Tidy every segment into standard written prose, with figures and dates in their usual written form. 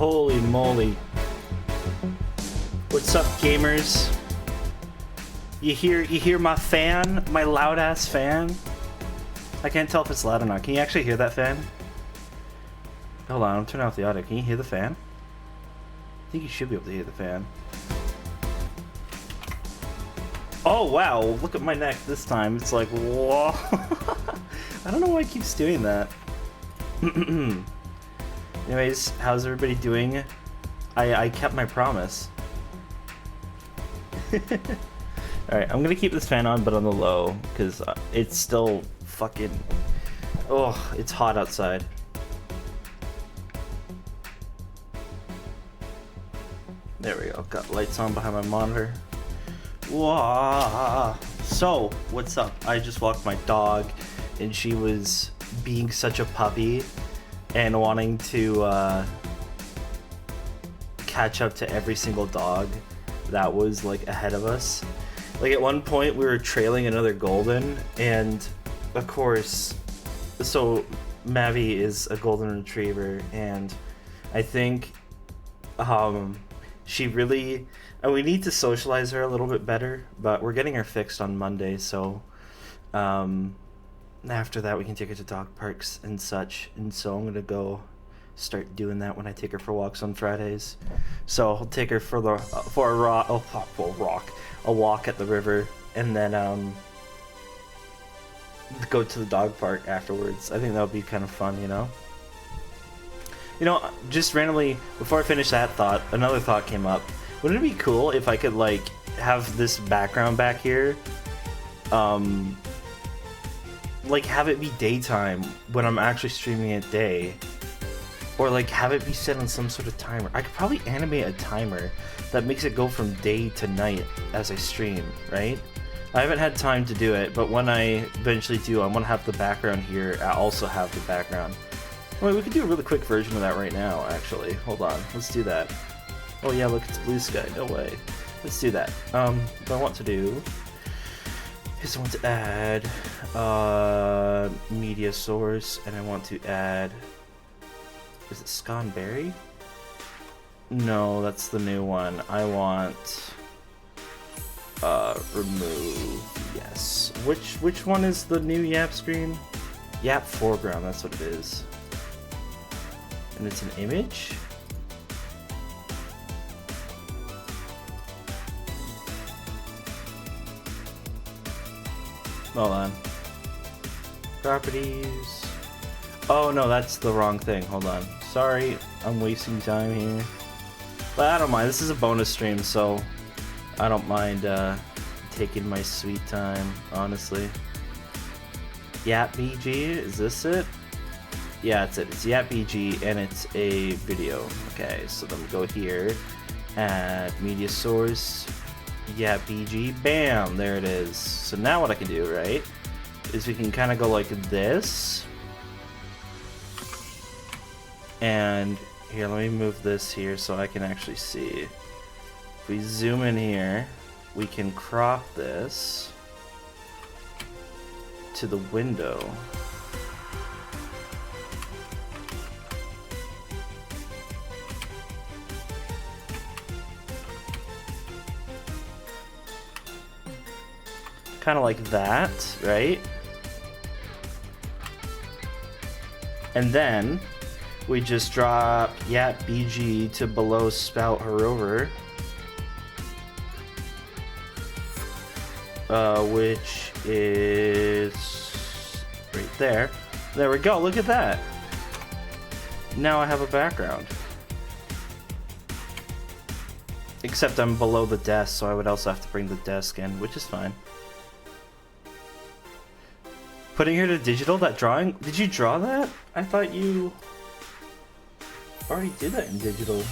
Holy moly. What's up, gamers? You hear my fan? My loud ass fan? I can't tell if it's loud or not. Can you actually hear that fan? Hold on, I'm turning off the audio. Can you hear the fan? I think you should be able to hear the fan. Oh wow, look at my neck this time. It's like, whoa. I don't know why it keeps doing that. Anyways, how's everybody doing? I kept my promise. Alright, I'm gonna keep this fan on, but on the low, because it's still fucking... Oh, it's hot outside. There we go, got lights on behind my monitor. Whoa. So, what's up? I just walked my dog, and she was being such a puppy and wanting to catch up to every single dog that was like ahead of us. Like at one point we were trailing another golden, and of course, so Mavi is a golden retriever, and I think she really, and we need to socialize her a little bit better, but we're getting her fixed on Monday, so after that we can take her to dog parks and such, and so I'm gonna go start doing that when I take her for walks on Fridays. So I'll take her for a walk at the river, and then go to the dog park afterwards. I think that would be kind of fun, you know? You know, just randomly, before I finish that thought, another thought came up. Wouldn't it be cool if I could, like, have this background back here, like, have it be daytime when I'm actually streaming at day? Or, like, have it be set on some sort of timer. I could probably animate a timer that makes it go from day to night as I stream, right? I haven't had time to do it, but when I eventually do, I want to have the background here. I also have the background. Wait, we could do a really quick version of that right now, actually. Hold on, let's do that. Oh yeah, look, it's blue sky, no way. Let's do that. What I want to do is I want to add media source, and I want to add, is it Sconberry? No, that's the new one. I want remove, yes. Which one is the new Yap screen? Yap foreground, that's what it is. And it's an image? Hold on. Properties. Oh no, that's the wrong thing. Hold on. Sorry, I'm wasting time here. But I don't mind. This is a bonus stream, so I don't mind taking my sweet time, honestly. Yap BG, is this it? Yeah, it's it. It's Yap BG, and it's a video. Okay, so then we go here, add media source, Yap BG, bam, there it is. So now what I can do, right, is we can kind of go like this. And here, let me move this here so I can actually see. If we zoom in here, we can crop this to the window. Kind of like that, right? And then we just drop Yap BG to below spout her over, which is right there. There we go, look at that. Now I have a background. Except I'm below the desk, so I would also have to bring the desk in, which is fine. Putting her to digital, that drawing, did you draw that? I thought you already did that in digital.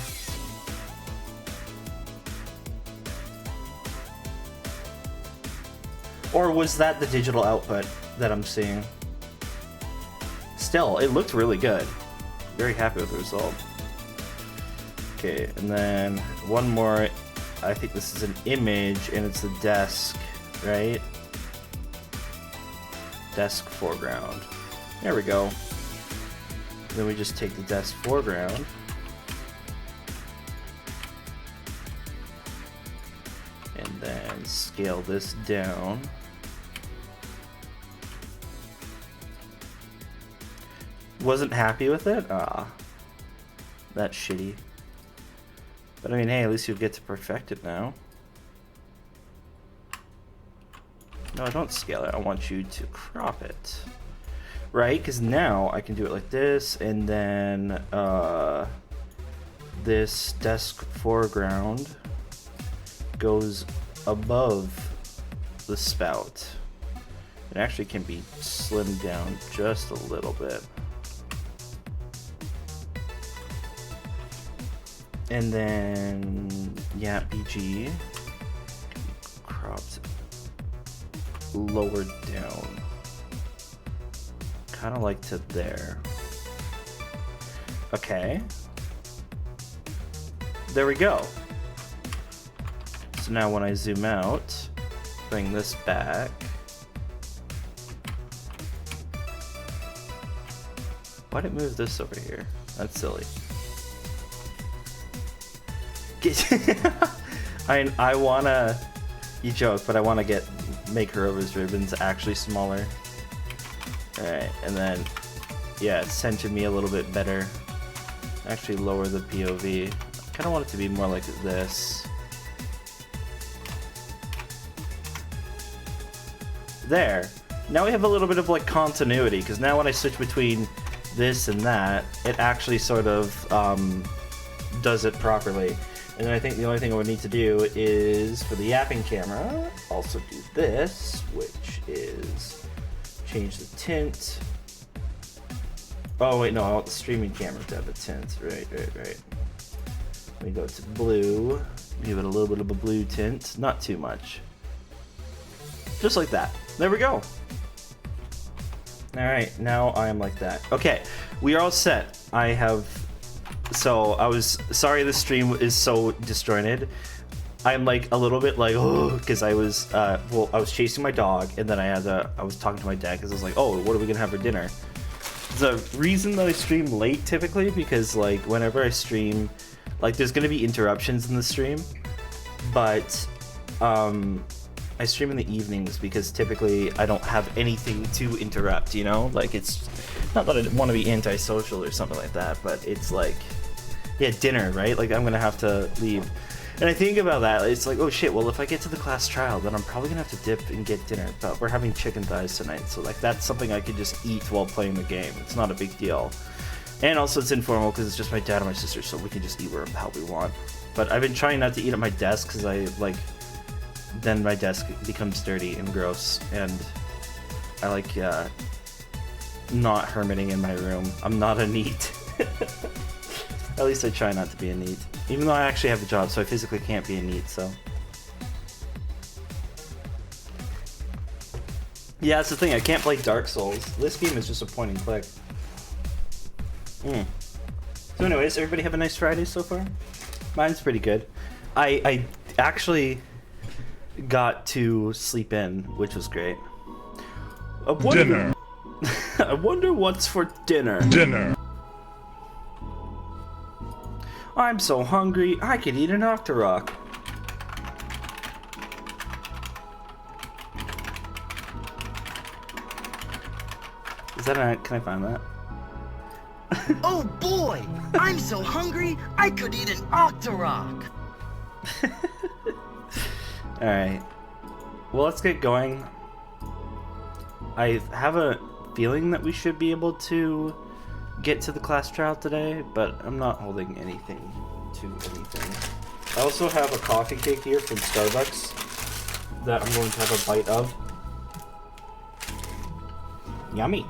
Or was that the digital output that I'm seeing? Still, it looked really good. Very happy with the result. Okay, and then one more. I think this is an image, and it's the desk, right? Desk foreground. There we go. Then we just take the desk foreground, scale this down. Wasn't happy with it? Ah, that's shitty. But I mean, hey, at least you'll get to perfect it now. No, don't scale it. I want you to crop it. Right? Because now I can do it like this, and then this desk foreground goes above the spout. It actually can be slimmed down just a little bit. And then, yeah, BG cropped lower down, kind of like to there. Okay, there we go. So now when I zoom out, bring this back. Why'd it move this over here? That's silly. I wanna, you joke, but I wanna make Herova's ribbons actually smaller. Alright, and then, yeah, center me a little bit better. Actually lower the POV. I kinda want it to be more like this. There. Now we have a little bit of like continuity, because now when I switch between this and that, it actually sort of does it properly. And then I think the only thing I would need to do is, for the yapping camera, also do this, which is change the tint. Oh wait, no, I want the streaming camera to have a tint. Right. We go to blue, give it a little bit of a blue tint, not too much. Just like that. There we go. Alright, now I am like that. Okay, we are all set. So I was sorry the stream is so disjointed. I'm like a little bit like, oh, because I was I was chasing my dog, and then I was talking to my dad because I was like, oh, what are we gonna have for dinner? The reason that I stream late typically, because like whenever I stream, like there's gonna be interruptions in the stream, but I stream in the evenings because typically I don't have anything to interrupt, you know? Like, it's not that I want to be antisocial or something like that, but it's like, yeah, dinner, right? Like, I'm gonna have to leave. And I think about that, it's like, oh shit, well, if I get to the class trial, then I'm probably gonna have to dip and get dinner, but we're having chicken thighs tonight, so like, that's something I could just eat while playing the game. It's not a big deal. And also it's informal because it's just my dad and my sister, so we can just eat wherever the hell we want. But I've been trying not to eat at my desk because then my desk becomes dirty and gross, and I like not hermiting in my room. I'm not a neat. At least I try not to be a neat. Even though I actually have a job, so I physically can't be a neat, so. Yeah, that's the thing, I can't play Dark Souls. This game is just a point and click. So anyways, everybody have a nice Friday so far? Mine's pretty good. I actually got to sleep in, which was great. Dinner. I wonder what's for dinner. Dinner. I'm so hungry, I could eat an Octorok. Is that can I find that? Oh boy! I'm so hungry, I could eat an Octorok! Alright. Well, let's get going. I have a feeling that we should be able to get to the class trial today, but I'm not holding anything to anything. I also have a coffee cake here from Starbucks that I'm going to have a bite of. Yummy.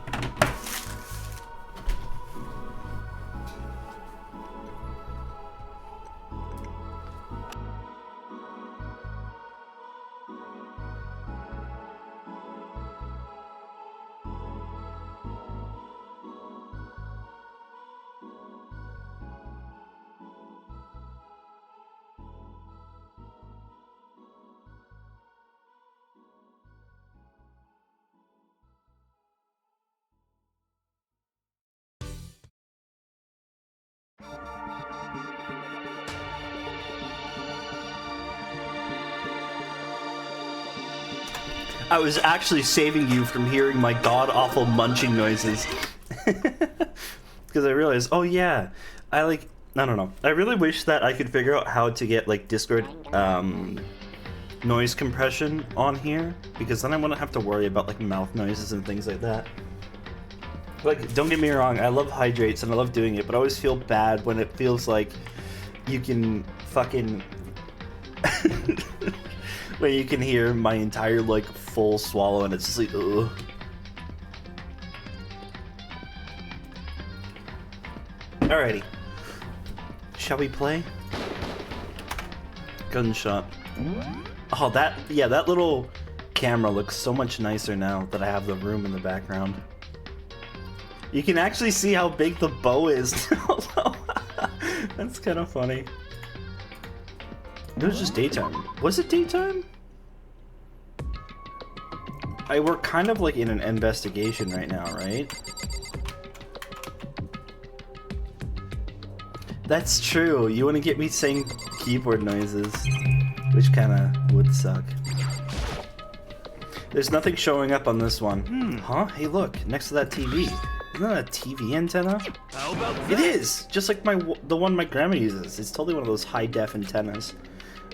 I was actually saving you from hearing my god-awful munching noises. Because I realized, oh yeah, I don't know. I really wish that I could figure out how to get like Discord noise compression on here, because then I wouldn't have to worry about like mouth noises and things like that. Like, don't get me wrong, I love hydrates and I love doing it, but I always feel bad when it feels like you can fucking when you can hear my entire like full swallow and it's just like ugh. Alrighty. Shall we play? Gunshot. Oh, that little camera looks so much nicer now that I have the room in the background. You can actually see how big the bow is. That's kind of funny. It was just daytime. Was it daytime? We're kind of like in an investigation right now, right? That's true. You want to get me saying keyboard noises, which kind of would suck. There's nothing showing up on this one. Huh? Hey, look, next to that TV. Isn't that a TV antenna? How about that? It is! Just like the one my grandma uses. It's totally one of those high-def antennas.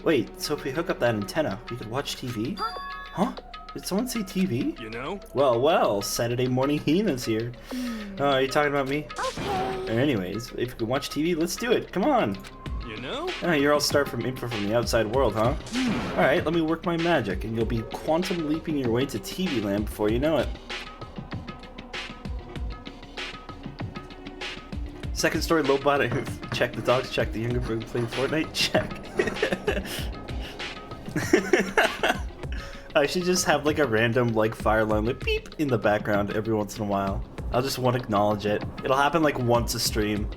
Wait, so if we hook up that antenna, we could watch TV? Huh? Did someone say TV? You know? Well, Saturday morning Heena's here. Oh, are you talking about me? Okay. Anyways, if we can watch TV, let's do it. Come on. You know? You're all start from info from the outside world, huh? Alright, let me work my magic, and you'll be quantum leaping your way to TV land before you know it. Second story low bottom. Check the dogs, check the younger brother playing Fortnite, check. I should just have like a random like fire alarm like beep in the background every once in a while. I'll just want to acknowledge it. It'll happen like once a stream.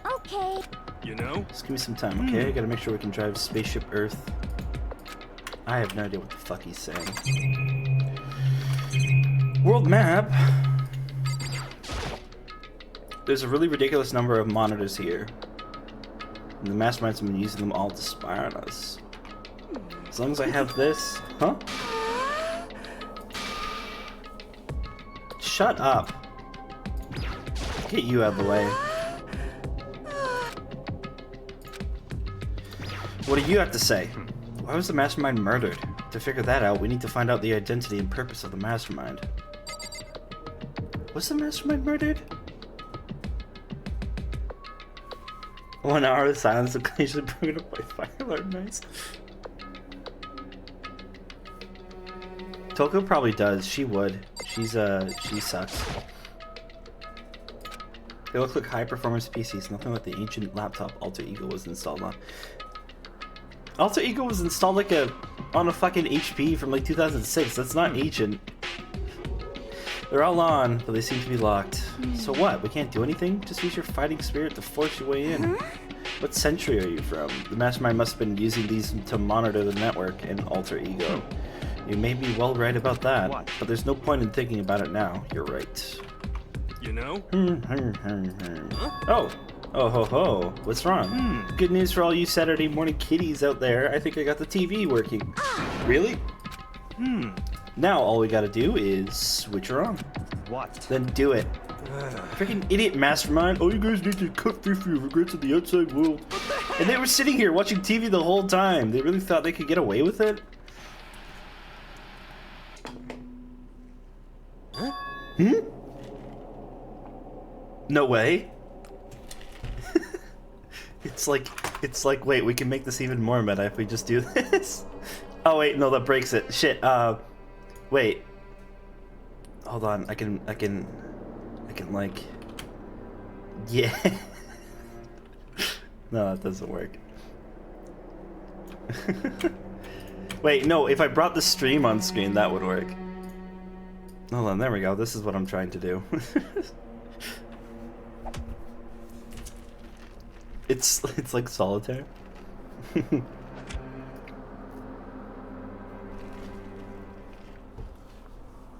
Okay. You know? Just give me some time, okay? I gotta make sure we can drive Spaceship Earth. I have no idea what the fuck he's saying. World map. There's a really ridiculous number of monitors here. And the masterminds have been using them all to spy on us. As long as I have this... Huh? Shut up. Get you out of the way. What do you have to say? Why was the mastermind murdered? To figure that out, we need to find out the identity and purpose of the mastermind. Was the mastermind murdered? 1 hour of silence occasionally broken up by fire alarm noise. Toko probably does. She would. She sucks. They look like high-performance PCs, nothing like the ancient laptop Alter Ego was installed on. Alter Ego was installed like on a fucking HP from like 2006. That's not ancient. They're all on, but they seem to be locked. So what? We can't do anything? Just use your fighting spirit to force your way in. What century are you from? The mastermind must have been using these to monitor the network and Alter Ego. You may be well right about that, but there's no point in thinking about it now. You're right. You know? Oh ho ho. What's wrong? Good news for all you Saturday morning kiddies out there. I think I got the TV working. Really? Now all we gotta do is switch her on. What? Then do it. Freaking idiot mastermind. Oh, you guys need to cut through for your regrets of the outside world. And they were sitting here watching TV the whole time. They really thought they could get away with it? No way. It's like, wait, we can make this even more meta if we just do this. Oh wait, no, that breaks it. Shit, wait. Hold on, I can like, yeah. No, that doesn't work. Wait, no, if I brought the stream on screen, that would work. Hold on, there we go. This is what I'm trying to do. It's like solitaire.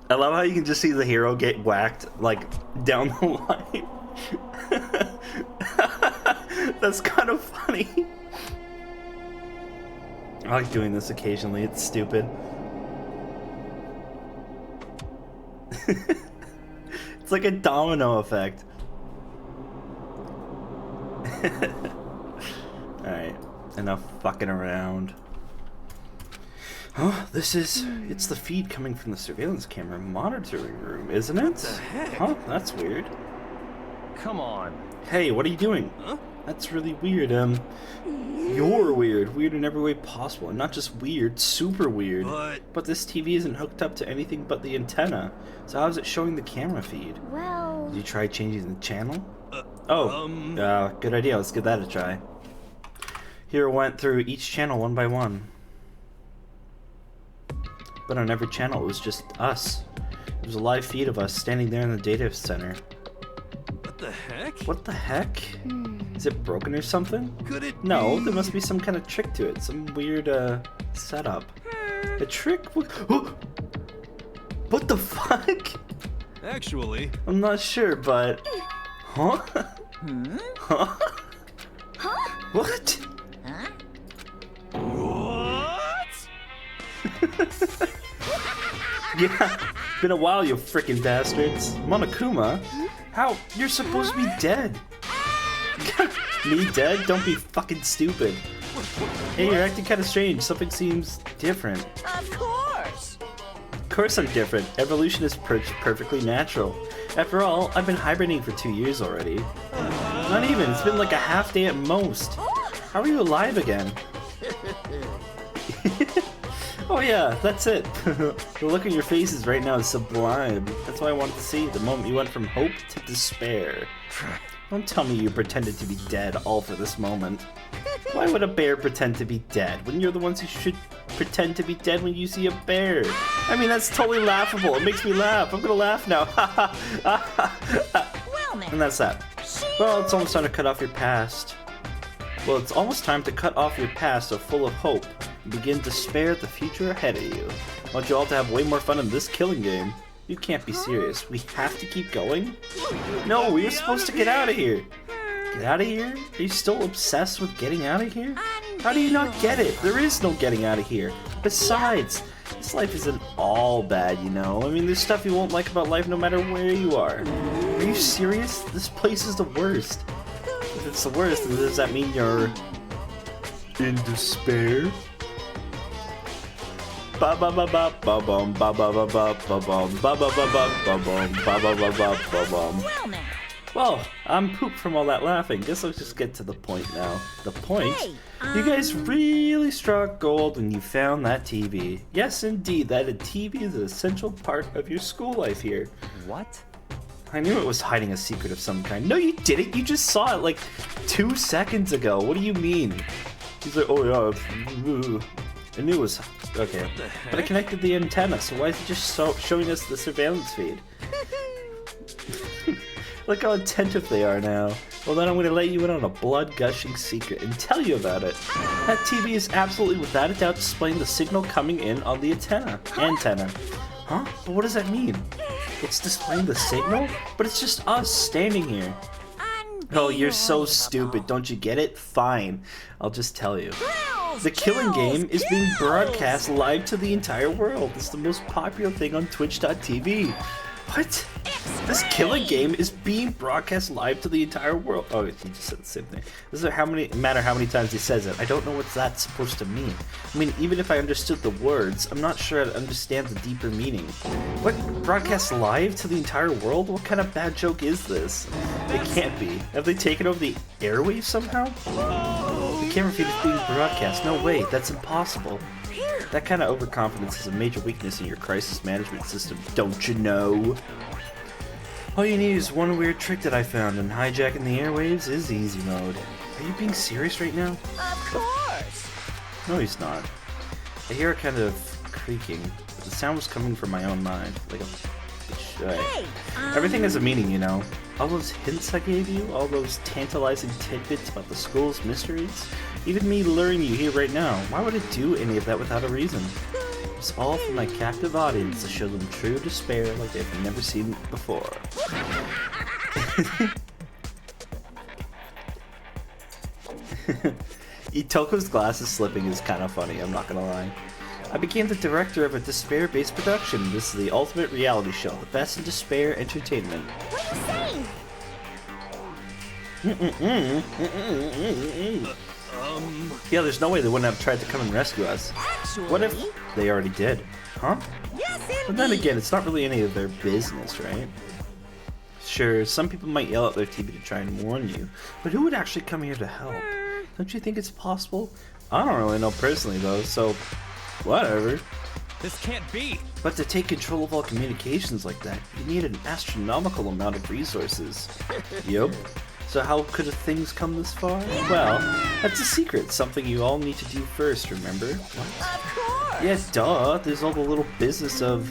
I love how you can just see the hero get whacked like down the line. That's kind of funny. I like doing this occasionally, it's stupid. It's like a domino effect. Alright, enough fucking around. Huh? It's the feed coming from the surveillance camera monitoring room, isn't it? What the heck? Huh? That's weird. Come on. Hey, what are you doing? Huh? That's really weird. You're weird. Weird in every way possible. And not just weird, super weird. But this TV isn't hooked up to anything but the antenna. So how's it showing the camera feed? Well, Did you try changing the channel? um, Good idea. Let's give that a try. Here went through each channel one by one. But on every channel, it was just us. It was a live feed of us standing there in the data center. what the heck? What the heck? Is it broken or something? Could it No, be? there must be some kind of trick to it. Some weird, setup. A trick? What the fuck? Actually, I'm not sure, but... Huh? Huh? What? what? Yeah, been a while, you frickin' bastards. Monokuma? How? You're supposed to be dead. Me dead? Don't be fucking stupid. Hey, you're acting kinda strange. Something seems different. Of course. Of course I'm different. Evolution is perfectly natural. After all, I've been hibernating for 2 years already. Not even, it's been like a half day at most. How are you alive again? Oh yeah, that's it. The look on your faces right now is sublime. That's what I wanted to see, the moment you went from hope to despair. Don't tell me you pretended to be dead all for this moment. Why would a bear pretend to be dead when you're the ones who should pretend to be dead when you see a bear? I mean, that's totally laughable. It makes me laugh. I'm gonna laugh now. Well, now. And that's that. Well, it's almost time to cut off your past. Well, it's almost time to cut off your past so full of hope and begin despair at the future ahead of you. I want you all to have way more fun in this killing game. You can't be serious. We have to keep going? No, we were supposed to get out of here. Get out of here? Are you still obsessed with getting out of here? How do you not get it? There is no getting out of here. Besides, this life isn't all bad, you know? I mean, there's stuff you won't like about life no matter where you are. Are you serious? This place is the worst. If it's the worst, then does that mean you're in despair? Ba ba ba ba ba bum ba ba ba ba ba bum ba ba ba ba ba bum ba ba ba ba ba bum. Well, now. Well, I'm pooped from all that laughing. Guess let's just get to the point now. The point? Hey, You guys really struck gold when you found that TV. Yes, indeed, that a TV is an essential part of your school life here. What? I knew it was hiding a secret of some kind. No, you didn't. You just saw it like 2 seconds ago. What do you mean? He's like, oh yeah, I knew it was... Okay. But I connected the antenna, so why is it just showing us the surveillance feed? Look how attentive they are now. Well, then I'm going to let you in on a blood-gushing secret and tell you about it. That TV is absolutely without a doubt displaying the signal coming in on the antenna. Huh? But what does that mean? It's displaying the signal? But it's just us standing here. Oh, you're so stupid. Don't you get it? Fine. I'll just tell you. The Killing Game is being broadcast live to the entire world. It's the most popular thing on Twitch.tv. What? This Killing Game is being broadcast live to the entire world. Oh, he just said the same thing. This is matter how many times he says it. I don't know what that's supposed to mean. I mean, even if I understood the words, I'm not sure I'd understand the deeper meaning. What? Broadcast live to the entire world? What kind of bad joke is this? It can't be. Have they taken over the airwaves somehow? The camera feed is being broadcast. No way, that's impossible. That kind of overconfidence is a major weakness in your crisis management system, don't you know? All you need is one weird trick that I found, and hijacking the airwaves is easy mode. Are you being serious right now? Of course. No, he's not. I hear a kind of creaking, but the sound was coming from my own mind, like a... Hey, Everything has a meaning, you know. All those hints I gave you, all those tantalizing tidbits about the school's mysteries, even me luring you here right now, why would I do any of that without a reason? It's all for my captive audience to show them true despair like they've never seen before. Itoko's glasses slipping is kind of funny, I'm not gonna lie. I became the director of a despair-based production. This is the ultimate reality show, the best in despair entertainment. What are you saying? Yeah, there's no way they wouldn't have tried to come and rescue us. Actually, What if they already did? Huh? yes, But then indeed. again, it's not really any of their business, right? Sure, some people might yell at their TV to try and warn you, but who would actually come here to help? Don't you think it's possible? I don't really know personally though, so whatever. This can't be. But to take control of all communications like that, you need an astronomical amount of resources. Yup. So how could things come this far? Well, that's a secret, something you all need to do first, remember? What? Of course. Yeah, duh, there's all the little business of...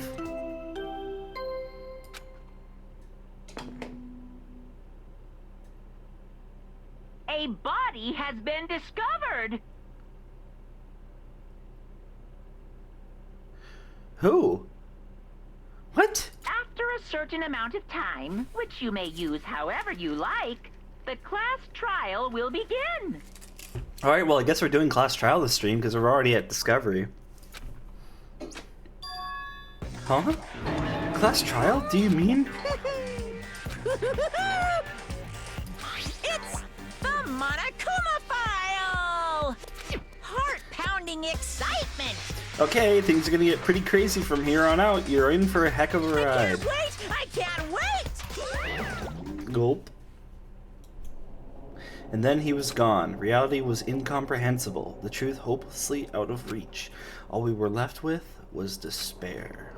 A body has been discovered. Who? What? After a certain amount of time, which you may use however you like, the class trial will begin. Alright, well I guess we're doing class trial this stream because we're already at Discovery. Huh? Class trial? Do you mean? It's the Monokuma file. Heart-pounding excitement. Okay, things are gonna get pretty crazy from here on out. You're in for a heck of a I ride. can't wait. I can't wait. Gulp. And then he was gone. Reality was incomprehensible. The truth hopelessly out of reach. All we were left with was despair.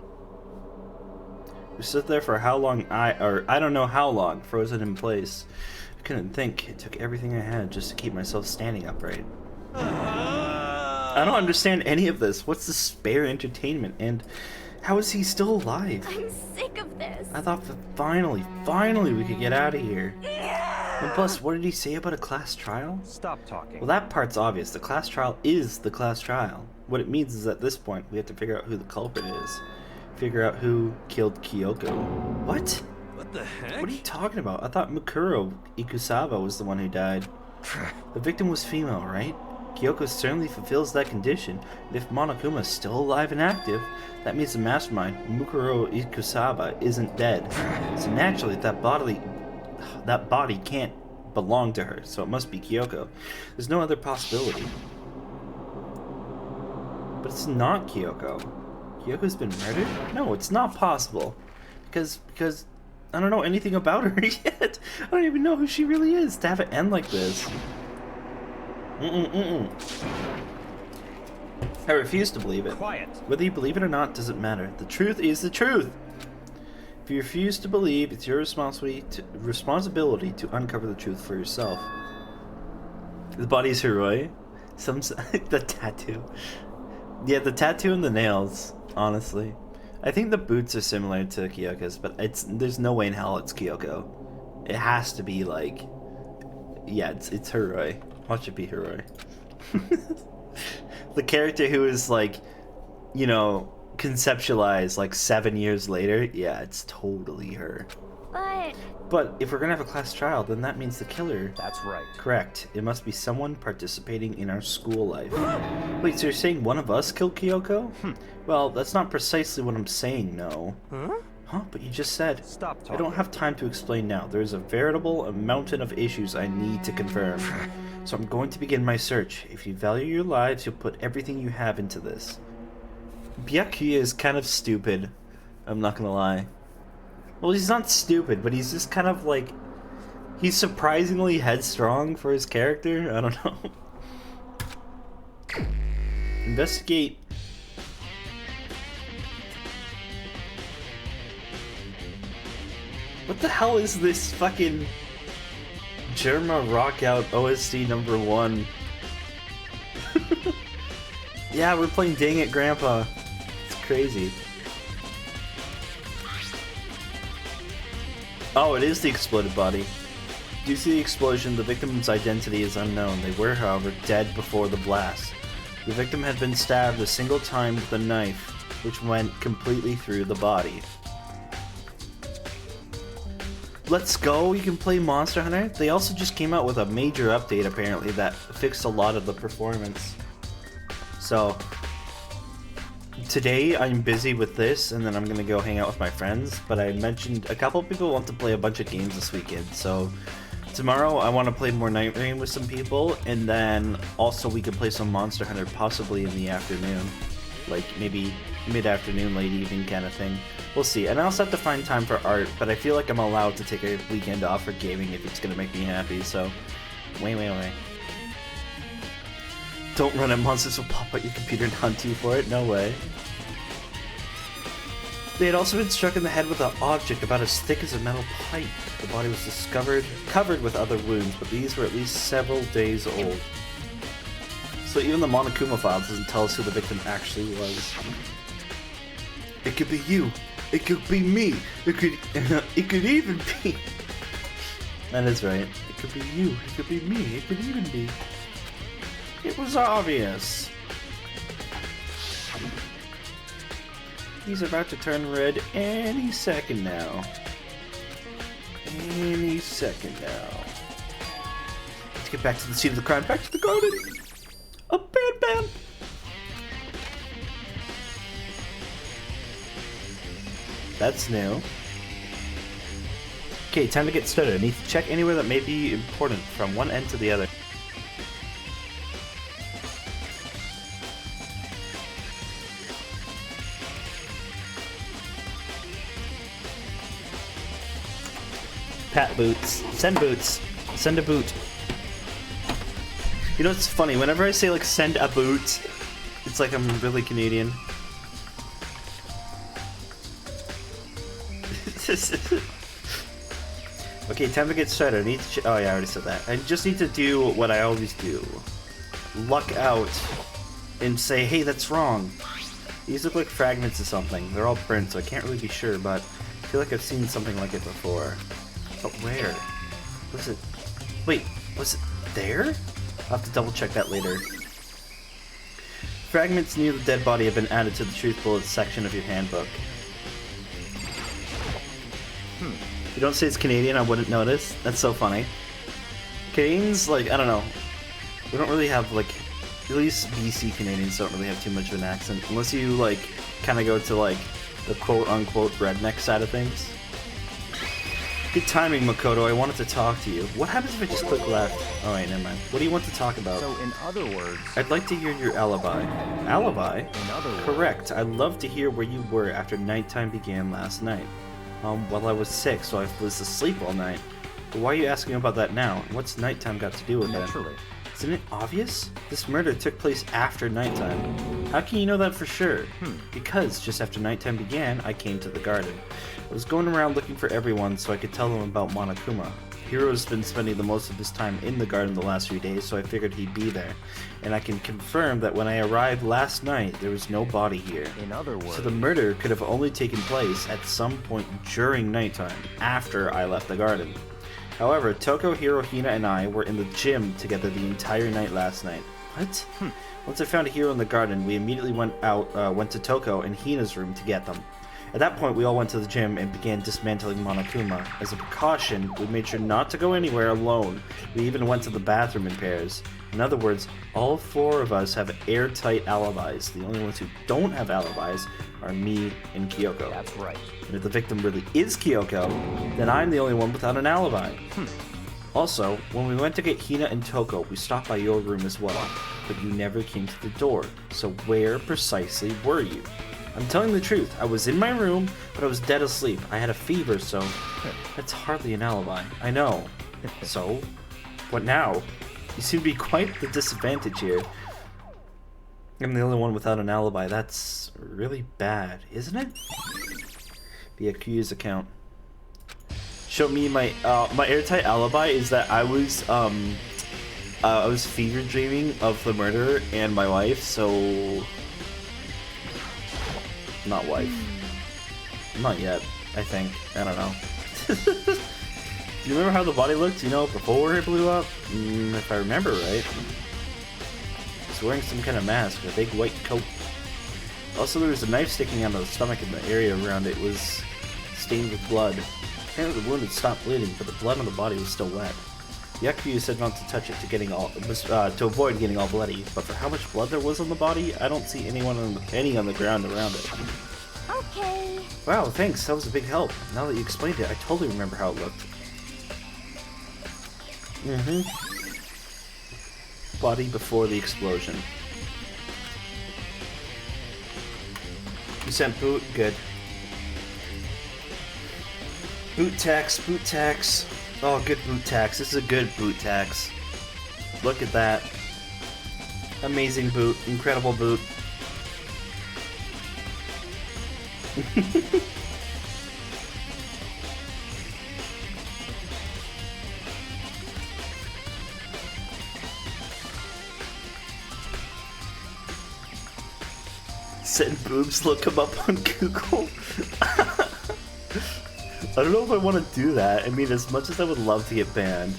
We stood there for how long? I don't know how long, frozen in place. I couldn't think. It took everything I had just to keep myself standing upright. I don't understand any of this. What's despair entertainment? And how is he still alive? I'm sick of this. I thought that finally we could get out of here. And plus, what did he say about a class trial? Stop talking. Well, that part's obvious. The class trial is the class trial. What it means is at this point, we have to figure out who the culprit is. Figure out who killed Kyoko. What? What the heck? What are you talking about? I thought Mukuro Ikusawa was the one who died. The victim was female, right? Kyoko certainly fulfills that condition. And if Monokuma is still alive and active, that means the mastermind, Mukuro Ikusawa, isn't dead. So naturally, that body can't belong to her, so it must be Kyoko. There's no other possibility. But it's not Kyoko. Kyoko's been murdered? No, it's not possible. Because I don't know anything about her yet. I don't even know who she really is to have it end like this. I refuse to believe it. Quiet. Whether you believe it or not doesn't matter. The truth is the truth. If you refuse to believe, it's your responsibility to uncover the truth for yourself. The body's Hiroi. The tattoo. Yeah, the tattoo and the nails, honestly. I think the boots are similar to Kyoko's, but there's no way in hell it's Kyoko. It has to be like... Yeah, it's Hiroi. Watch it be Hiroi. The character who is like, you know, conceptualized like 7 years later, yeah, it's totally her. But if we're gonna have a class trial, then that means the killer. That's right. Correct. It must be someone participating in our school life. Wait, so you're saying one of us killed Kyoko? Well, that's not precisely what I'm saying, no. Huh? But you just said. Stop talking. I don't have time to explain now. There is a veritable mountain of issues I need to confirm. So I'm going to begin my search. If you value your lives, you'll put everything you have into this. Byakuya is kind of stupid. I'm not gonna lie. Well, he's not stupid, but he's just kind of like... He's surprisingly headstrong for his character. I don't know. Investigate. What the hell is this fucking Germa Rockout OST #1? Yeah, we're playing Dang It Grandpa. It's crazy. Oh, it is the exploded body. Due to the explosion, the victim's identity is unknown. They were, however, dead before the blast. The victim had been stabbed a single time with a knife, which went completely through the body. Let's Go, you can play Monster Hunter. They also just came out with a major update, apparently, that fixed a lot of the performance. So, today I'm busy with this, and then I'm gonna go hang out with my friends, but I mentioned a couple people want to play a bunch of games this weekend, so tomorrow I want to play more Night Rain with some people, and then also we could play some Monster Hunter possibly in the afternoon. Like, maybe mid-afternoon, late evening kind of thing. We'll see. And I also have to find time for art, but I feel like I'm allowed to take a weekend off for gaming if it's gonna make me happy, so... Wait. Don't run it, monsters will pop out your computer and hunt you for it, no way. They had also been struck in the head with an object about as thick as a metal pipe. The body was discovered covered with other wounds, but these were at least several days old. So even the Monokuma file doesn't tell us who the victim actually was. It could be you. It could be me. It could even be... That is right. It could be you. It could be me. It could even be... It was obvious. He's about to turn red any second now. Any second now. Let's get back to the scene of the crime. Back to the garden. A bam. That's new. Okay, time to get started. I need to check anywhere that may be important from one end to the other. Pat boots. Send boots. Send a boot. You know, it's funny. Whenever I say, like, send a boot, it's like I'm really Canadian. Okay, time to get started. I need to oh yeah, I already said that. I just need to do what I always do. Luck out and say, hey, that's wrong. These look like fragments of something. They're all burnt, so I can't really be sure, but I feel like I've seen something like it before. But where? Was it? Wait, was it there? I'll have to double check that later. Fragments near the dead body have been added to the truth bullets section of your handbook. If you don't say it's Canadian, I wouldn't notice. That's so funny. Canadians, like, I don't know. We don't really have, like, at least BC Canadians don't really have too much of an accent. Unless you, like, kind of go to, like, the quote-unquote redneck side of things. Good timing, Makoto. I wanted to talk to you. What happens if I just click left? Oh, wait, never mind. What do you want to talk about? So, in other words... I'd like to hear your alibi. Alibi? In other words... Correct. I'd love to hear where you were after nighttime began last night. Well, I was sick, so I was asleep all night. But why are you asking about that now? What's nighttime got to do with it? Naturally. Isn't it obvious? This murder took place after nighttime. How can you know that for sure? Because just after nighttime began, I came to the garden. I was going around looking for everyone so I could tell them about Monokuma. Hiro's been spending the most of his time in the garden the last few days, so I figured he'd be there. And I can confirm that when I arrived last night, there was no body here. In other words... So the murder could have only taken place at some point during nighttime, after I left the garden. However, Toko, Hiro, Hina, and I were in the gym together the entire night last night. What? Once I found Hiro in the garden, we immediately went to Toko and Hina's room to get them. At that point, we all went to the gym and began dismantling Monokuma. As a precaution, we made sure not to go anywhere alone. We even went to the bathroom in pairs. In other words, all four of us have airtight alibis. The only ones who don't have alibis are me and Kyoko. That's right. And if the victim really is Kyoko, then I'm the only one without an alibi. Also, when we went to get Hina and Toko, we stopped by your room as well, but you never came to the door. So where precisely were you? I'm telling the truth. I was in my room, but I was dead asleep. I had a fever, so that's hardly an alibi. I know. So, what now? You seem to be quite the disadvantage here. I'm the only one without an alibi. That's really bad, isn't it? The accused account. Show me my my airtight alibi is that I was fever dreaming of the murderer and my wife, so not wife. Not yet, I think. I don't know. Do you remember how the body looked, you know, before it blew up? If I remember right. He's wearing some kind of mask, a big white coat. Also, there was a knife sticking out of the stomach and the area around it was stained with blood. Apparently the wound had stopped bleeding, but the blood on the body was still wet. The Yakuza said not to touch it to avoid getting all bloody, but for how much blood there was on the body, I don't see any on the ground around it. Okay. Wow, thanks, that was a big help. Now that you explained it, I totally remember how it looked. Body before the explosion. You sent boot? Good. Boot tax, boot tax. Oh, good boot tax. This is a good boot tax. Look at that. Amazing boot. Incredible boot. Send boobs, look him up on Google. I don't know if I want to do that. I mean, as much as I would love to get banned,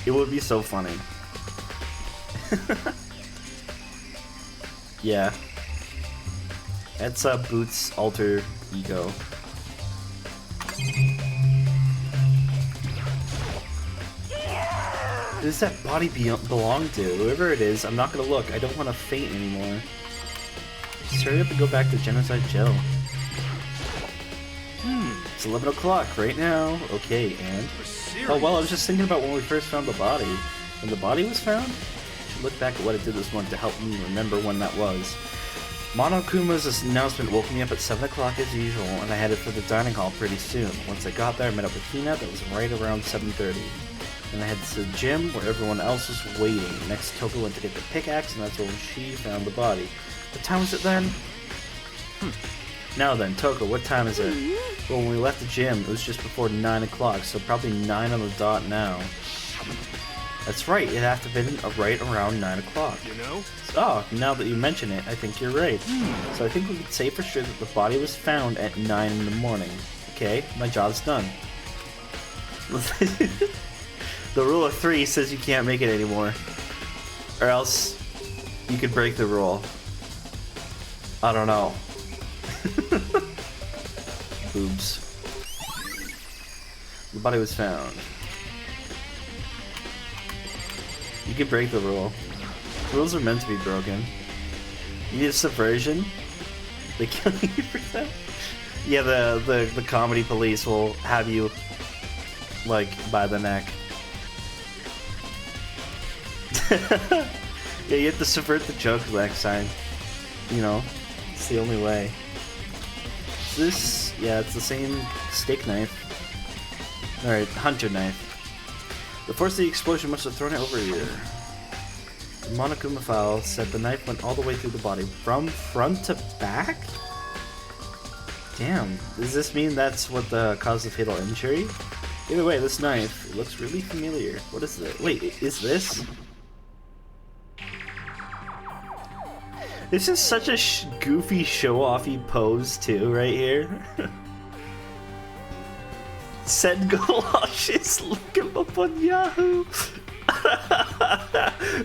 it would be so funny. Yeah. That's Boots' alter ego. Who does that body belong to? Whoever it is, I'm not gonna look. I don't want to faint anymore. Just hurry up and go back to Genocide Joe. It's 11 o'clock right now. Okay, and... Oh, well, I was just thinking about when we first found the body. When the body was found? I should look back at what I did this morning to help me remember when that was. Monokuma's announcement woke me up at 7 o'clock as usual, and I headed for the dining hall pretty soon. Once I got there, I met up with Hina. That was right around 7:30. And I headed to the gym where everyone else was waiting. Next, Toko went to get the pickaxe, and that's when she found the body. What time was it then? Now then, Toko, what time is it? Well, when we left the gym, it was just before 9 o'clock, so probably 9 on the dot now. That's right, it'd have to have been right around 9 o'clock. You know? Oh, now that you mention it, I think you're right. So I think we could say for sure that the body was found at 9 in the morning. Okay, my job's done. The rule of 3 says you can't make it anymore. Or else, you could break the rule. I don't know. Boobs. The body was found. You can break the rule. Rules are meant to be broken. You need a subversion? They kill you for that? Yeah, the comedy police will have you, like, by the neck. Yeah, you have to subvert the joke next time. You know, it's the only way. This, yeah, it's the same steak knife. Alright, hunter knife. The force of the explosion must have thrown it over here. The Monokuma file said the knife went all the way through the body, from front to back? Damn, does this mean that's what caused the fatal injury? Either way, this knife, it looks really familiar. What is it? Wait, is this? This is such a goofy show-offy pose too, right here. Send galoshes, look him up on Yahoo!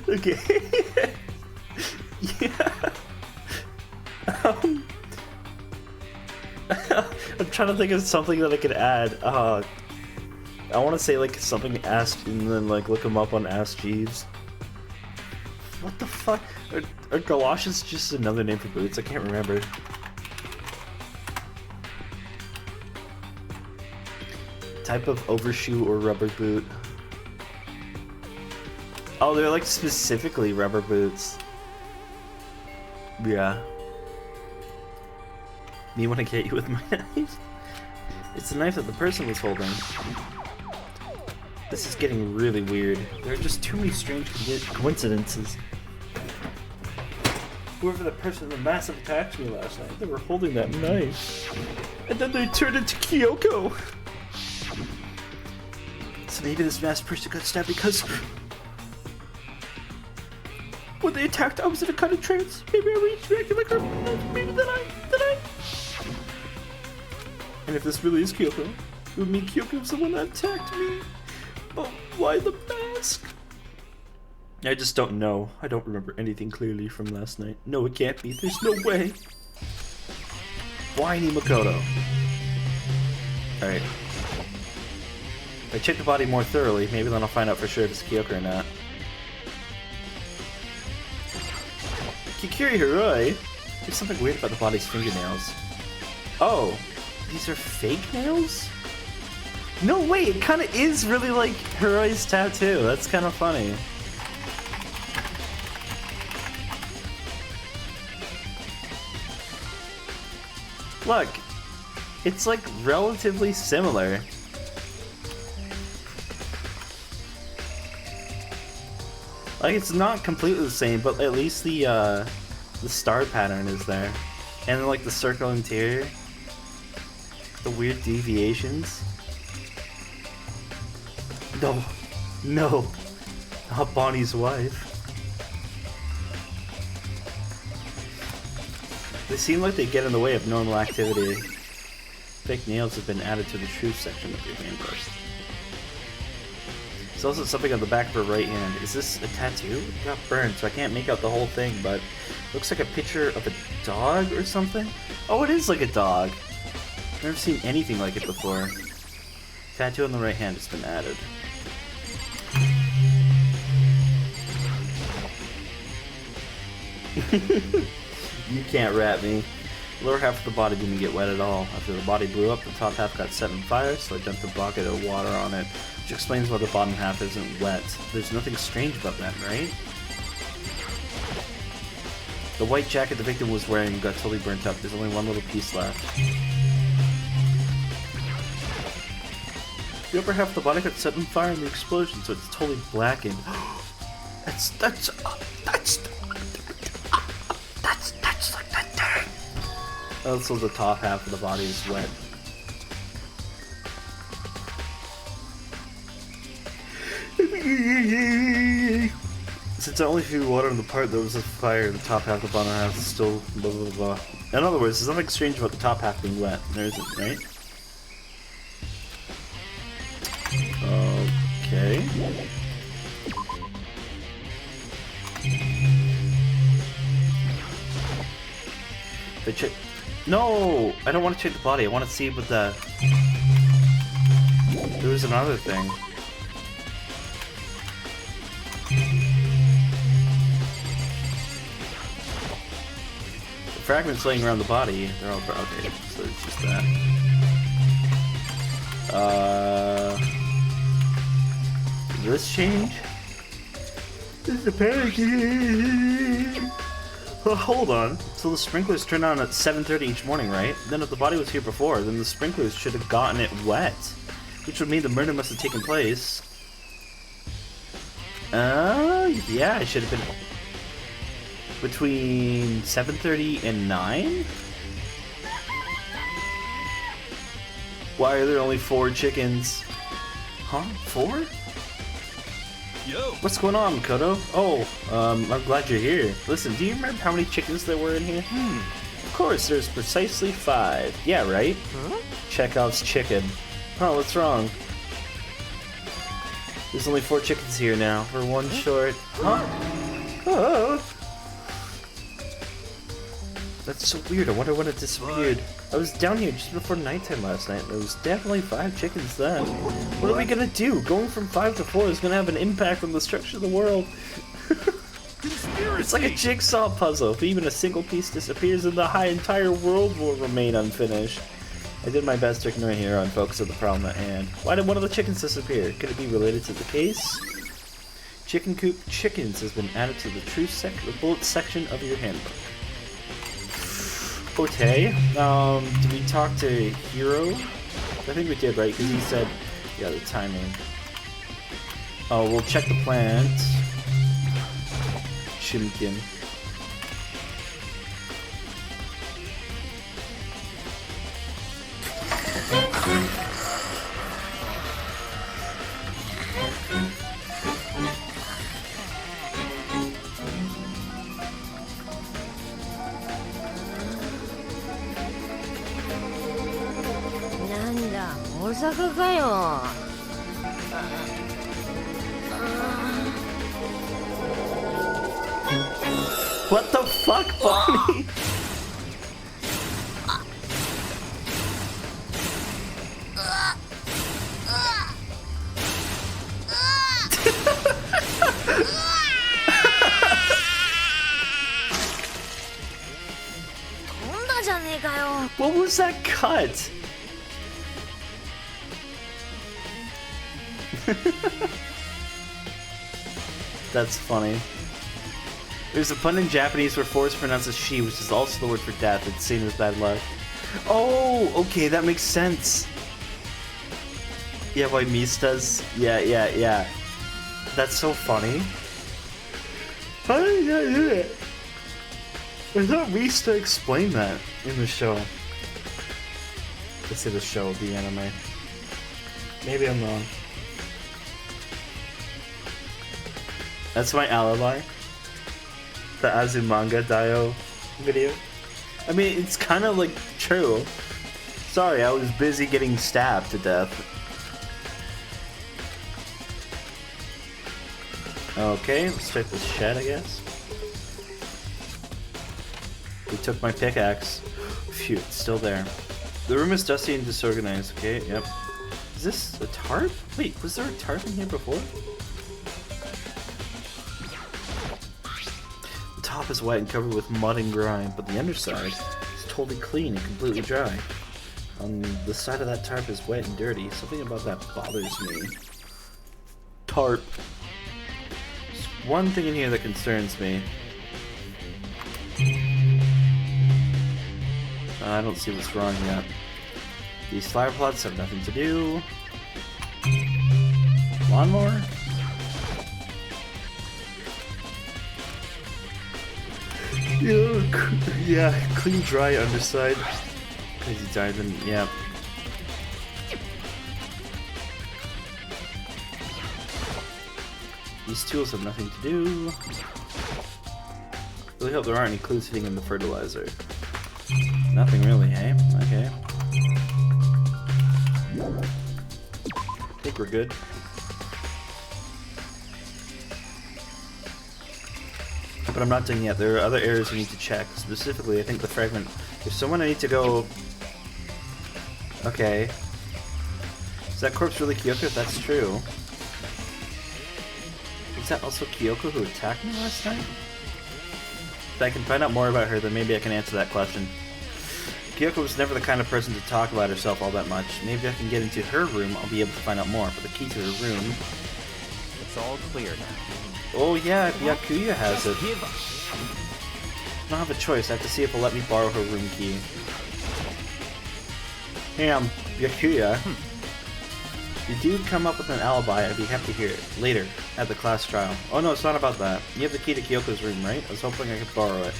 Okay. Yeah. I'm trying to think of something that I could add. I want to say like something Ask and then like look him up on Ask Jeeves. What the fuck? Are galoshes just another name for boots? I can't remember. Type of overshoe or rubber boot. Oh, they're like specifically rubber boots. Yeah. Me want to get you with my knife? It's the knife that the person was holding. This is getting really weird. There are just too many strange coincidences. Whoever the person that massive attacked me last night, they were holding that knife. And then they turned into Kyoko! So maybe this masked person got stabbed because... when they attacked, I was in a kind of trance. Maybe I reacted like her. Maybe then I... And if this really is Kyoko, it would mean Kyoko was the one that attacked me. But why the mask? I just don't know. I don't remember anything clearly from last night. No, it can't be. There's no way. Whiny Makoto. Alright. If I check the body more thoroughly, maybe then I'll find out for sure if it's Kyoko or not. Kikuri Hiroi? There's something weird about the body's fingernails. Oh, these are fake nails? No, wait, it kind of is really like Hiroi's tattoo. That's kind of funny. Look, it's like relatively similar. Like, it's not completely the same, but at least the star pattern is there. And then, like, the circle interior. The weird deviations. No. No. Not Bonnie's wife. They seem like they get in the way of normal activity. Fake nails have been added to the truth section of your handbook. There's also something on the back of her right hand. Is this a tattoo? It got burned, so I can't make out the whole thing, but it looks like a picture of a dog or something? Oh, it is like a dog. I've never seen anything like it before. Tattoo on the right hand has been added. You can't rat me. The lower half of the body didn't get wet at all. After the body blew up, the top half got set on fire, so I dumped a bucket of water on it, which explains why the bottom half isn't wet. There's nothing strange about that, right? The white jacket the victim was wearing got totally burnt up. There's only one little piece left. The upper half of the body got set on fire in the explosion, so it's totally blackened. That's like that thing. Also, the top half of the body is wet. Since I only threw water on the part that was a fire, the top half of the bottom half is still blah blah blah. In other words, there's nothing strange about the top half being wet. There isn't, right? Okay. They check. No, I don't want to check the body. I want to see what the. There was another thing. The fragments laying around the body. They're all okay. So it's just that. Did this change? This is a panic. Well, hold on. So the sprinklers turned on at 7:30 each morning, right? Then if the body was here before, then the sprinklers should have gotten it wet. Which would mean the murder must have taken place. Yeah, it should have been between 7:30 and 9? Why are there only 4 chickens? Huh? 4? Yo! What's going on, Makoto? Oh, I'm glad you're here. Listen, do you remember how many chickens there were in here? Of course, there's precisely 5. Yeah, right? Huh? Chekhov's chicken. Oh, what's wrong? There's only 4 chickens here now. We're 1 short. Huh? Oh. That's so weird. I wonder when it disappeared. I was down here just before nighttime last night, and there was definitely 5 chickens then. What are we gonna do? Going from 5 to 4 is gonna have an impact on the structure of the world. It's like a jigsaw puzzle. If even a single piece disappears, then the entire world will remain unfinished. I did my best to ignore here and focus on the problem at hand. Why did one of the chickens disappear? Could it be related to the case? Chicken coop chickens has been added to the true bullet section of your handbook. Okay, did we talk to Hiro? I think we did, right? Because he said, yeah, the timing. Oh, we'll check the plant. Chimkin. What the fuck, Bonnie? was that cut? That's funny. There's a pun in Japanese where force pronounces she, which is also the word for death. It's seen as bad luck. Oh, okay, that makes sense. Yeah, why Mista's? Yeah. That's so funny. How did I do it? I thought Mista explained that in the show. Let's say the show, the anime. Maybe I'm wrong. That's my alibi. The Azumanga Daioh video. I mean, it's kind of like true. Sorry, I was busy getting stabbed to death. Okay, let's check this shed, I guess. They took my pickaxe. Phew, it's still there. The room is dusty and disorganized. Okay, yep. Is this a tarp? Wait, was there a tarp in here before? The top is wet and covered with mud and grime, but the underside is totally clean and completely dry. On the side of that tarp is wet and dirty. Something about that bothers me. Tarp. There's one thing in here that concerns me. I don't see what's wrong yet. These flower plots have nothing to do. Lawnmower? Yeah, clean, dry underside. Crazy diamond, yeah. These tools have nothing to do. Really hope there aren't any clues hidden in the fertilizer. Nothing really, hey? Okay. I think we're good. But I'm not done yet. There are other areas we need to check. Specifically, I think the fragment. There's someone I need to go. Okay. Is that corpse really Kyoko? If that's true. Is that also Kyoko who attacked me last night? If I can find out more about her, then maybe I can answer that question. Kyoko was never the kind of person to talk about herself all that much. Maybe I can get into her room, I'll be able to find out more. But the key to her room... It's all clear now. Oh yeah, Byakuya has it. I don't have a choice, I have to see if it'll let me borrow her room key. Hey, I'm Byakuya. If you do come up with an alibi, I'd be happy to hear it. Later, at the class trial. Oh no, it's not about that. You have the key to Kyoko's room, right? I was hoping I could borrow it.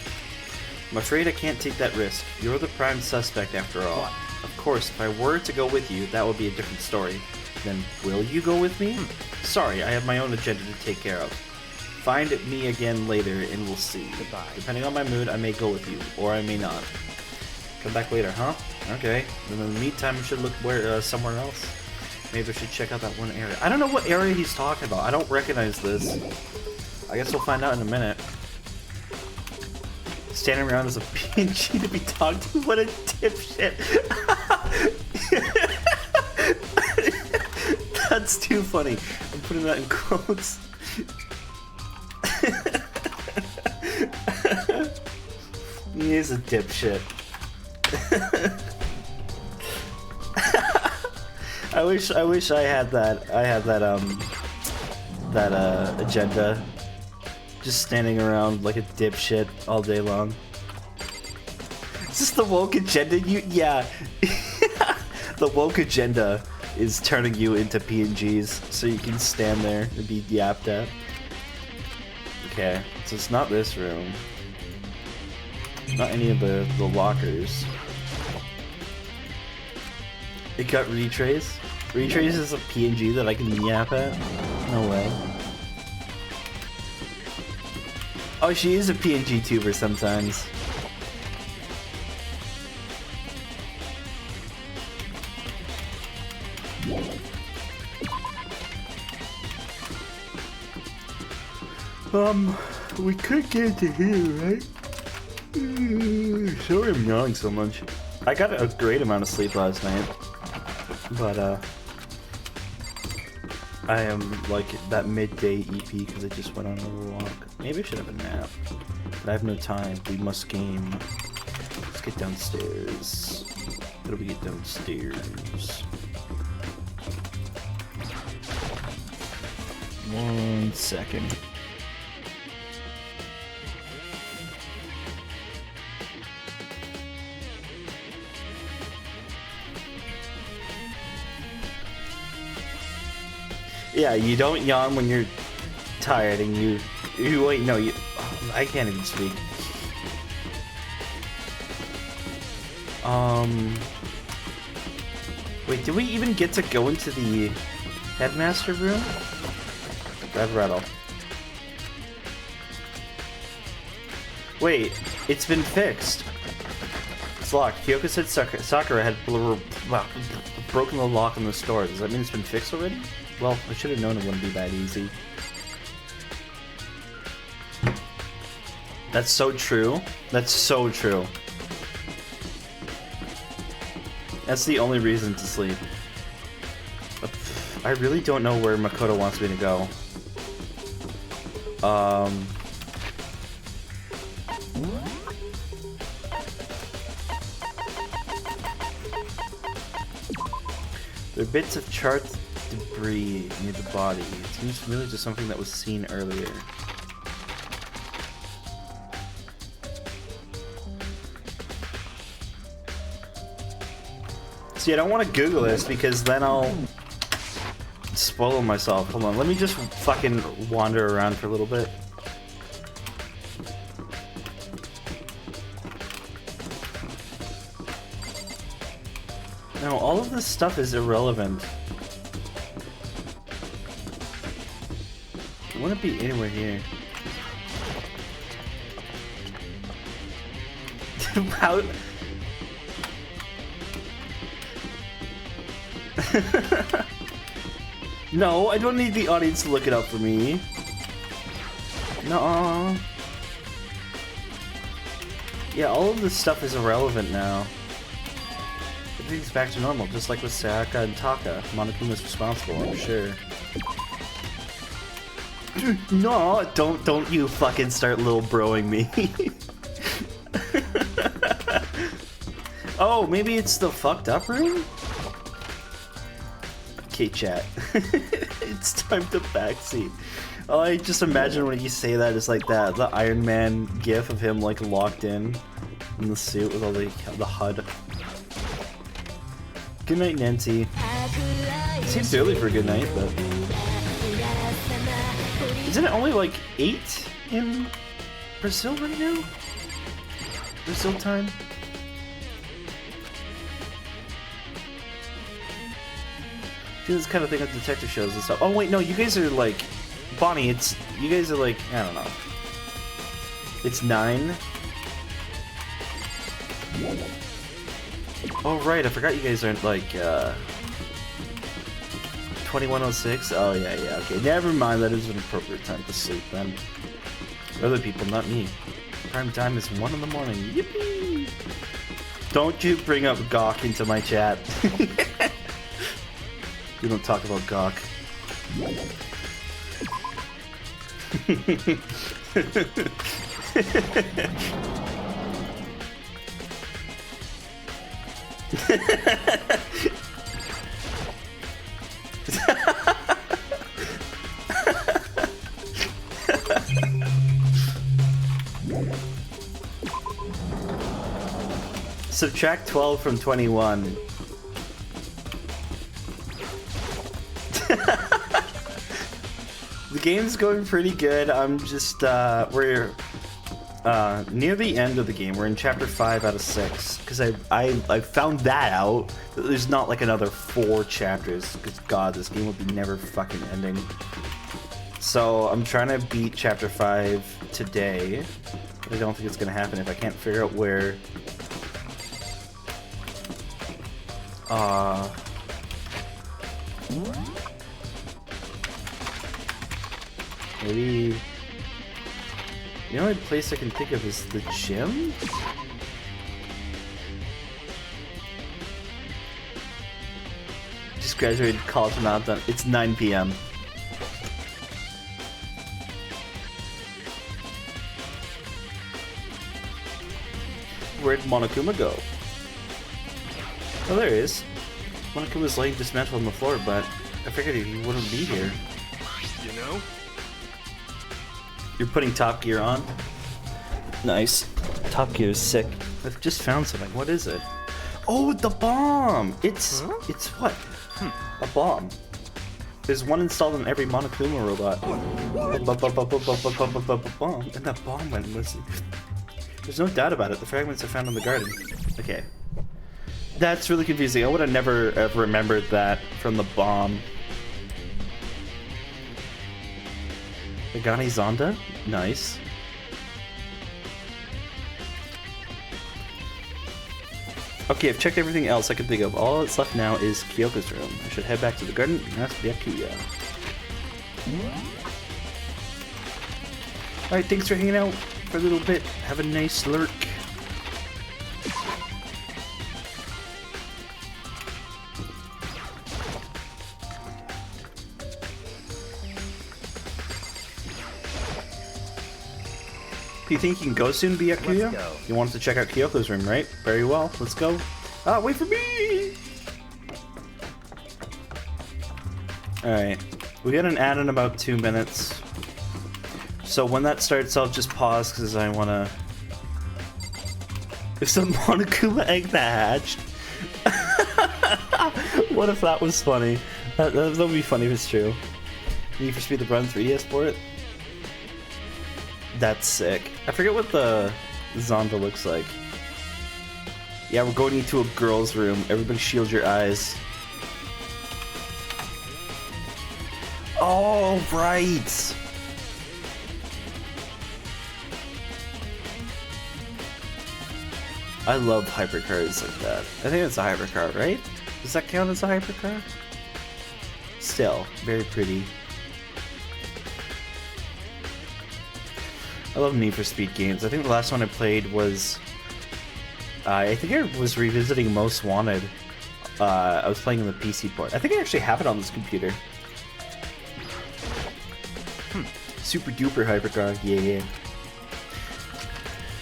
I'm afraid I can't take that risk. You're the prime suspect after all. Of course, if I were to go with you, that would be a different story. Then will you go with me? Sorry, I have my own agenda to take care of. Find me again later and we'll see. Goodbye. Depending on my mood, I may go with you, or I may not. Come back later, huh? Okay. Then in the meantime, we should look somewhere else. Maybe I should check out that one area. I don't know what area he's talking about. I don't recognize this. I guess we'll find out in a minute. Standing around as a PNG to be talked to? What a dipshit. That's too funny. I'm putting that in quotes. He is a dipshit. I wish I had that. Agenda. Just standing around like a dipshit all day long. Is this the woke agenda? Yeah. The woke agenda is turning you into PNGs so you can stand there and be yapped at. Okay, so it's not this room. Not any of the lockers. It got Retrace. Retrace is a PNG that I can yap at? No way. Oh, she is a PNG tuber sometimes. We could get into here, right? Sorry I'm yawning so much. I got a great amount of sleep last night. But, I am like that midday EP because I just went on a little walk. Maybe I should have a nap. But I have no time. We must game. Let's get downstairs. How do we get downstairs? 1 second. Yeah, you don't yawn when you're tired, and you wait. No, you. I can't even speak. Wait, did we even get to go into the headmaster room? Red Rattle. Wait, it's been fixed. It's locked. Kyoko said Sakura had broken the lock on the store. Does that mean it's been fixed already? Well, I should have known it wouldn't be that easy. That's so true. That's so true. That's the only reason to sleep. I really don't know where Makoto wants me to go. There are bits of chart debris near the body. It seems familiar to something that was seen earlier. See, I don't want to Google this because then I'll spoil myself. Hold on, let me just fucking wander around for a little bit. No, all of this stuff is irrelevant. It wouldn't be anywhere here. How? No, I don't need the audience to look it up for me. No. Yeah, all of this stuff is irrelevant now. Everything's back to normal, just like with Sayaka and Taka. Monokuma's responsible, I'm sure. No, don't you fucking start little broing me. Oh, maybe it's the fucked up room? Okay, chat. It's time to backseat. Oh, I just imagine when you say that, it's like that, the Iron Man gif of him like locked in the suit with all the HUD. Good night, Nancy. It seems early for a good night, but... Isn't it only like 8 in Brazil right now? Brazil time? Do this kind of thing with detective shows and stuff. Oh wait, no, you guys are like... Bonnie, you guys are like... I don't know. It's 9? Oh right, I forgot you guys aren't like 2106? Oh yeah, okay. Never mind, that is an appropriate time to sleep then. Other people, not me. Prime time is 1 in the morning. Yippee! Don't you bring up Gawk into my chat. We don't talk about Gawk. Subtract 12 from 21. The game's going pretty good. I'm just, we're near the end of the game. We're in chapter 5 out of 6. Because I found that out. That there's not like another 4 chapters. Because god, this game will be never fucking ending. So I'm trying to beat chapter 5 today. But I don't think it's going to happen if I can't figure out where... Maybe... The only place I can think of is the gym? Just graduated college and not done. It's 9 p.m. Where'd Monokuma go? Oh, there he is. Monica was laying dismantled on the floor, but I figured he wouldn't be here. You know? You're putting Top Gear on? Nice. Top Gear is sick. I've just found something. What is it? Oh, the bomb! It's what? A bomb. There's one installed in every Monokuma robot. Bomb. And that bomb went missing. There's no doubt about it. The fragments are found in the garden. Okay. That's really confusing. I would have never ever remembered that from the bomb. Megane Zonda? Nice. Okay, I've checked everything else I can think of. All that's left now is Kyoko's room. I should head back to the garden and ask Byakuya. Alright, thanks for hanging out for a little bit. Have a nice lurk. You think you can go soon, Byakuya? Let's go. You wanted to check out Kyoko's room, right? Very well, let's go. Ah, wait for me! Alright, we got an ad in about 2 minutes. So when that starts, I'll just pause because I want to... It's a Monokuma egg that hatched. What if that was funny? That would be funny if it's true. Need for Speed the Run 3DS for it? That's sick. I forget what the Zonda looks like. Yeah, we're going into a girl's room. Everybody shield your eyes. Oh, right! I love hypercars like that. I think it's a hypercar, right? Does that count as a hypercar? Still, very pretty. I love Need for Speed games. I think the last one I played was... I think I was revisiting Most Wanted. I was playing in the PC port. I think I actually have it on this computer. Super duper hypercar, yeah.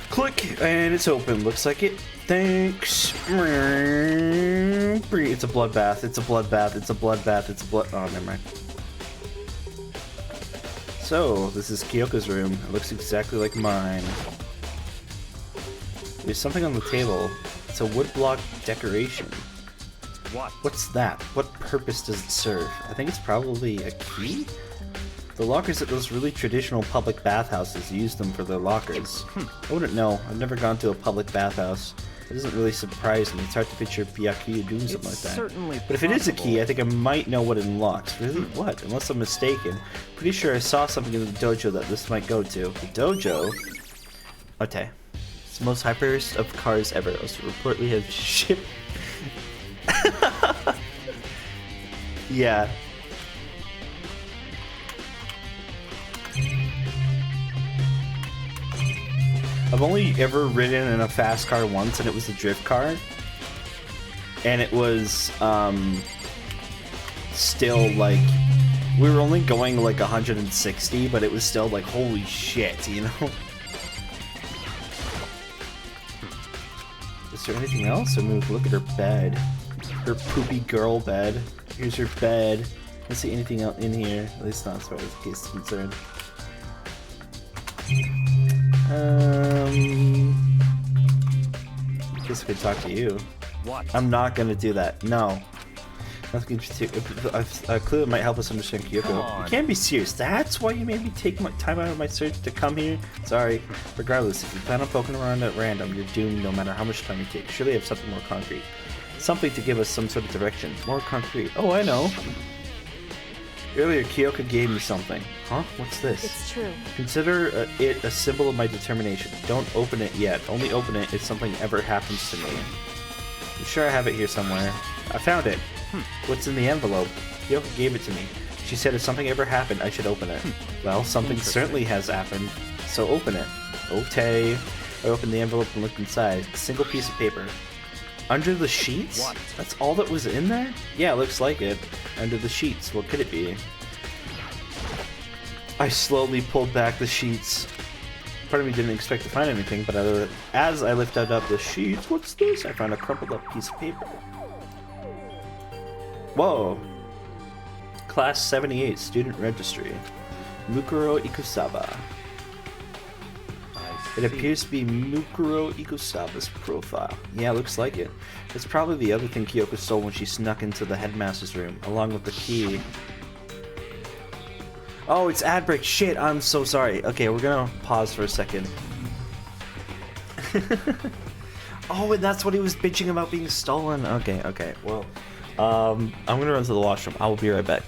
Click, and it's open. Looks like it. Thanks. It's a bloodbath. It's a bloodbath. It's a bloodbath. It's a blood... Oh, never mind. So, this is Kyoko's room. It looks exactly like mine. There's something on the table. It's a woodblock decoration. What? What's that? What purpose does it serve? I think it's probably a key? The lockers at those really traditional public bathhouses use them for their lockers. I wouldn't know. I've never gone to a public bathhouse. It doesn't really surprise me. It's hard to picture Byakuya doing something like that. Certainly But if it is a key, possible. I think I might know what it unlocks. Really? What? Unless I'm mistaken. Pretty sure I saw something in the dojo that this might go to. The dojo? Okay. It's the most hyperest of cars ever. Also reportedly have shipped... Yeah. I've only ever ridden in a fast car once, and it was a drift car. And it was, still, like, we were only going, like, 160, but it was still, like, holy shit, you know? Is there anything else? I mean, look at her bed. Her poopy girl bed. Here's her bed. Let's see anything else in here. At least not as far as the case is concerned. Guess I could talk to you. What? I'm not gonna do that. No. Nothing particular. A clue that might help us understand Come Kyoko. on. You can't be serious. That's why you made me take my time out of my search to come here? Sorry. Regardless, if you plan on poking around at random, you're doomed no matter how much time you take. Surely you have something more concrete. Something to give us some sort of direction. More concrete. Oh, I know. Earlier, Kyoko gave me something. Huh? What's this? It's true. Consider it a symbol of my determination. Don't open it yet. Only open it if something ever happens to me. I'm sure I have it here somewhere. I found it. What's in the envelope? Kyoko gave it to me. She said if something ever happened, I should open it. Well, something certainly has happened, so open it. Okay. I opened the envelope and looked inside. A single piece of paper. Under the sheets? What? That's all that was in there? Yeah, it looks like it. Under the sheets. What could it be? I slowly pulled back the sheets. Part of me didn't expect to find anything, but as I lifted up the sheets, what's this? I found a crumpled up piece of paper. Whoa. Class 78, student registry. Mukuro Ikusaba. It appears to be Mukuro Ikusaba's profile. Yeah, looks like it. It's probably the other thing Kyoko stole when she snuck into the headmaster's room, along with the key. Oh, it's ad break. Shit, I'm so sorry. Okay, we're gonna pause for a second. Oh, and that's what he was bitching about being stolen. Okay, okay. Well, I'm gonna run to the washroom. I will be right back.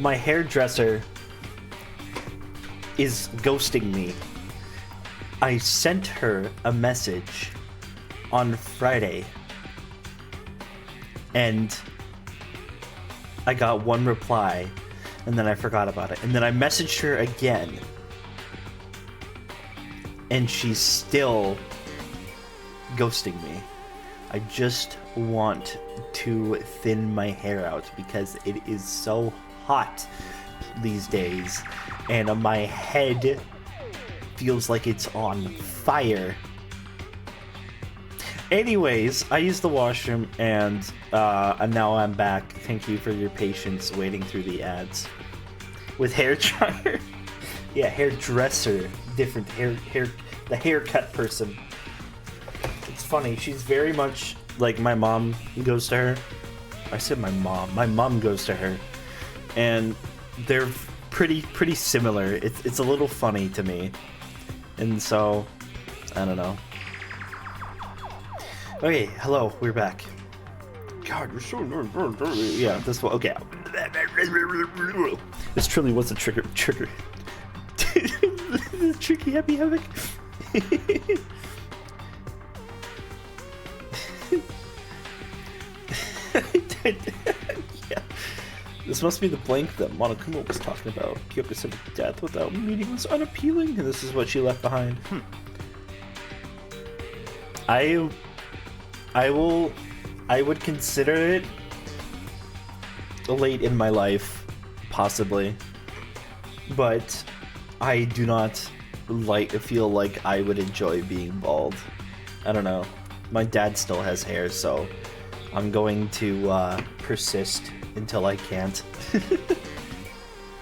My hairdresser is ghosting me. I sent her a message on Friday, and I got one reply, and then I forgot about it. And then I messaged her again, and she's still ghosting me. I just want to thin my hair out because it is so hot these days, and my head feels like it's on fire. Anyways, I used the washroom, and now I'm back. Thank you for your patience waiting through the ads. With hair dryer. Yeah, hairdresser. Different the haircut person. It's funny, she's very much like my mom goes to her. I said my mom. My mom goes to her. And they're pretty similar. It's a little funny to me. And so, I don't know. Okay, hello, we're back. God, you're so... Yeah, this one, okay. This truly was a trigger. Tricky happy havoc. Yeah. This must be the blank that Monokuma was talking about. Kyoko said death without meaning was unappealing, and this is what she left behind. I would consider it late in my life, possibly, but I do not feel like I would enjoy being bald. I don't know. My dad still has hair, so I'm going to persist until I can't.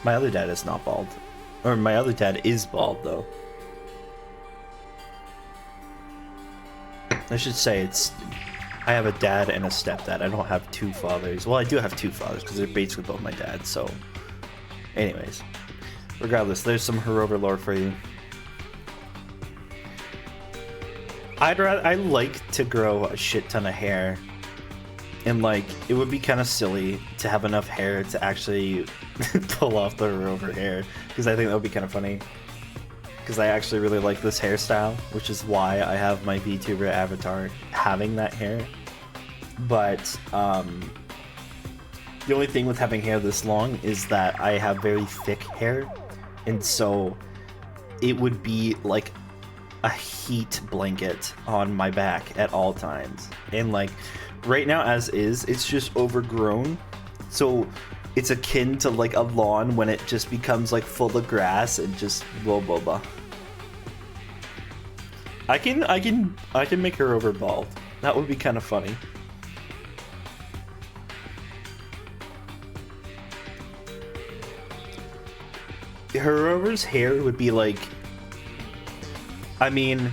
My other dad is not bald. Or my other dad is bald, though. I should say I have a dad and a stepdad. I don't have two fathers. Well, I do have two fathers because they're basically both my dads, so... Anyways. Regardless, there's some Hirover lore for you. I like to grow a shit ton of hair. And, like, it would be kind of silly to have enough hair to actually pull off the Hirover hair. Because I think that would be kind of funny. Because I actually really like this hairstyle, which is why I have my VTuber avatar having that hair. But the only thing with having hair this long is that I have very thick hair, and so it would be like a heat blanket on my back at all times. And like right now as is, it's just overgrown, so it's akin to like a lawn when it just becomes like full of grass and just blah blah blah. I can make her over bald. That would be kind of funny. Hirover's hair would be like, I mean,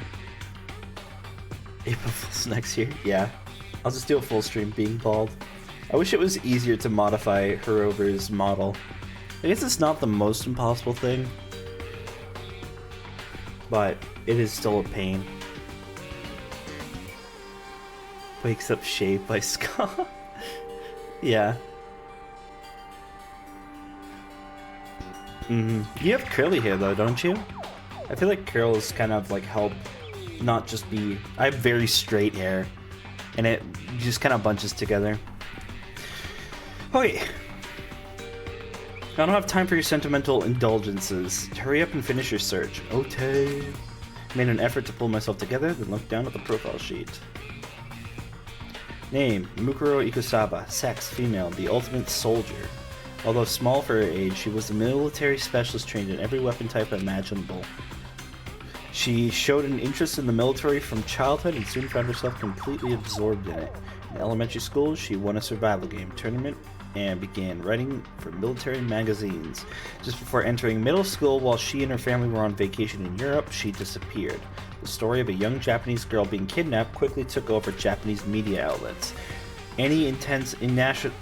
April Fool's next year. Yeah, I'll just do a full stream being bald. I wish it was easier to modify Hirover's model. I guess it's not the most impossible thing, but it is still a pain. Wakes up shaved by Scott. Yeah. You have curly hair though, don't you? I feel like curls kind of like help not just be... I have very straight hair, and it just kind of bunches together. Okay. I don't have time for your sentimental indulgences. Hurry up and finish your search. Okay. Made an effort to pull myself together, then looked down at the profile sheet. Name, Mukuro Ikusaba. Sex, female, the ultimate soldier. Although small for her age, she was a military specialist trained in every weapon type imaginable. She showed an interest in the military from childhood and soon found herself completely absorbed in it. In elementary school, she won a survival game tournament and began writing for military magazines. Just before entering middle school, while she and her family were on vacation in Europe, she disappeared. The story of a young Japanese girl being kidnapped quickly took over Japanese media outlets. An intense international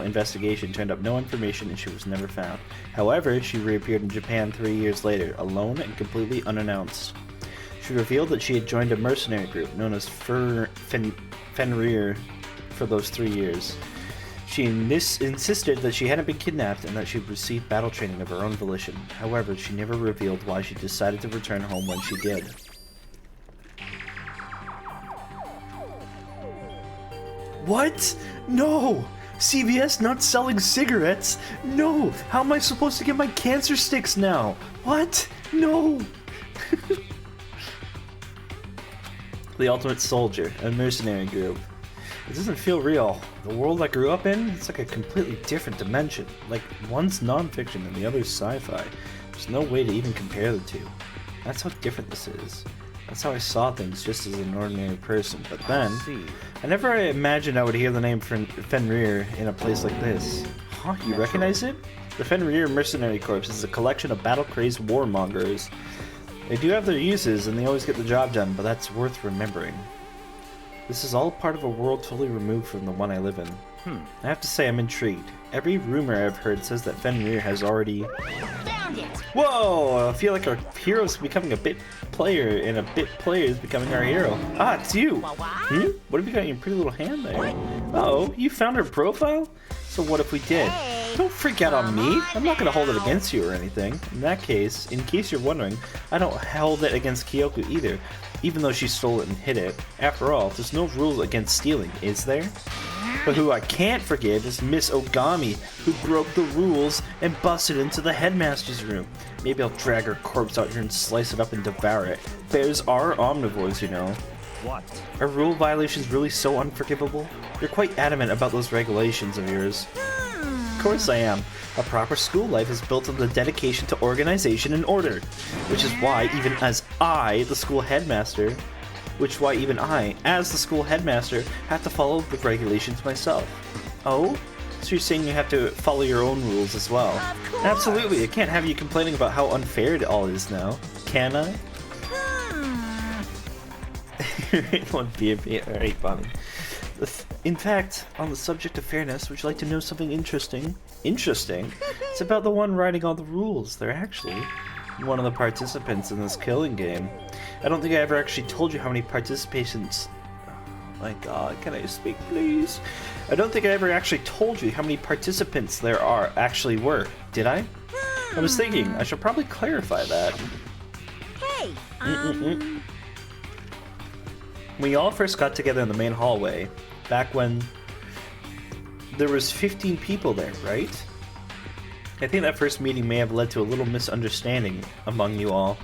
investigation turned up no information and she was never found. However, she reappeared in Japan 3 years later, alone and completely unannounced. She revealed that she had joined a mercenary group known as Fenrir for those 3 years. She insisted that she hadn't been kidnapped and that she'd received battle training of her own volition. However, she never revealed why she decided to return home when she did. What? No! CVS not selling cigarettes? No! How am I supposed to get my cancer sticks now? What? No! The Ultimate Soldier, a mercenary group. It doesn't feel real. The world I grew up in, it's like a completely different dimension. Like, one's non-fiction and the other's sci-fi. There's no way to even compare the two. That's how different this is. That's how I saw things just as an ordinary person. But then, I never imagined I would hear the name Fenrir in a place like this. Huh, you recognize it? The Fenrir Mercenary Corps is a collection of battle-crazed warmongers. They do have their uses, and they always get the job done, but that's worth remembering. This is all part of a world totally removed from the one I live in. I have to say I'm intrigued. Every rumor I've heard says that Fenrir has already... Found it! Whoa! I feel like our hero's becoming a bit player, and a bit player is becoming our hero. Ah, it's you! What? What have you got in your pretty little hand there? Oh, you found her profile? So what if we did? Hey, Don't freak out on me. come on I'm not gonna hold it now. against you or anything. In that case, in case you're wondering, I don't hold it against Kyoko either, even though she stole it and hid it. After all, there's no rules against stealing, is there? But who I can't forgive is Miss Ogami, who broke the rules and busted into the headmaster's room. Maybe I'll drag her corpse out here and slice it up and devour it. Bears are omnivores, you know. What? Are rule violations really so unforgivable? You're quite adamant about those regulations of yours. Of course I am. A proper school life is built on the dedication to organization and order. Which is why even as the school headmaster, have to follow the regulations myself. Oh? So you're saying you have to follow your own rules as well? Of course. Absolutely. I can't have you complaining about how unfair it all is now. Can I? Alright, Bonnie. In fact, on the subject of fairness, would you like to know something interesting? Interesting? It's about the one writing all the rules. They're actually one of the participants in this killing game. I don't think I ever actually told you how many participations... Oh my god, can I speak, please? I don't think I ever actually told you how many participants there actually were. Did I? I was thinking, I should probably clarify that. Hey, When we all first got together in the main hallway, back when there was 15 people there, right? I think that first meeting may have led to a little misunderstanding among you all.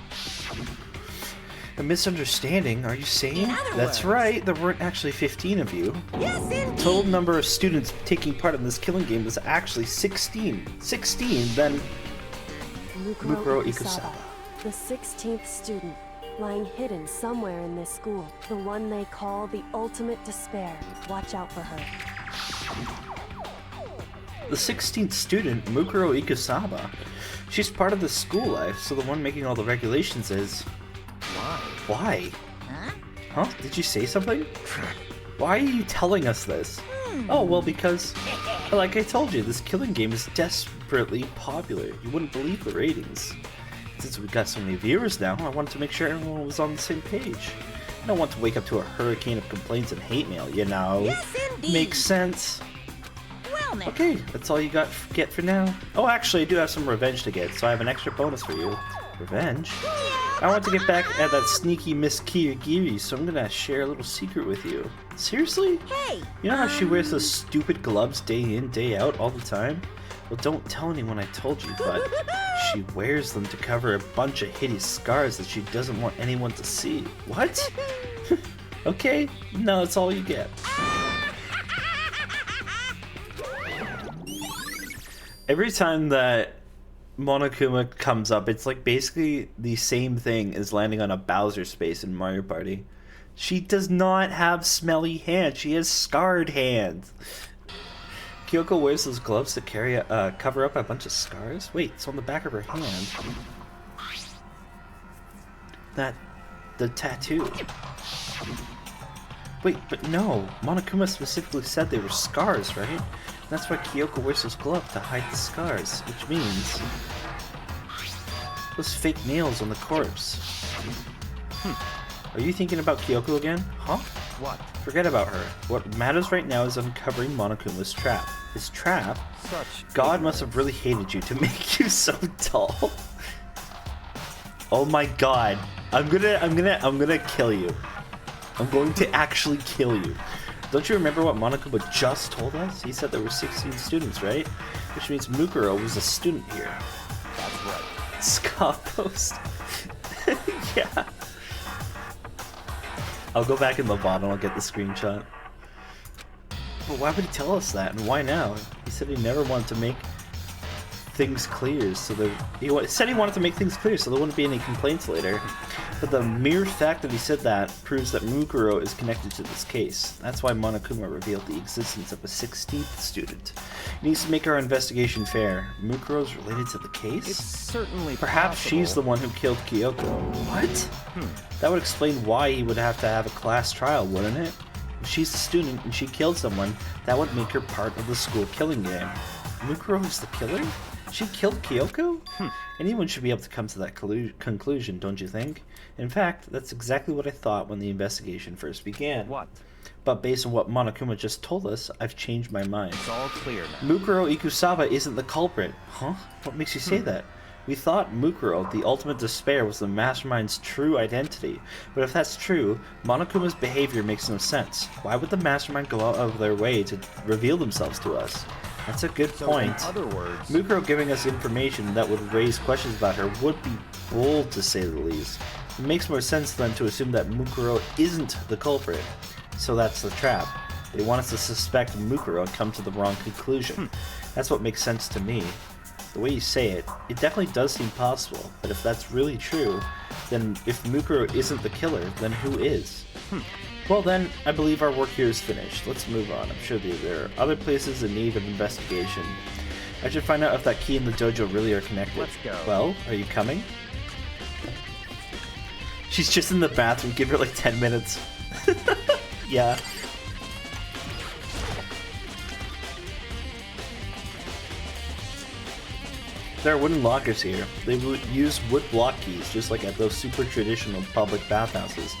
A misunderstanding, are you saying? In other That's words- right, there weren't actually 15 of you. yes, indeed. Total number of students taking part in this killing game was actually 16. 16, then Mukuro Ikusaba. The 16th student, lying hidden somewhere in this school. The one they call the ultimate despair. Watch out for her. The 16th student, Mukuro Ikusaba. She's part of the school life, so the one making all the regulations is... Why? Why? Huh? Huh? Did you say something? Why are you telling us this? Oh, well, because, like I told you, this killing game is desperately popular. You wouldn't believe the ratings. Since we've got so many viewers now, I wanted to make sure everyone was on the same page. I don't want to wake up to a hurricane of complaints and hate mail, you know? Yes, indeed. Makes sense. Well, now. Okay, that's all you get for now. Oh, actually, I do have some revenge to get, so I have an extra bonus for you. Revenge? I want to get back at that sneaky Miss Kirigiri, so I'm gonna share a little secret with you. Seriously? Hey, You know how she wears those stupid gloves day in, day out, all the time? Well, don't tell anyone I told you, but she wears them to cover a bunch of hideous scars that she doesn't want anyone to see. What? Okay, no, that's all you get. Every time that Monokuma comes up, it's like basically the same thing as landing on a Bowser space in Mario Party. She does not have smelly hands, she has scarred hands. Kyoko wears those gloves to cover up a bunch of scars? Wait, it's on the back of her hand. The tattoo. Wait, but no, Monokuma specifically said they were scars, right? That's why Kyoko wears those gloves to hide the scars, which means those fake nails on the corpse. Are you thinking about Kyoko again? Huh? What? Forget about her. What matters right now is uncovering Monokuma's trap. His trap? Such God must have really hated you to make you so dull. Oh my god. I'm gonna kill you. I'm going to actually kill you. Don't you remember what Monokuma just told us? He said there were 16 students, right? Which means Mukuro was a student here. That's right. Ska post. Yeah. I'll go back in the bottom, I'll get the screenshot. But why would he tell us that, and why now? He said he never wanted to make things clear, so he said he wanted to make things clear so there wouldn't be any complaints later. But the mere fact that he said that proves that Mukuro is connected to this case. That's why Monokuma revealed the existence of a 16th student. He needs to make our investigation fair. Mukuro's related to the case? It's certainly Perhaps possible. she's the one who killed Kyoko. What? That would explain why he would have to have a class trial, wouldn't it? If she's a student and she killed someone, that would make her part of the school killing game. Mukuro is the killer? She killed Kyoko? Anyone should be able to come to that conclusion, don't you think? In fact, that's exactly what I thought when the investigation first began. What? But based on what Monokuma just told us, I've changed my mind. It's all clear now. Mukuro Ikusawa isn't the culprit. Huh? What makes you say that? We thought Mukuro, the ultimate despair, was the mastermind's true identity. But if that's true, Monokuma's behavior makes no sense. Why would the mastermind go out of their way to reveal themselves to us? That's a good point. In other words, Mukuro giving us information that would raise questions about her would be bold, to say the least. It makes more sense then to assume that Mukuro isn't the culprit. So that's the trap. They want us to suspect Mukuro and come to the wrong conclusion. That's what makes sense to me. The way you say it, it definitely does seem possible. But if that's really true, then if Mukuro isn't the killer, then who is? Well then, I believe our work here is finished. Let's move on. I'm sure there are other places in need of investigation. I should find out if that key and the dojo really are connected. Let's go. Well, are you coming? She's just in the bathroom. Give her like 10 minutes. Yeah. There are wooden lockers here. They would use wood block keys, just like at those super traditional public bathhouses.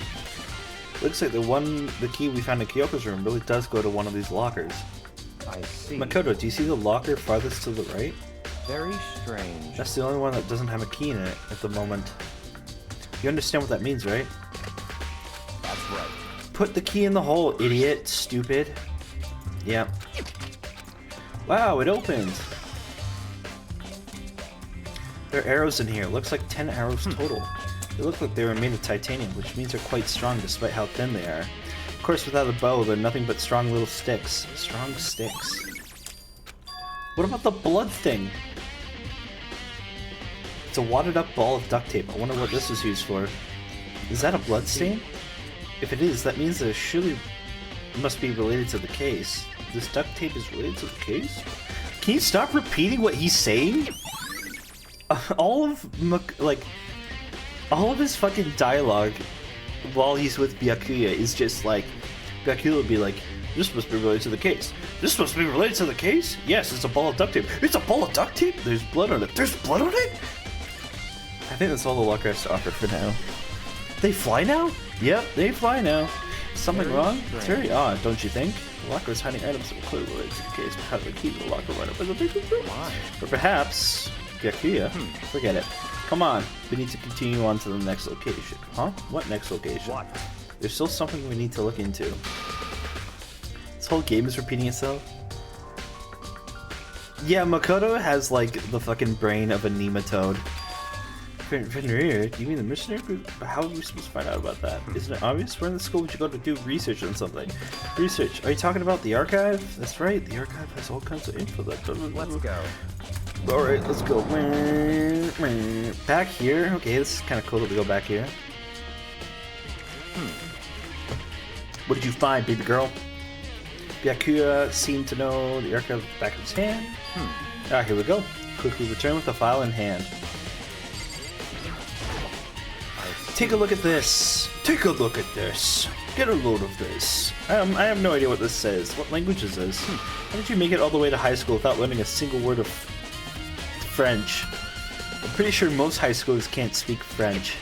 Looks like the key we found in Kyoko's room really does go to one of these lockers. I see. Makoto, do you see the locker farthest to the right? Very strange. That's the only one that doesn't have a key in it at the moment. You understand what that means, right? That's right. Put the key in the hole, idiot. Stupid. Yeah. Wow, it opened. There are arrows in here. Looks like 10 arrows total. They look like they were made of titanium, which means they're quite strong despite how thin they are. Of course, without a bow, they're nothing but strong little sticks. Strong sticks. What about the blood thing? It's a wadded up ball of duct tape. I wonder what this was used for. Is that a blood stain? If it is, that means that it surely must be related to the case. This duct tape is related to the case? Can you stop repeating what he's saying? All of his fucking dialogue while he's with Byakuya is just like, Byakuya would be like, this must be related to the case. This must be related to the case? Yes, it's a ball of duct tape. It's a ball of duct tape? There's blood on it. There's blood on it? I think that's all the locker has to offer for now. They fly now? Yep, they fly now. Something Very wrong? strange. It's very odd, don't you think? The locker is hiding items that were clearly related to the case, but how do they keep the locker right up as a big room? Why? Or perhaps Byakuya? Forget it. Come on, we need to continue on to the next location. Huh? What next location? What? There's still something we need to look into. This whole game is repeating itself. Yeah, Makoto has like the fucking brain of a nematode. Fenrir, do you mean the missionary group? How are we supposed to find out about that? Isn't it obvious? Where in the school would you go to do research on something? Research? Are you talking about the archive? That's right, the archive has all kinds of info that doesn't... Let's go. Alright, let's go. Back here? Okay, this is kind of cool that we go back here. What did you find, baby girl? Byakuya seemed to know the archive at the back of his hand. Ah, here we go. Quickly return with the file in hand. Take a look at this. Take a look at this. Get a load of this. I have no idea what this says. What language is this? How did you make it all the way to high school without learning a single word of French? I'm pretty sure most high schoolers can't speak French.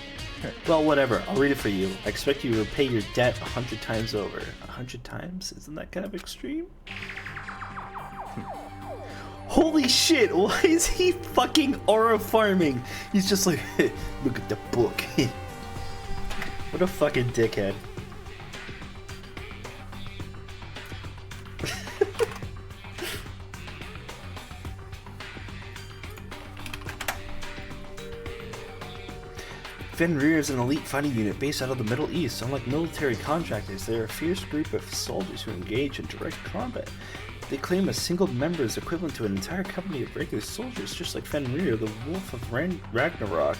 Well, whatever. I'll read it for you. I expect you to repay your debt 100 times over. 100 times? Isn't that kind of extreme? Holy shit! Why is he fucking aura farming? He's just like, look at the book. What a fucking dickhead. Fenrir is an elite fighting unit based out of the Middle East. Unlike military contractors, they are a fierce group of soldiers who engage in direct combat. They claim a single member is equivalent to an entire company of regular soldiers, just like Fenrir, the Wolf of Ragnarok.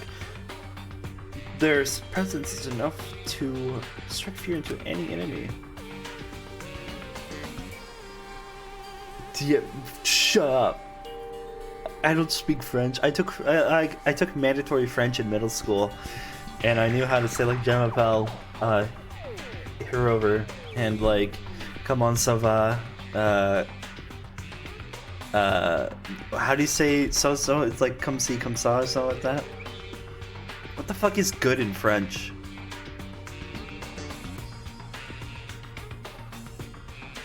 Their presence is enough to strike fear into any enemy. Yeah, shut up. I don't speak French. I took mandatory French in middle school, and I knew how to say like "Je m'appelle Hirover" and like "Come on, ça va." How do you say so? It's like "Come see, come ça" or something like that. What the fuck is good in French?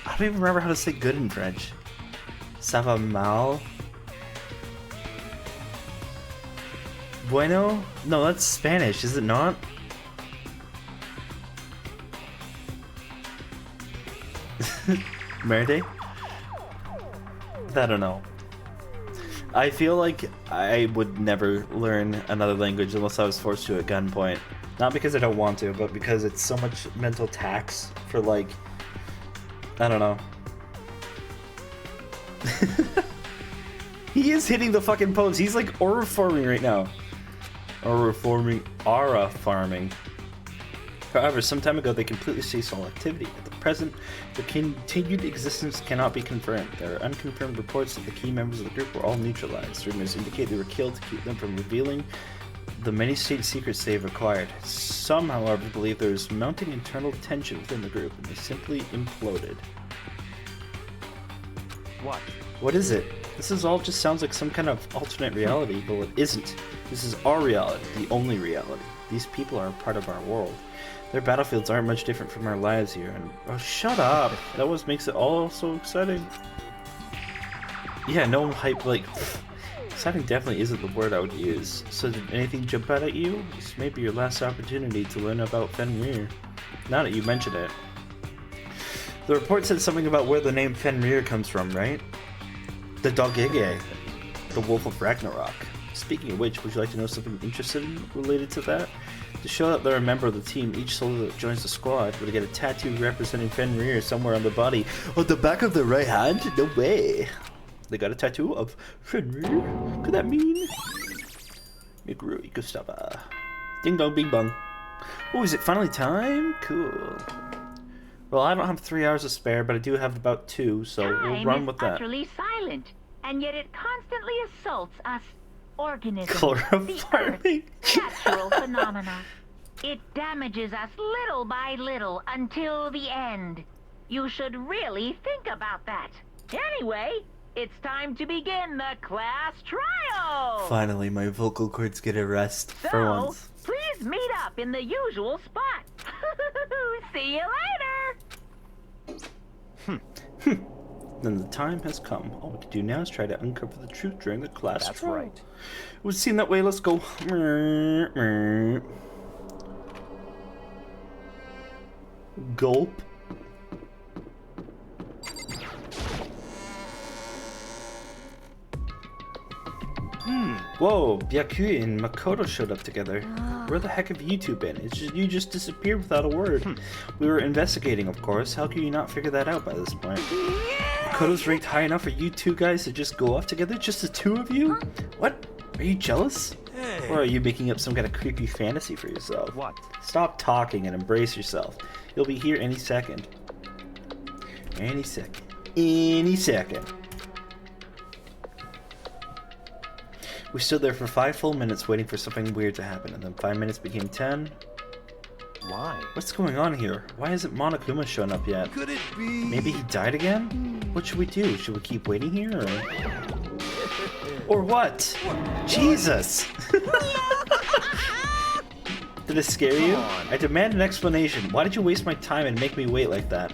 I don't even remember how to say good in French. Ça va mal? Bueno? No, that's Spanish, is it not? Merde? I don't know. I feel like I would never learn another language unless I was forced to at gunpoint. Not because I don't want to, but because it's so much mental tax for like, I don't know. He is hitting the fucking pose. He's like aura farming right now. Aura farming. However, some time ago they completely ceased all activity. At the present, their continued existence cannot be confirmed. There are unconfirmed reports that the key members of the group were all neutralized. Rumors indicate they were killed to keep them from revealing the many state secrets they have acquired. Some, however, believe there is mounting internal tension within the group and they simply imploded. What? What is it? This is all just sounds like some kind of alternate reality, but it isn't. This is our reality, the only reality. These people are a part of our world. Their battlefields aren't much different from our lives here, and oh, shut up! That always makes it all so exciting. Yeah, no hype. Like, exciting definitely isn't the word I would use. So, did anything jump out at you? This may be your last opportunity to learn about Fenrir. Now that you mention it, the report said something about where the name Fenrir comes from, right? The Dogege, the Wolf of Ragnarok. Speaking of which, would you like to know something interesting related to that? To show that they're a member of the team, each soldier that joins the squad would get a tattoo representing Fenrir somewhere on the body. On the back of the right hand? No way. They got a tattoo of Fenrir? Could that mean? Mikuru Ikustaba. Ding dong bing bong. Oh, is it finally time? Cool. Well, I don't have 3 hours to spare, but I do have about 2, so we'll run with that. Time is utterly silent, and yet it constantly assaults us organisms. Chloroforming. Natural phenomena. It damages us little by little until the end. You should really think about that. Anyway, it's time to begin the class trial. Finally, my vocal cords get a rest for once. Please meet up in the usual spot. See you later. Then the time has come. All we can do now is try to uncover the truth during the class That's trial. right. It would seem that way. Let's go. Gulp. Whoa, Byaku and Makoto showed up together. Where the heck have you two been? You just disappeared without a word. We were investigating, of course. How can you not figure that out by this point? Makoto's ranked high enough for you two guys to just go off together? Just the two of you? What? Are you jealous? Hey. Or are you making up some kind of creepy fantasy for yourself? What? Stop talking and embrace yourself. You'll be here any second. Any second. Any second. We stood there for 5 full minutes waiting for something weird to happen, and then 5 minutes became 10. Why? What's going on here? Why hasn't Monokuma shown up yet? Could it be? Maybe he died again? What should we do? Should we keep waiting here, or what? Jesus! Did it scare you? Come on. I demand an explanation. Why did you waste my time and make me wait like that?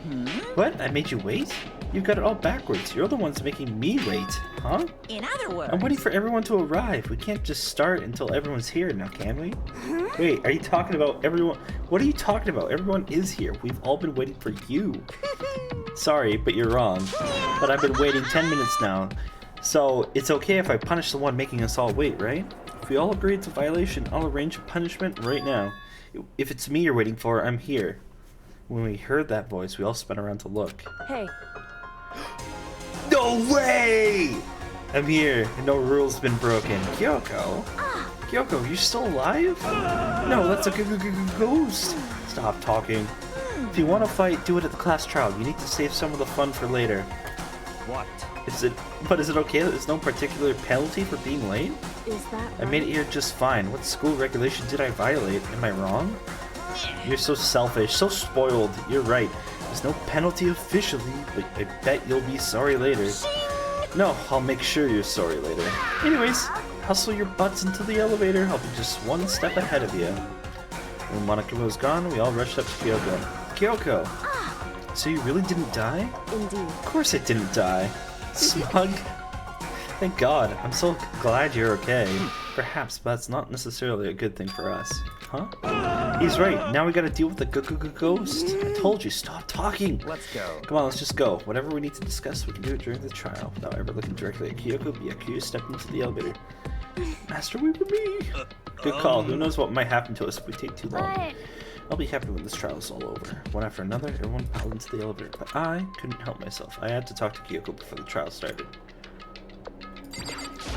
What? I made you wait? You've got it all backwards. You're the ones making me wait, huh? In other words, I'm waiting for everyone to arrive. We can't just start until everyone's here now, can we? Wait, are you talking about everyone? What are you talking about? Everyone is here. We've all been waiting for you. Sorry, but you're wrong. But I've been waiting 10 minutes now. So it's okay if I punish the one making us all wait, right? If we all agree it's a violation, I'll arrange a punishment right now. If it's me you're waiting for, I'm here. When we heard that voice, we all spun around to look. Hey, No way! I'm here, and no rule's been broken. Kyoko? Kyoko, you still alive? No, that's a ghost. Stop talking. If you want to fight, do it at the class trial. You need to save some of the fun for later. What? Is it okay that there's no particular penalty for being late? is that I made it here just fine. What school regulation did I violate? Am I wrong? You're so selfish, so spoiled. You're right. There's no penalty officially, but I bet you'll be sorry later. No, I'll make sure you're sorry later. Anyways, hustle your butts into the elevator. I'll be just one step ahead of you. When Monokuma was gone, we all rushed up to Kyoko. Kyoko! So you really didn't die? Indeed. Of course I didn't die. Smug. Thank God. I'm so glad you're okay. Perhaps, but that's not necessarily a good thing for us. Huh? He's right. Now we gotta deal with the ghost. I told you, stop talking. Let's go. Come on, let's just go. Whatever we need to discuss, we can do it during the trial. Without ever looking directly at Kyoko, Byakuya stepped into the elevator. Master, wait for me. Good call. Who knows what might happen to us if we take too long. But I'll be happy when this trial is all over. One after another, everyone piled into the elevator, but I couldn't help myself. I had to talk to Kyoko before the trial started.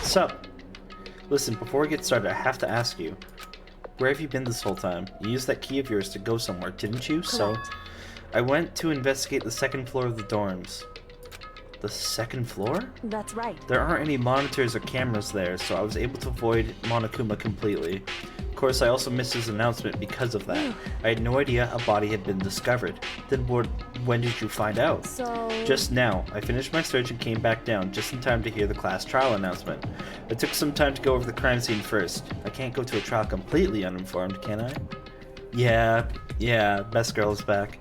Sup? Listen, before we get started, I have to ask you. Where have you been this whole time? You used that key of yours to go somewhere, didn't you? So, Correct. I went to investigate the second floor of the dorms. The second floor? That's right. There aren't any monitors or cameras there, so I was able to avoid Monokuma completely. Of course, I also missed his announcement because of that. I had no idea a body had been discovered. Then when did you find out? So... Just now. I finished my search and came back down, just in time to hear the class trial announcement. It took some time to go over the crime scene first. I can't go to a trial completely uninformed, can I? Yeah, best girl is back.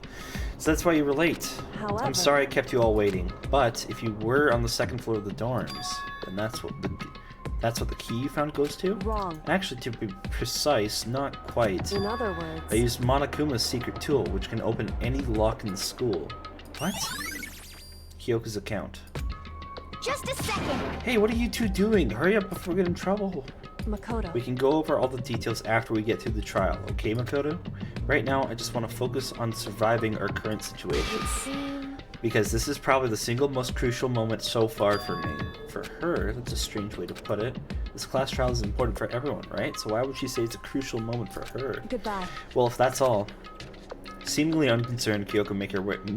So that's why you were late. However... I'm sorry I kept you all waiting, but if you were on the second floor of the dorms, then that's what the key you found goes to? Wrong. Actually, to be precise, not quite. In other words... I used Monokuma's secret tool, which can open any lock in the school. What? Kyoko's account. just a second. Hey, what are you two doing? Hurry up before we get in trouble. Makoto. We can go over all the details after we get through the trial, okay, Makoto? Right now, I just want to focus on surviving our current situation. It seems... Because this is probably the single most crucial moment so far for me. For her, that's a strange way to put it. This class trial is important for everyone, right? So why would she say it's a crucial moment for her? Goodbye. Well, if that's all. Seemingly unconcerned, Kyoko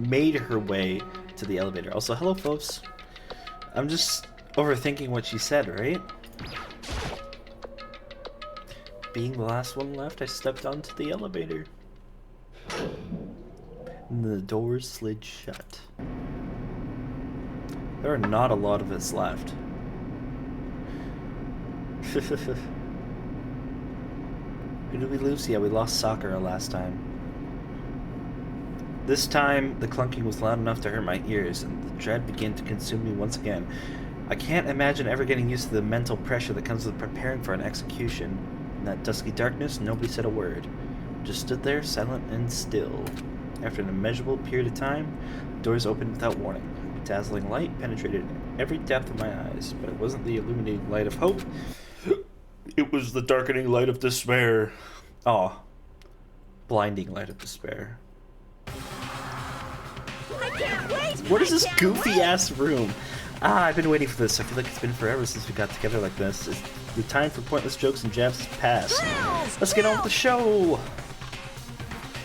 made her way to the elevator. Also, hello, folks. I'm just overthinking what she said, right? Being the last one left, I stepped onto the elevator. And the doors slid shut. There are not a lot of us left. Who did we lose? Yeah, we lost Sakura last time. This time, the clunking was loud enough to hurt my ears, and the dread began to consume me once again. I can't imagine ever getting used to the mental pressure that comes with preparing for an execution. In that dusky darkness, nobody said a word. Just stood there, silent and still. After an immeasurable period of time, the doors opened without warning. A dazzling light penetrated every depth of my eyes, but it wasn't the illuminating light of hope. It was the darkening light of despair. Aw. Blinding light of despair. I can't wait! What is this goofy-ass room? I've been waiting for this. I feel like it's been forever since we got together like this. The time for pointless jokes and jabs has passed. Let's get on with the show!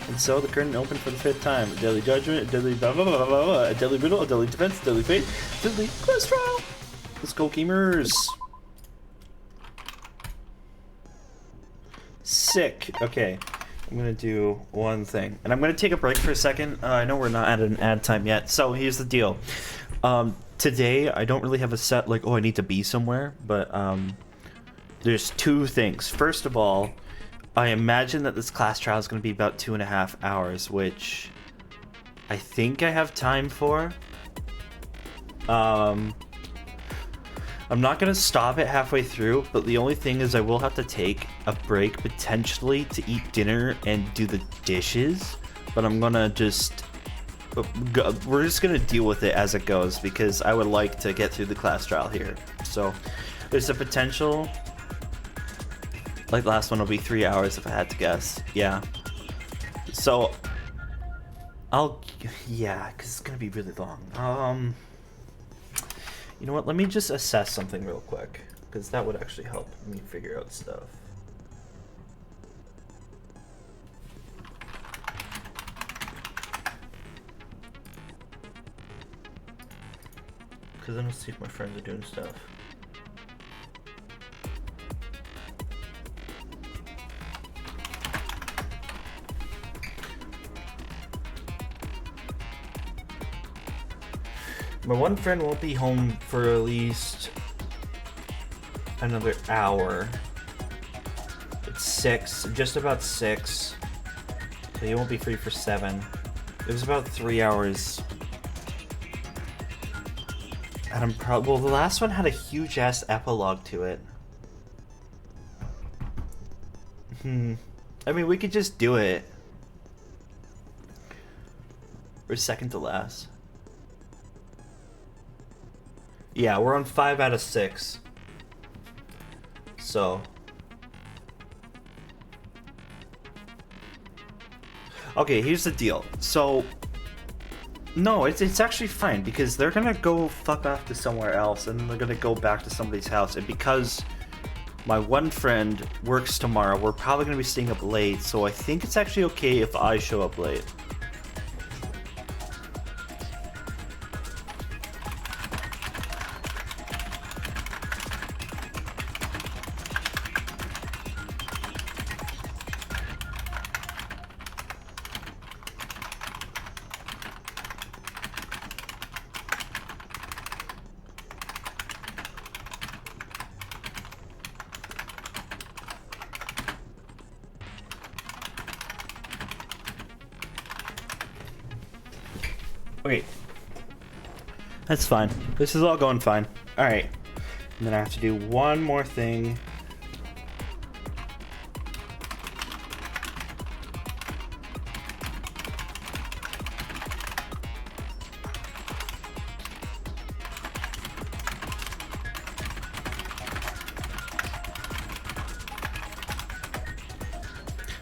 And so the curtain opened for the 5th time. A deadly judgment, a deadly blah blah blah blah blah, a deadly riddle, a deadly defense, a deadly fate, a deadly quest trial! Let's go, gamers! Sick. Okay. I'm gonna do one thing. And I'm gonna take a break for a second. I know we're not at an ad time yet, so here's the deal. Today, I don't really have a set, like, oh, I need to be somewhere, but, there's 2 things. First of all, I imagine that this class trial is going to be about 2.5 hours, which I think I have time for. I'm not going to stop it halfway through, but the only thing is I will have to take a break potentially to eat dinner and do the dishes, but I'm going to just... we're just going to deal with it as it goes, because I would like to get through the class trial here. So there's a potential, like last one will be 3 hours if I had to guess. Yeah. So yeah, because it's going to be really long. You know what, let me just assess something real quick, because that would actually help me figure out stuff. Because then I'll see if my friends are doing stuff. My one friend won't be home for at least another hour. It's 6, just about 6. So he won't be free for 7. It was about 3 hours. And I'm well, the last one had a huge ass epilogue to it. I mean, we could just do it. We're second to last. Yeah, we're on 5 out of 6. So. Okay, here's the deal. So. No, it's actually fine, because they're gonna go fuck off to somewhere else, and they're gonna go back to somebody's house. And because my one friend works tomorrow, we're probably gonna be staying up late, so I think it's actually okay if I show up late. Okay. That's fine. This is all going fine. Alright. And then I have to do one more thing.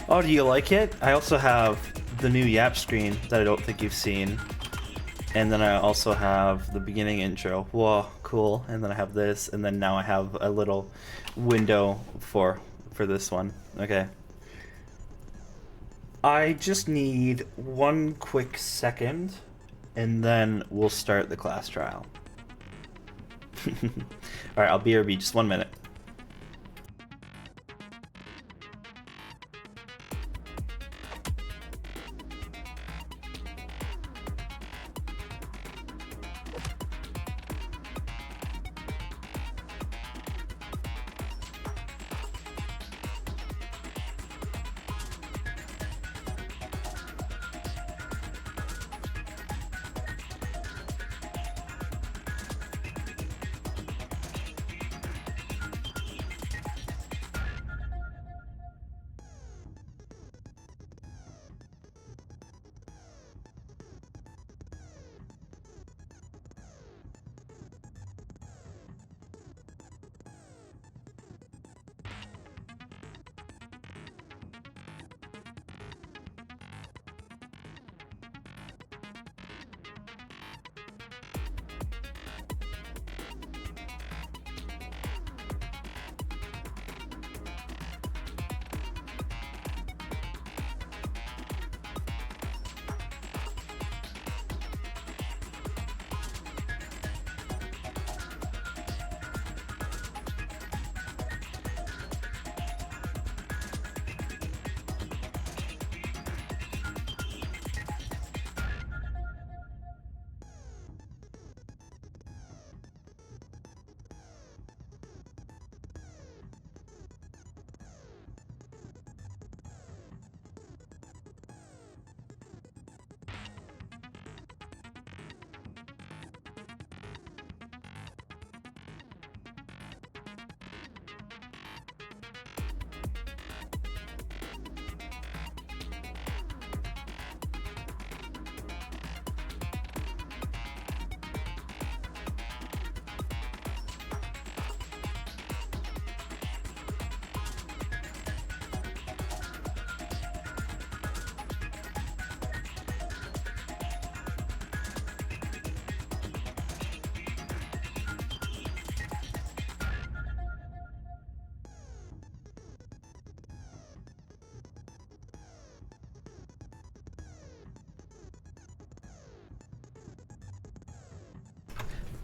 Oh, do you like it? I also have the new Yap screen that I don't think you've seen. And then I also have the beginning intro. Whoa, cool. And then I have this, and then now I have a little window for this one. Okay. I just need one quick second, and then we'll start the class trial. Alright, I'll BRB just 1 minute.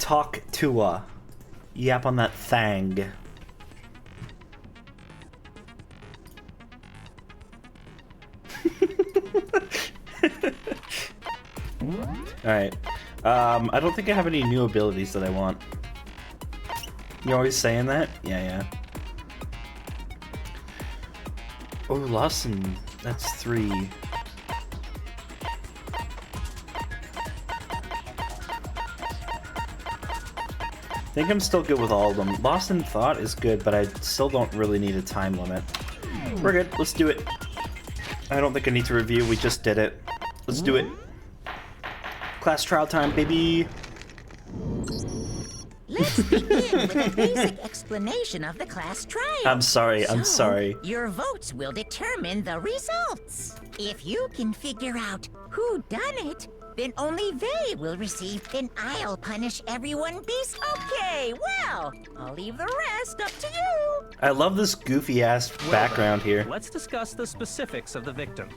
Talk to her. Yap on that thang. Alright. I don't think I have any new abilities that I want. You always saying that? Yeah, yeah. Oh, Lawson. That's 3. I think I'm still good with all of them. Lost in Thought is good, but I still don't really need a time limit. We're good. Let's do it. I don't think I need to review. We just did it. Let's do it. Class trial time, baby. Let's begin with a basic explanation of the class trial. I'm sorry. I'm So, sorry. Your votes will determine the results. If you can figure out who done it, then only they will receive. Then I'll punish everyone beast. Okay, well, I'll leave the rest up to you. I love this goofy ass background here. Let's discuss the specifics of the victim.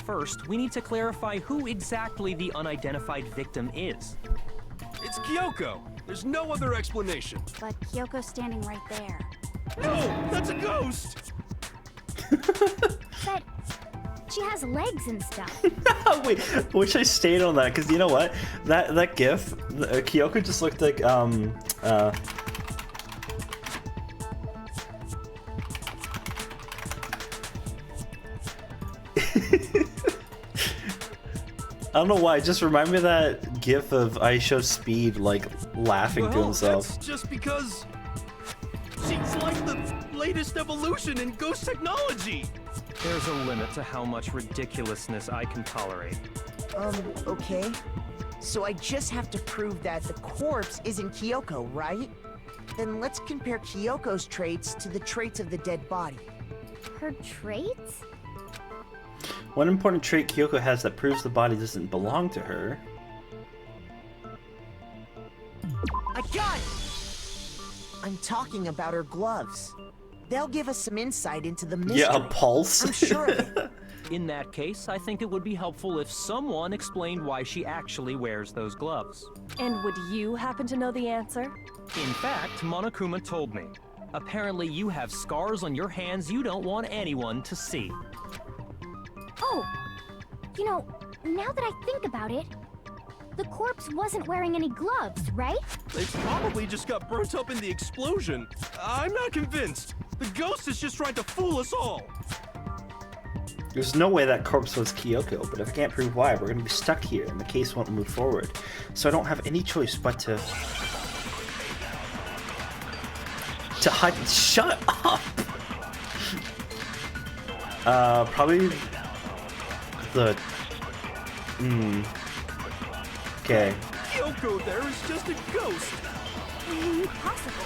First, we need to clarify who exactly the unidentified victim is. It's Kyoko. There's no other explanation. But Kyoko's standing right there. No, that's a ghost. But she has legs and stuff. Wait, I wish I stayed on that because you know what? That GIF, Kyoko just looked like I don't know why. It just reminded me of that GIF of I Show Speed like laughing to himself. That's just because she's like the latest evolution in ghost technology. There's a limit to how much ridiculousness I can tolerate. Okay. So I just have to prove that the corpse isn't Kyoko, right? Then let's compare Kyoko's traits to the traits of the dead body. Her traits? One important trait Kyoko has that proves the body doesn't belong to her. I got it! I'm talking about her gloves. They'll give us some insight into the mystery. Yeah, a pulse. I'm sure of it. In that case, I think it would be helpful if someone explained why she actually wears those gloves. And would you happen to know the answer? In fact, Monokuma told me. Apparently you have scars on your hands you don't want anyone to see. Oh, you know, now that I think about it, the corpse wasn't wearing any gloves, right? They probably just got burnt up in the explosion. I'm not convinced. The ghost is just trying to fool us all. There's no way that corpse was Kyoko, but if I can't prove why, we're gonna be stuck here and the case won't move forward. So I don't have any choice but to hide. Shut up! Probably the... Okay. Kyoko there is just a ghost. Impossible.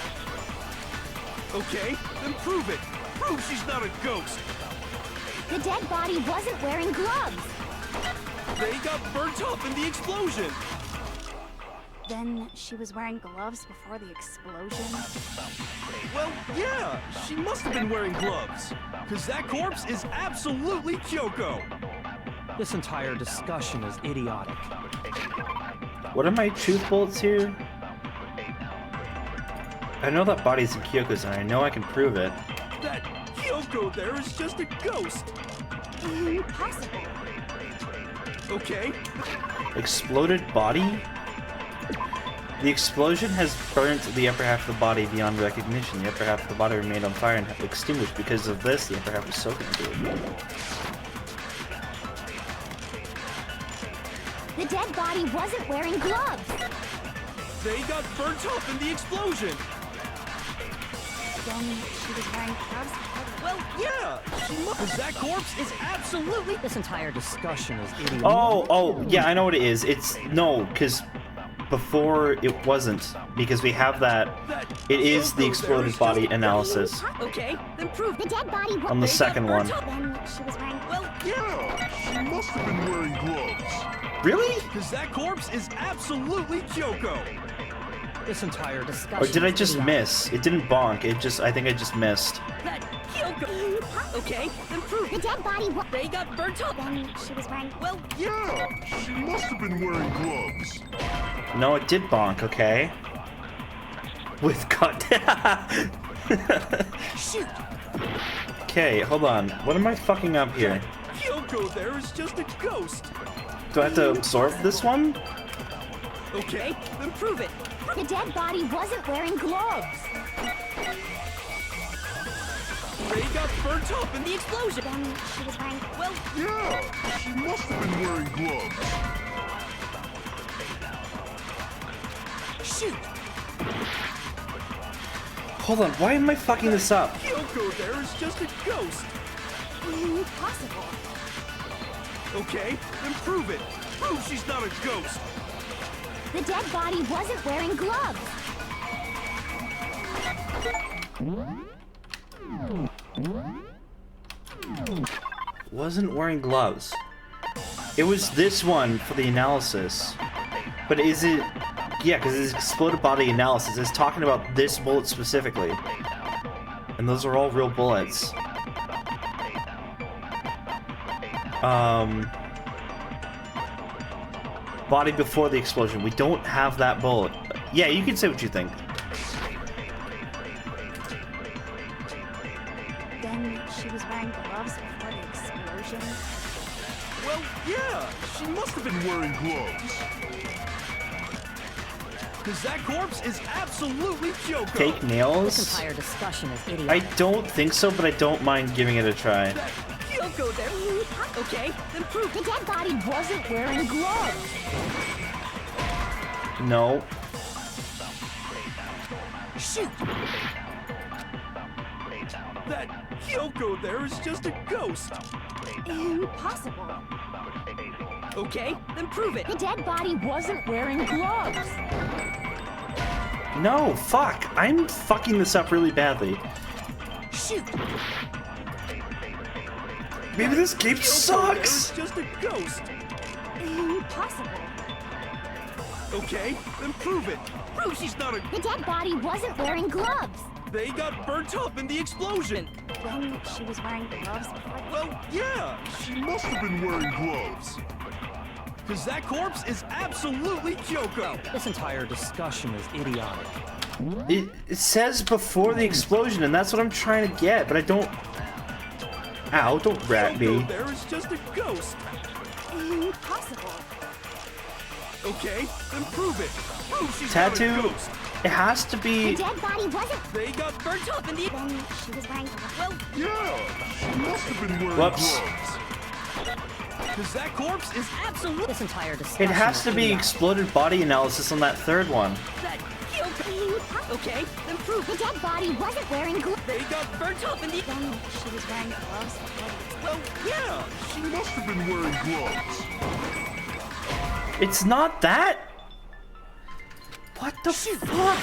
Okay, then prove it. Prove she's not a ghost. The dead body wasn't wearing gloves. They got burnt up in the explosion. Then she was wearing gloves before the explosion. Well, yeah, she must have been wearing gloves. Because that corpse is absolutely Kyoko. This entire discussion is idiotic. What are my truth bullets here? I know that body's in Kyoko's and I know I can prove it. That Kyoko there is just a ghost. Impossible. Okay. Exploded body? The explosion has burnt the upper half of the body beyond recognition. The upper half of the body remained on fire and extinguished. Because of this, the upper half was soaking into it. The dead body wasn't wearing gloves. They got burnt up in the explosion. Then she was wearing gloves. Well, yeah, she must. Because that corpse is absolutely. This entire discussion is idiotic. Oh, yeah, I know what it is. It's, no, because before it wasn't. Because we have that, it is the exploded body analysis. Okay, then prove The dead body On the second one. Then she was wearing Well, yeah, she must have been wearing gloves. Really? Because that corpse is absolutely Kyoko. This entire discussion. Or did I just is idiotic. miss? It didn't bonk, I think I just missed. that Kyoko. Okay, then prove the dead body. they got burnt up. Then she was wearing. Well, Yeah, she must have been wearing gloves. No, it did bonk, okay? With cut. Shoot! Okay, hold on. What am I fucking up here? Kyoko there is just a ghost. Do I have to absorb this one? Okay, then prove it. The dead body wasn't wearing gloves. Ray got burnt up in the explosion. Then she was wearing... Well, Yeah, she must have been wearing gloves. Shoot! Hold on, why am I fucking this up? Kyoko there is just a ghost. Impossible. Okay, then prove it. Prove she's not a ghost. The dead body wasn't wearing gloves. Wasn't wearing gloves. It was this one for the analysis. But is it... Yeah, because it's exploded body analysis. It's talking about this bullet specifically. And those are all real bullets. Body before the explosion. We don't have that bullet. Yeah, you can say what you think. Then she was wearing gloves before the explosion. Well, yeah, she must have been Wearing gloves. because that corpse is absolutely Kyoko. Fake nails? This entire discussion is idiotic. I don't think so, but I don't mind giving it a try. That Kyoko there. Okay, then prove The dead body wasn't wearing gloves. No. Shoot! that Kyoko there is just a ghost. Impossible. Okay, then prove it. The dead body wasn't wearing gloves. No, fuck. I'm fucking this up really badly. Shoot! Maybe this game Kyoko there is sucks. just a ghost. Impossible. Okay, then prove it. Prove she's not a... The dead body wasn't wearing gloves. They got burnt up in the explosion. Then she was wearing gloves before the... Well, yeah, She must have been wearing gloves. because that corpse is absolutely Kyoko. This entire discussion is idiotic. It says before the explosion, and that's what I'm trying to get, but I don't... Ow, don't rat me. Kyoko there is just a ghost. Impossible. Okay, then prove it. Prove she's Tattoo, not a ghost. it has to The be... dead body wasn't... They got burnt up in the... Then she was wearing gloves. Well, Yeah, she must have been wearing Whoops. gloves. because that corpse is absolutely... This entire discussion It has is to be idiotic. exploded body analysis on that third one. That Kyoko. Okay, then prove The it. dead body wasn't wearing gloves. They got burnt up in the... Then she was wearing gloves before the... Well, yeah. She must have been wearing gloves. It's not that? What the fuck?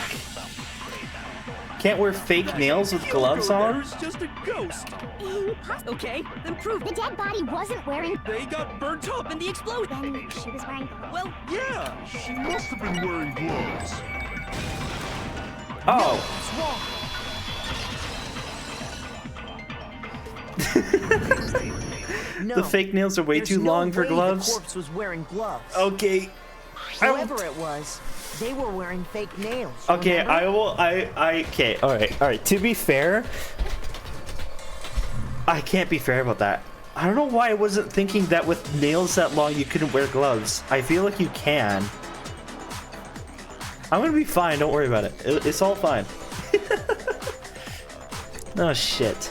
Can't wear fake nails with gloves Kyoko on? there is just a ghost. Impossible. Okay, then prove The it. dead body wasn't wearing... They got burnt up in the explosion. Then she was wearing gloves. Well, yeah. She must have been wearing gloves. Oh. No, The fake nails are way there's too no long for way gloves. The corpse was wearing gloves. Okay. Whoever it was, they were wearing fake nails. Okay, remember? okay, alright. To be fair, I can't be fair about that. I don't know why I wasn't thinking that with nails that long you couldn't wear gloves. I feel like you can. I'm gonna be fine, don't worry about it. It's all fine. Oh shit.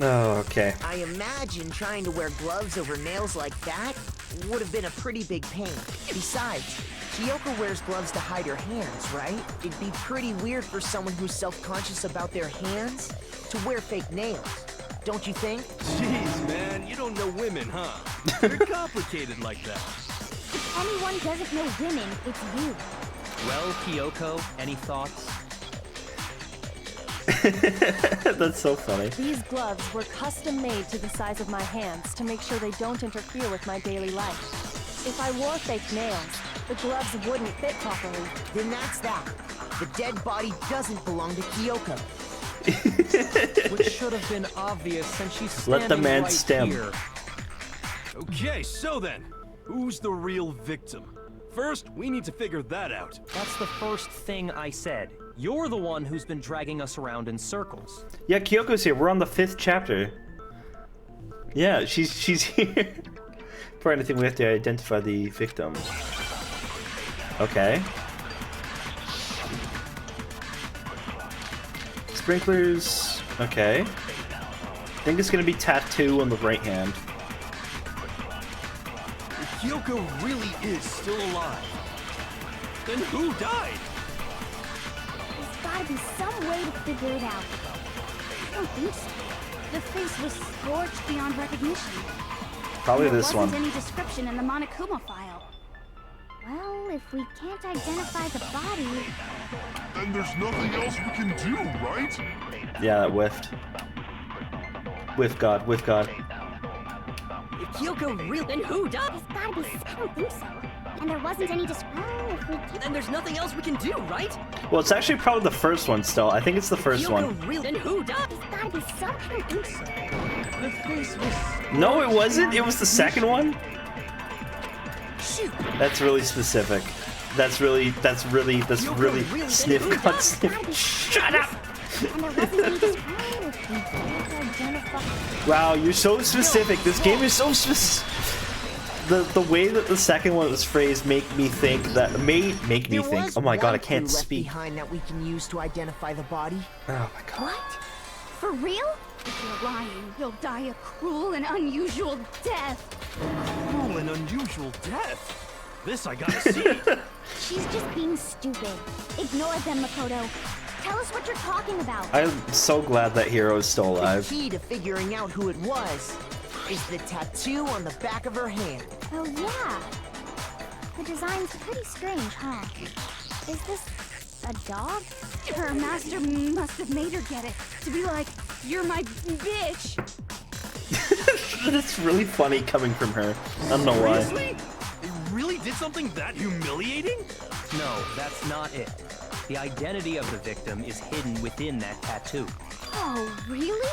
Oh, okay. I imagine trying to wear gloves over nails like that would have been a pretty big pain. Besides, Kyoko wears gloves to hide her hands, right? It'd be pretty weird for someone who's self-conscious about their hands to wear fake nails. Don't you think? Jeez, man, you don't know women, huh? They're complicated like that. If anyone doesn't know women, it's you. Well, Kyoko, any thoughts? That's so funny. These gloves were custom made to the size of my hands to make sure they don't interfere with my daily life. If I wore fake nails, the gloves wouldn't fit properly. Then that's that. The dead body doesn't belong to Kyoko. Which should have been obvious since she's Let standing the man right stem. here. Okay, so then, who's the real victim? first, we need to figure that out. That's the first thing I said. You're the one who's been dragging us around in circles. Yeah, Kyoko's here. We're on the 5th chapter. Yeah, she's here. For anything, we have to identify the victim. Okay. Sprinklers. Okay. I think it's gonna be tattoo on the right hand. If Kyoko really is still alive, then who died? There's gotta be some way to figure it out. I don't think so. The face was scorched beyond recognition. Probably this one. There wasn't any description in the Monokuma file. Well, if we can't identify the body... Then there's nothing else we can do, right? Yeah, that whiffed. Whiff God, whiff God. If Kyoko really... Then who died? There's gotta be... I don't think so. And there wasn't any description... Oh, if we can't... Then there's nothing else we can do, right? Well, it's actually probably the first one still. I think it's the first one. Then who died? There's gotta be some... I don't think so. The face was... No, it wasn't. It was the second one. Shoot. That's really specific. That's really sniff cut sniff. Shut up! And there wasn't any description... Oh, if we can't identify... Wow, you're so specific. This game is so specific. The way that the second one was phrased make me think that make me think. Oh my god, I can't speak. Behind that we can use to identify the body. Oh my god. What? For real? If you're lying, you'll die a cruel and unusual death. Cruel and unusual death? This I gotta see. She's just being stupid. Ignore them, Makoto. Tell us what you're talking about. I'm so glad that Hero is still alive. The key to figuring out who it was is the tattoo on the back of her hand. Oh yeah. The design's pretty strange, huh? Is this a dog? Her master must have made her get it. To be like, you're my bitch. That's really funny coming from her. I don't know why. Seriously? They really did something that humiliating? No, that's not it. The identity of the victim is hidden within that tattoo. Oh, really?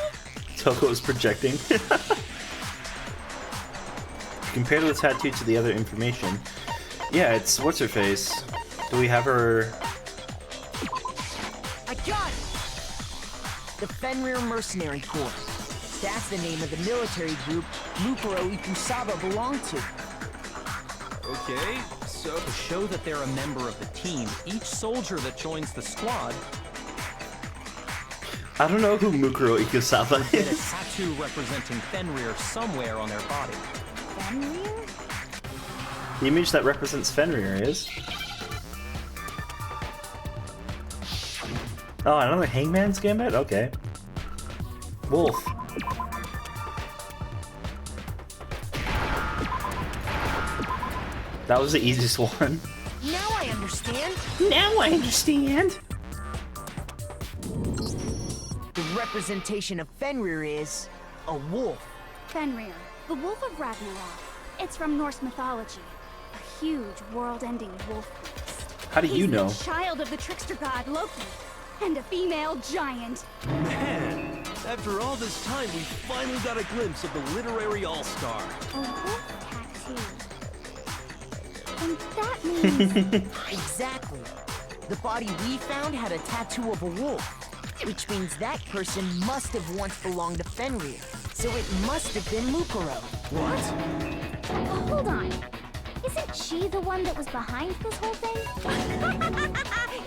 Toko is projecting. Compared to the tattoo to the other information. Yeah, it's what's her face. Do we have her? I got it! The Fenrir Mercenary Corps. That's the name of the military group Mukuro Ikusaba belonged to. Okay, so... To show that they're a member of the team, each soldier that joins the squad... I don't know who Mukuro Ikusaba get a is. tattoo representing Fenrir somewhere on their body. Fenrir? The image that represents Fenrir is... Oh, another Hangman's Gambit? Okay. Wolf. That was the easiest one. Now I understand. Now I understand. The representation of Fenrir is a wolf. Fenrir, the Wolf of Ragnarok. It's from Norse mythology. A huge, world-ending wolf beast. How do you know? He's the child of the trickster god Loki, and a female giant. Man, after all this time, we finally got a glimpse of the literary all-star. A wolf tattoo. And that means... Exactly. The body we found had a tattoo of a wolf, which means that person must have once belonged to Fenrir. So it must have been Mukuro. What? Hold on. Isn't she the one that was behind this whole thing?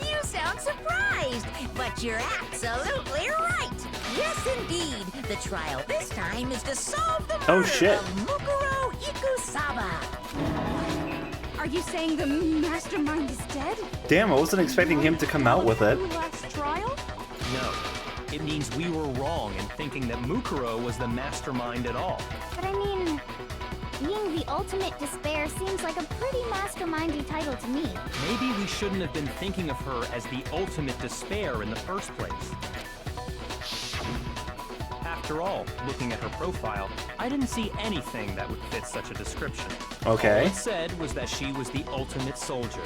You sound surprised, but you're absolutely right. Yes, indeed. The trial this time is to solve the murder shit. of Mukuro Ikusaba. Are you saying the mastermind is dead? Damn, I wasn't expecting him to come out with it. Last trial? No. It means we were wrong in thinking that Mukuro was the mastermind at all. But I mean, being the ultimate despair seems like a pretty mastermindy title to me. Maybe we shouldn't have been thinking of her as the ultimate despair in the first place. After all, looking at her profile, I didn't see anything that would fit such a description. Okay. All it said was that she was the ultimate soldier.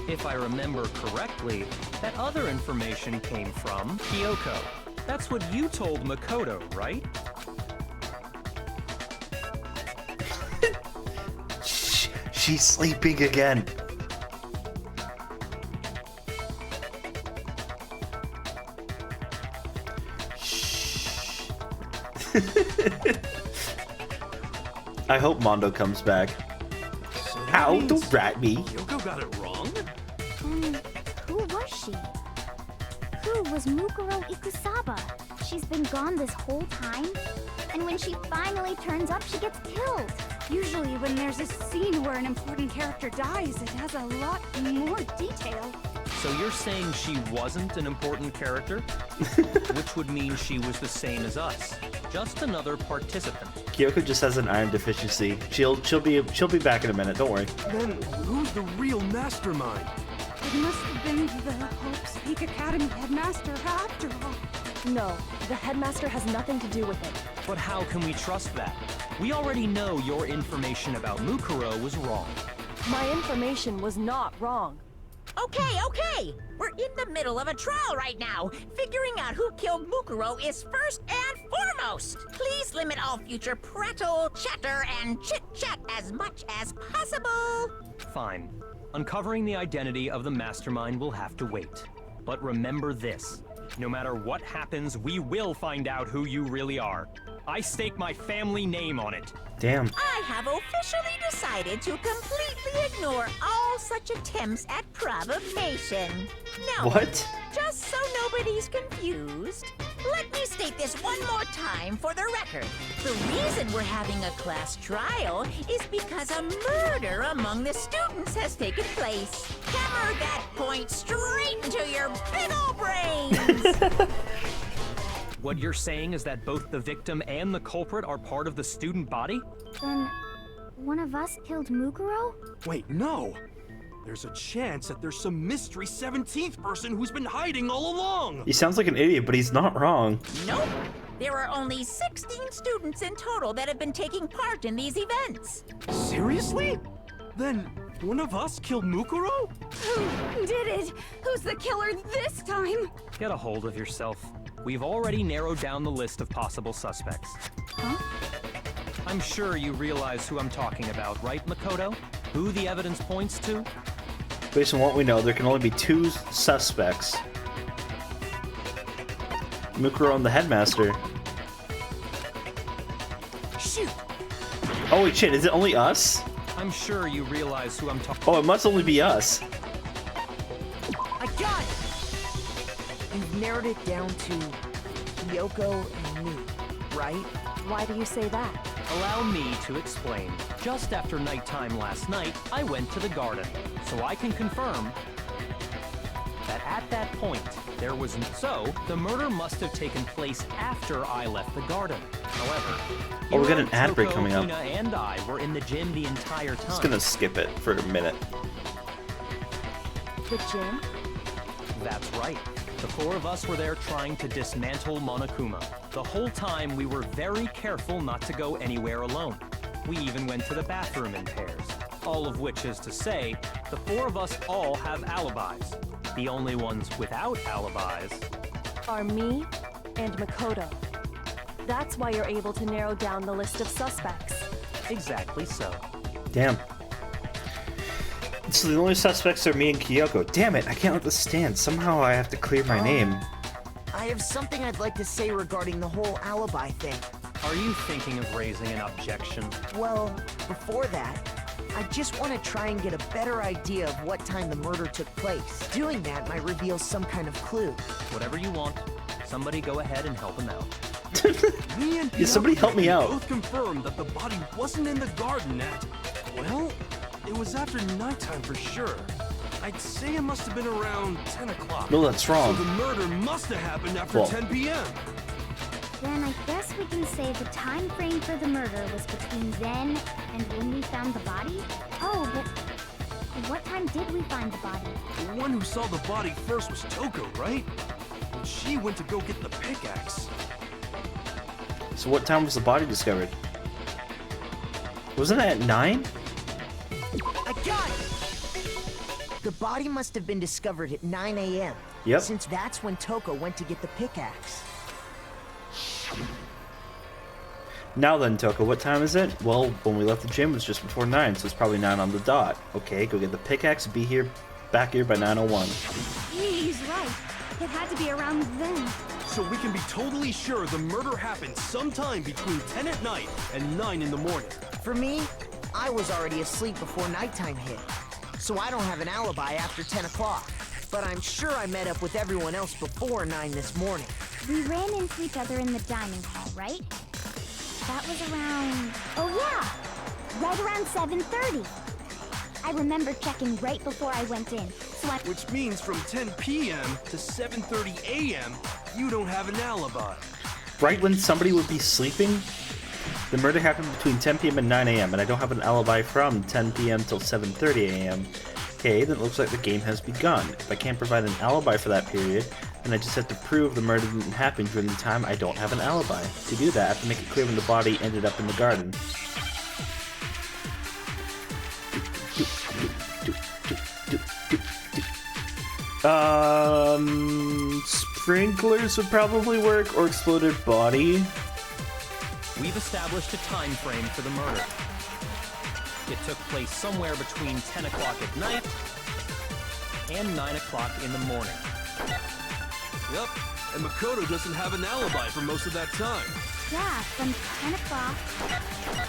If I remember correctly, that other information came from Kyoko. That's what you told Makoto, right? she's sleeping again. Shh. I hope Mondo comes back. So that Ow, means don't rat me. Kyoko got it wrong? And who was she? Who was Mukuro Ikusaba? She's been gone this whole time? And when she finally turns up, she gets killed. Usually when there's a scene where an important character dies, it has a lot more detail. So you're saying she wasn't an important character? Which would mean she was the same as us. Just another participant. Kyoko just has an iron deficiency. She'll be back in a minute. Don't worry. Then who's the real mastermind? It must have been the Hope's Peak Academy headmaster after all. No, the headmaster has nothing to do with it. But how can we trust that? We already know your information about Mukuro was wrong. My information was not wrong. Okay. We're in the middle of a trial right now. Figuring out who killed Mukuro is first and foremost. Please limit all future prattle, chatter, and chit-chat as much as possible. Fine. Uncovering the identity of the mastermind will have to wait. But remember this. No matter what happens, we will find out who you really are. I stake my family name on it. Damn. I have officially decided to completely ignore all such attempts at provocation. Now, What? just so nobody's confused, let me state this one more time for the record. The reason we're having a class trial is because a murder among the students has taken place. Hammer that point straight into your big ol' brains! What you're saying is that both the victim and the culprit are part of the student body? Then, one of us killed Mukuro? Wait, no! There's a chance that there's some mystery 17th person who's been hiding all along! He sounds like an idiot, but he's not wrong. Nope. There are only 16 students in total that have been taking part in these events. Seriously? Then one of us killed Mukuro? Who did it? Who's the killer this time? Get a hold of yourself. We've already narrowed down the list of possible suspects. Huh? I'm sure you realize who I'm talking about, right, Makoto? Who the evidence points to? Based on what we know, there can only be two suspects. Mukuro and the headmaster. Shoot! Holy shit, is it only us? I'm sure you realize who I'm talking. Oh, it must only be us. I got it! You've narrowed it down to Kyoko and me, right? Why do you say that? Allow me to explain. Just after nighttime last night, I went to the garden, so I can confirm that at that point, there was so the murder must have taken place after I left the garden. However, Oh, we got an Hiro, ad break Toko, coming up. Hina, and I were in the gym the entire time. Just gonna skip it for a minute. The gym? That's right. The four of us were there trying to dismantle Monokuma. The whole time we were very careful not to go anywhere alone. We even went to the bathroom in pairs. All of which is to say, the four of us all have alibis. The only ones without alibis Are me and Makoto. That's why you're able to narrow down the list of suspects. exactly so. Damn. So the only suspects are me and Kyoko. Damn it, I can't let this stand. Somehow I have to clear my name. I have something I'd like to say regarding the whole alibi thing. Are you thinking of raising an objection? Well, before that, I just want to try and get a better idea of what time the murder took place. Doing that might reveal some kind of clue. Whatever you want. Somebody go ahead and help him out. Me and Yeah, somebody help me out. both confirmed that the body wasn't in the garden at, well, it was after nighttime for sure. I'd say it must have been around 10 o'clock. No, that's wrong. So the murder must have happened after Well. 10 p.m. Then I guess we can say the time frame for the murder was between then and when we found the body? Oh, but what time did we find the body? The one who saw the body first was Toko, right? And she went to go get the pickaxe. So what time was the body discovered? Wasn't it at 9? I got it! The body must have been discovered at 9 a.m. Yep. Since that's when Toko went to get the pickaxe. Now then, Toko, what time is it? Well, when we left the gym it was just before 9, so it's probably 9 on the dot. Okay, go get the pickaxe and be back here by 9:01. He's right. It had to be around then. So we can be totally sure the murder happened sometime between 10 at night and 9 in the morning. For me, I was already asleep before nighttime hit, so I don't have an alibi after 10 o'clock. But I'm sure I met up with everyone else before 9 this morning. We ran into each other in the dining hall, right? That was around... Oh yeah! Right around 7:30. I remember checking right before I went in, so I... Which means from 10 p.m. to 7:30 a.m., you don't have an alibi. Right when somebody would be sleeping? The murder happened between 10 p.m. and 9 a.m., and I don't have an alibi from 10 p.m. till 7:30 a.m. Okay, then it looks like the game has begun. If I can't provide an alibi for that period, then I just have to prove the murder didn't happen during the time I don't have an alibi. To do that, I have to make it clear when the body ended up in the garden. Sprinklers would probably work, or exploded body. We've established a time frame for the murder. It took place somewhere between 10 o'clock at night and 9 o'clock in the morning. Yep, and Makoto doesn't have an alibi for most of that time. Yeah, from 10 o'clock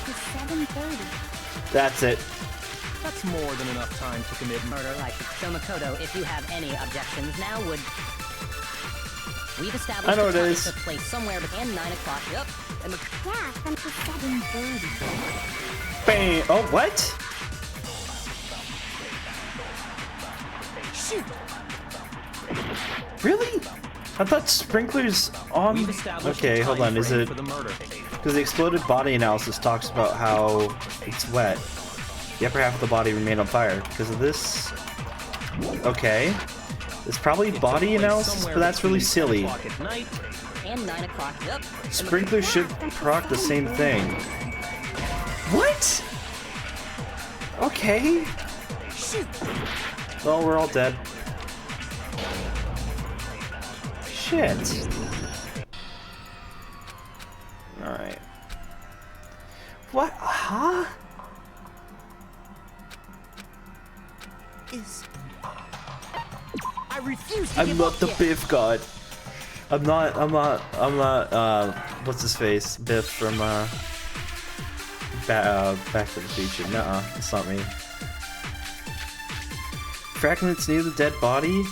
to 7:30. That's it. That's more than enough time to commit murder. So Makoto, if you have any objections now would... We've established I know the it time is. took place somewhere between 9 o'clock. Yep. And Yeah, from 7:30. Bang! Oh, what? Shoot! Really? I thought sprinklers on... We've established Okay, a hold time on, is frame it... for the murder. Because the exploded body analysis talks about how it's wet. The upper half of the body remained on fire. Because of this... Okay. It's probably body analysis, but that's really silly. and 9 o'clock. Yep. Sprinklers should proc the same thing. What? Okay. Shoot! Well, we're all dead. Shit. Alright. What? Huh? I refuse to I'm give not up the yet. Biff god. I'm not, what's his face? Biff from, Back to the Future. Nuh-uh, it's not me. Fragments near the dead body?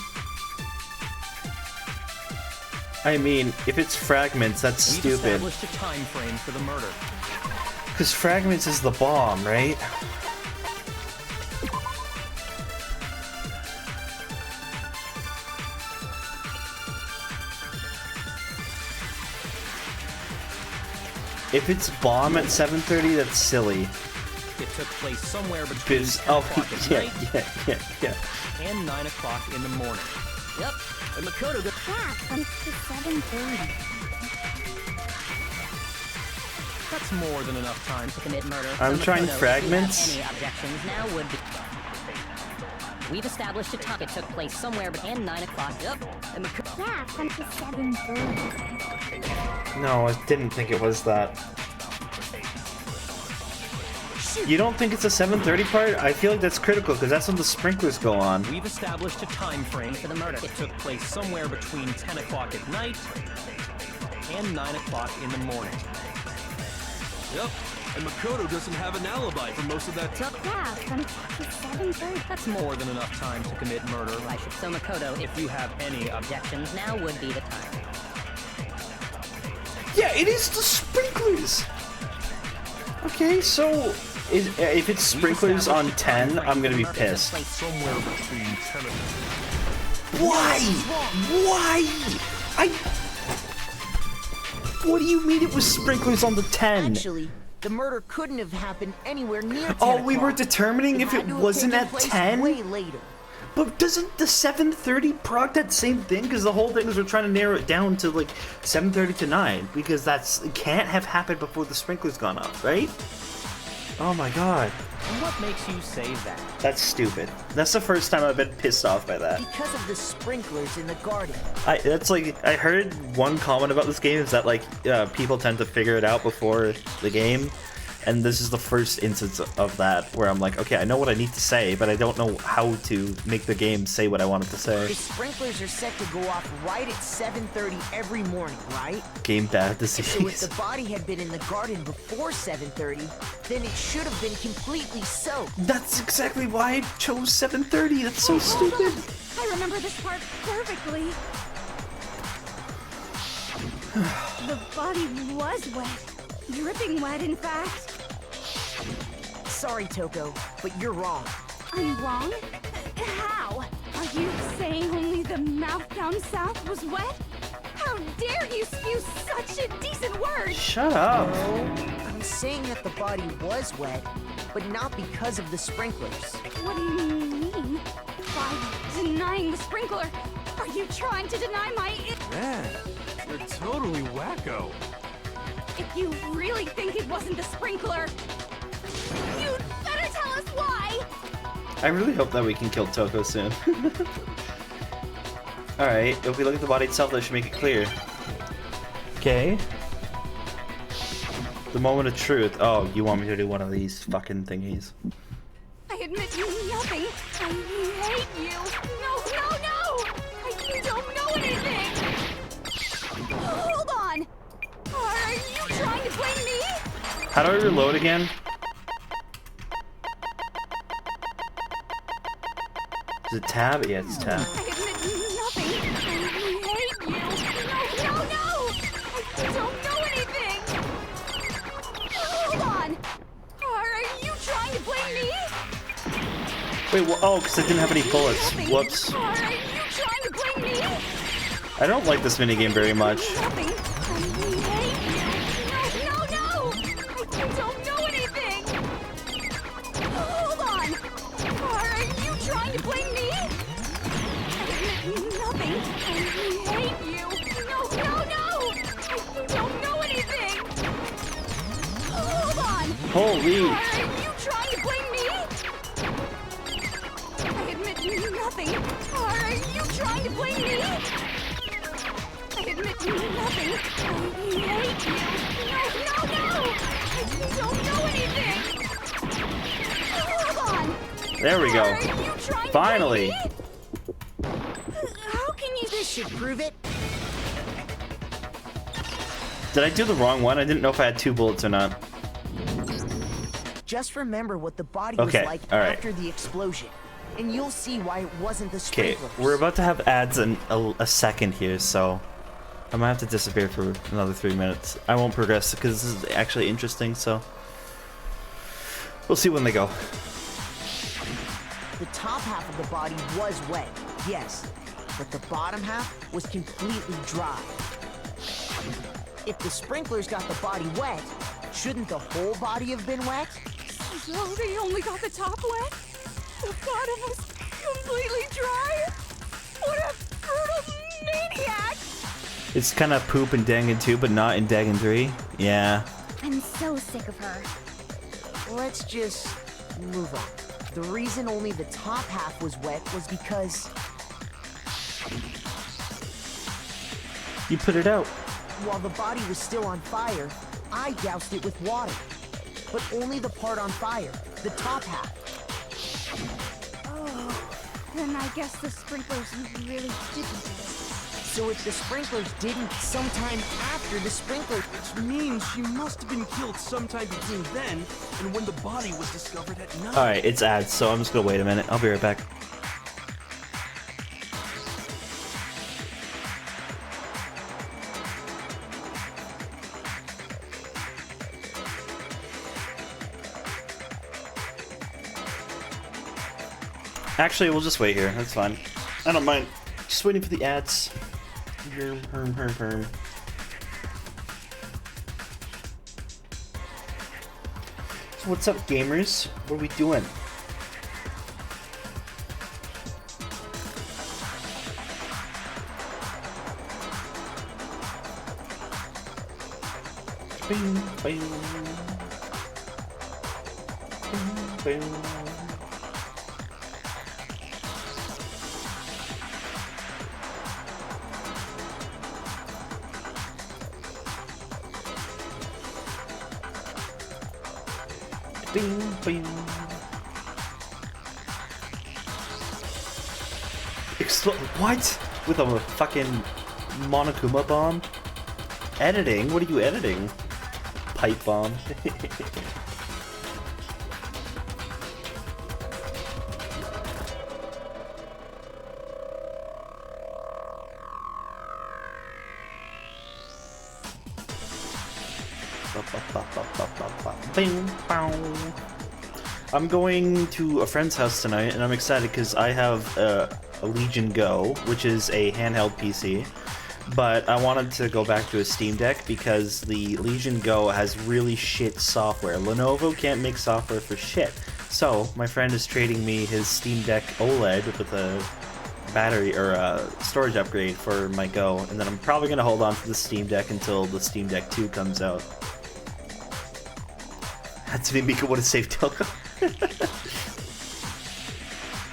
I mean, if it's fragments, that's We've stupid. established a time frame for the murder. Because fragments is the bomb, right? If it's bomb at 7:30, that's silly. It took place somewhere between Because 10 o'clock at yeah, night yeah. and 9 o'clock in the morning. Yep. And Makoto got... Yeah, from 7:30. That's more than enough time to commit murder. I'm So trying Makoto, fragments. If you have any objections now would be... We've established a time. It took place somewhere between 9 o'clock. Yep. And Makoto... Yeah, from 7:30. No, I didn't think it was that. You don't think it's a 7:30 part? I feel like that's critical because that's when the sprinklers go on. We've established a time frame for the murder. It took place somewhere between 10 o'clock at night and 9 o'clock in the morning. Yep, and Makoto doesn't have an alibi for most of that time. Yeah, from 7:30. That's more than enough time to commit murder. So Makoto, If you have any objections, objections now would be the time. Yeah, it is the sprinklers! Okay, so if it's sprinklers on 10, I'm gonna be pissed. Somewhere between 10 and... Why? Why? What do you mean it was sprinklers on the 10? Actually, the murder couldn't have happened anywhere near 10 Oh, we were o'clock. determining if had it to have wasn't taken at place 10? Way later. But doesn't the 7:30 proc that same thing? Because the whole thing is we're trying to narrow it down to like 7:30 to 9, because it can't have happened before the sprinklers gone off, right? Oh my god. And what makes you say that? That's stupid. That's the first time I've been pissed off by that. Because of the sprinklers in the garden. That's like, I heard one comment about this game is that like people tend to figure it out before the game. And this is the first instance of that where I'm like, okay, I know what I need to say, but I don't know how to make the game say what I want it to say. The sprinklers are set to go off right at 7:30 every morning, right? Game bad disease. So if the body had been in the garden before 7:30, then it should have been completely soaked. That's exactly why I chose 7:30. That's so stupid. I remember this part perfectly. The body was wet. Dripping wet, in fact. Sorry, Toko, but you're wrong. I'm wrong? How? Are you saying only the mouth down south was wet? How dare you spew such a decent word? Shut up. No, I'm saying that the body was wet, but not because of the sprinklers. What do you mean? By denying the sprinkler, are you trying to deny my... Man, you're totally wacko. If you really think it wasn't the sprinkler, you'd better tell us why! I really hope that we can kill Toko soon. Alright, if we look at the body itself, that should make it clear. Okay. The moment of truth. Oh, you want me to do one of these fucking thingies. I admit nothing. I hate you. No! I don't know anything! Hold on! Are you trying to blame me? How do I reload again? Is it tab? Yeah, it's tab. I admit nothing. I hate you. No! I don't know anything. Hold on. Are you trying to blame me? Wait, well, oh, because I didn't have any bullets. Whoops. Are you trying to blame me? I don't like this minigame very much. Nothing. I hate you. No! I don't know anything. Hold on. Are you trying to blame me? I admit nothing. I hate you. No! I don't know anything. Hold on. Holy. Are you trying to blame me? I admit nothing. Are you trying to blame me? I admit nothing. I hate you. No! I don't know anything. Hold on. There we go. Are you trying to Finally. blame me? How can you... This should prove it. Did I do the wrong one? I didn't know if I had 2 bullets or not. Just remember what the body Okay, was like alright. after the explosion, and you'll see why it wasn't the Okay, sprinklers. we're about to have ads in a second here, so I might have to disappear for another 3 minutes. I won't progress because this is actually interesting, so we'll see when they go. The top half of the body was wet, yes, but the bottom half was completely dry. If the sprinklers got the body wet, shouldn't the whole body have been wet? So they only got the top wet? The bottom was completely dry? What a brutal maniac! It's kind of poop in Dangan 2, but not in Dangan 3. Yeah. I'm so sick of her. Let's just move on. The reason only the top half was wet was because You put it out. while the body was still on fire, I doused it with water. But only the part on fire, the top half. Oh, then I guess the sprinklers really didn't do it. So if the sprinklers didn't sometime after the sprinklers... Which means she must have been killed sometime between then and when the body was discovered at night. Alright, it's ads, so I'm just gonna wait a minute. I'll be right back. Actually, we'll just wait here. That's fine. I don't mind. Just waiting for the ads. Herm. So what's up, gamers? What are we doing? Bing, bing. Bing. Bing, bing. What? With a fucking Monokuma bomb? Editing? What are you editing? Pipe bomb. Bing, bow. I'm going to a friend's house tonight, and I'm excited because I have a Legion Go, which is a handheld PC. But I wanted to go back to a Steam Deck because the Legion Go has really shit software. Lenovo can't make software for shit. So my friend is trading me his Steam Deck OLED with a battery or a storage upgrade for my Go, and then I'm probably gonna hold on to the Steam Deck until the Steam Deck 2 comes out. Hatsune Miku would have saved Kyoko.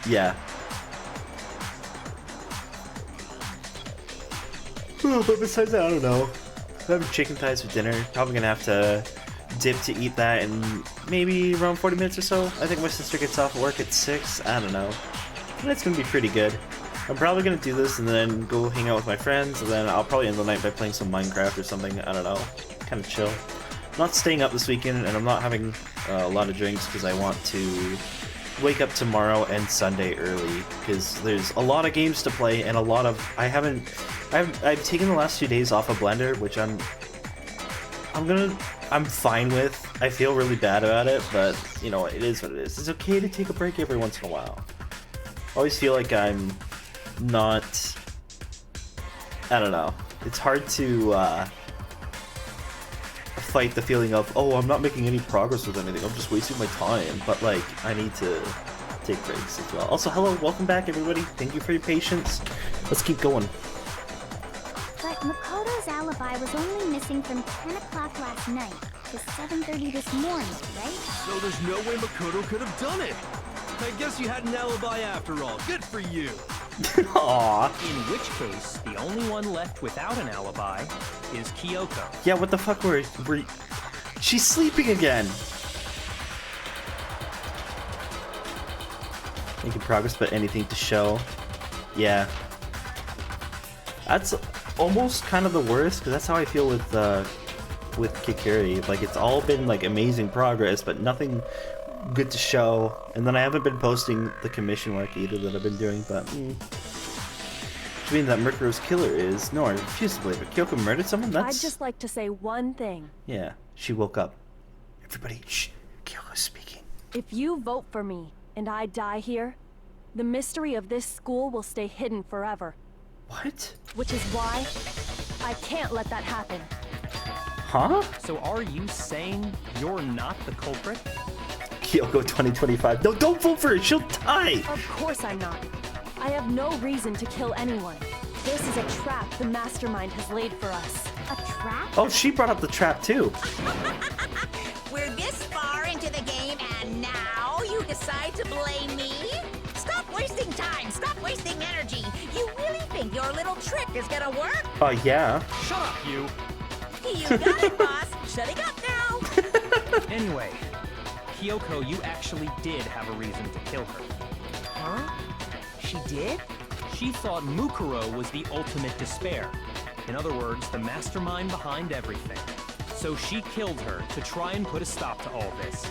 Yeah. But besides that, I don't know. I'm having chicken thighs for dinner. Probably gonna have to dip to eat that in maybe around 40 minutes or so. I think my sister gets off work at 6. I don't know. And it's gonna be pretty good. I'm probably gonna do this and then go hang out with my friends, and then I'll probably end the night by playing some Minecraft or something. I don't know. Kind of chill. I'm not staying up this weekend, and I'm not having a lot of drinks because I want to wake up tomorrow and Sunday early because there's a lot of games to play and a lot of I've taken the last 2 days off of Blender, which I'm fine with. I feel really bad about it, but you know, it is what it is. It's okay to take a break every once in a while. I always feel like I'm not, I don't know. It's hard to fight the feeling of, oh, I'm not making any progress with anything, I'm just wasting my time, but like, I need to take breaks as well. Also, hello, welcome back everybody, thank you for your patience. Let's keep going. But Makoto's alibi was only missing from 10 o'clock last night to 7:30 this morning, right? So there's no way Makoto could have done it! I guess you had an alibi after all, good for you! Aww. In which case, the only one left without an alibi is Kyoko. Yeah, what the fuck were she's sleeping again! Making progress, but anything to show. Yeah. That's almost kind of the worst, because that's how I feel with Kikuri. Like, it's all been, like, amazing progress, but nothing good to show. And then I haven't been posting the commission work either that I've been doing, but... Which means that Mercury's killer is... No, I refuse to believe it. Kyoko murdered someone? That's... I'd just like to say one thing. Yeah, she woke up. Everybody, shh. Kyoko's speaking. If you vote for me, and I die here, the mystery of this school will stay hidden forever. What? Which is why I can't let that happen. Huh? So are you saying you're not the culprit? Kyoko 2025. No, don't vote for her. She'll die. Of course I'm not. I have no reason to kill anyone. This is a trap the mastermind has laid for us. A trap? Oh, she brought up the trap too. We're this far into the game and now you decide to blame me? Stop wasting time! Stop wasting energy! You really think your little trick is gonna work? Yeah. Shut up, you! You got it, boss! Shutting up now! Anyway, Kyoko, you actually did have a reason to kill her. Huh? She did? She thought Mukuro was the ultimate despair. In other words, the mastermind behind everything. So she killed her to try and put a stop to all this.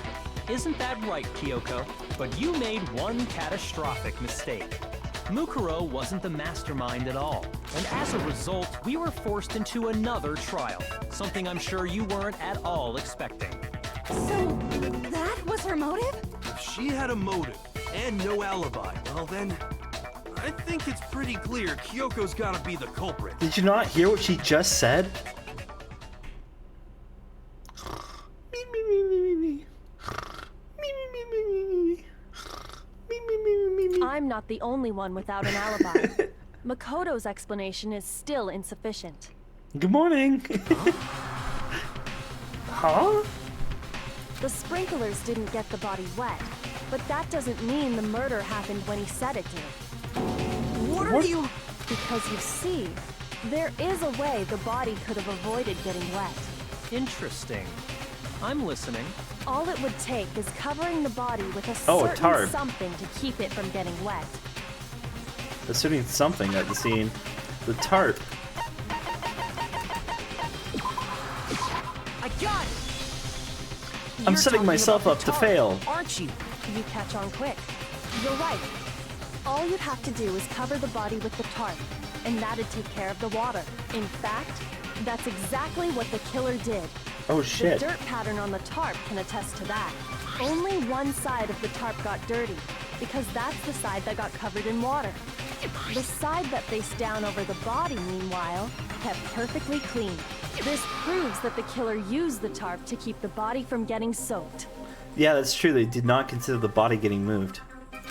Isn't that right, Kyoko? But you made one catastrophic mistake. Mukuro wasn't the mastermind at all. And as a result, we were forced into another trial. Something I'm sure you weren't at all expecting. So, that was her motive? If she had a motive and no alibi, well then, I think it's pretty clear Kyoko's gotta be the culprit. Did you not hear what she just said? I'm not the only one without an alibi. Makoto's explanation is still insufficient. Good morning. Huh? The sprinklers didn't get the body wet, but that doesn't mean the murder happened when he said it did. What are you... Because you see, there is a way the body could have avoided getting wet. Interesting. I'm listening. All it would take is covering the body with a a certain tarp. something to keep it from getting wet. Assuming something at the scene. The tarp. I got it! I'm You're setting talking myself about up the to tarp, fail. aren't you? You catch on quick. You're right. All you'd have to do is cover the body with the tarp, and that'd take care of the water. In fact, that's exactly what the killer did. Oh shit. The dirt pattern on the tarp can attest to that. Only one side of the tarp got dirty, because that's the side that got covered in water. The side that faced down over the body, meanwhile, kept perfectly clean. This proves that the killer used the tarp to keep the body from getting soaked. Yeah, that's true. They did not consider the body getting moved.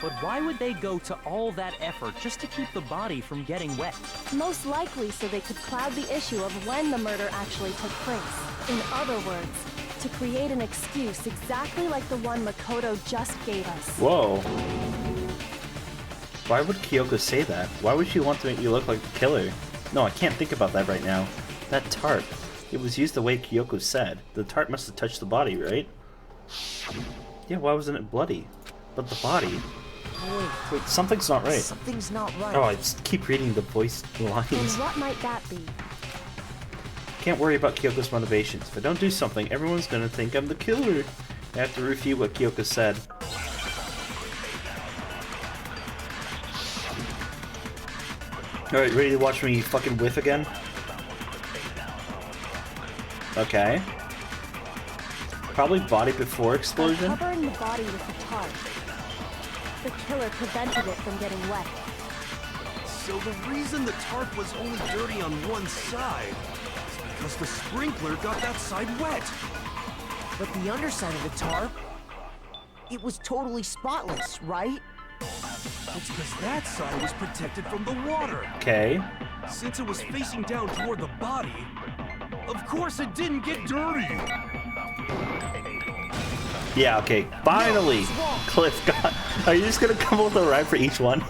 But why would they go to all that effort just to keep the body from getting wet? Most likely so they could cloud the issue of when the murder actually took place. In other words, to create an excuse exactly like the one Makoto just gave us. Whoa. Why would Kyoko say that? Why would she want to make you look like the killer? No, I can't think about that right now. That tarp. It was used the way Kyoko said. The tarp must have touched the body, right? Yeah, why wasn't it bloody? But the body... Wait, something's not right. Something's not right. Oh, I just keep reading the voice lines. And what might that be? Can't worry about Kyoko's motivations. If I don't do something, everyone's gonna think I'm the killer. I have to refute what Kyoko said. Alright, ready to watch me fucking whiff again? Okay. Probably body before explosion. By covering the body with the tarp, the killer prevented it from getting wet. So the reason the tarp was only dirty on one side is because the sprinkler got that side wet. But the underside of the tarp, it was totally spotless, right? It's because that side was protected from the water. Okay. Since it was facing down toward the body, of course it didn't get dirty. Yeah, okay. Finally! Cliff got... Are you just gonna come up with a rhyme for each one?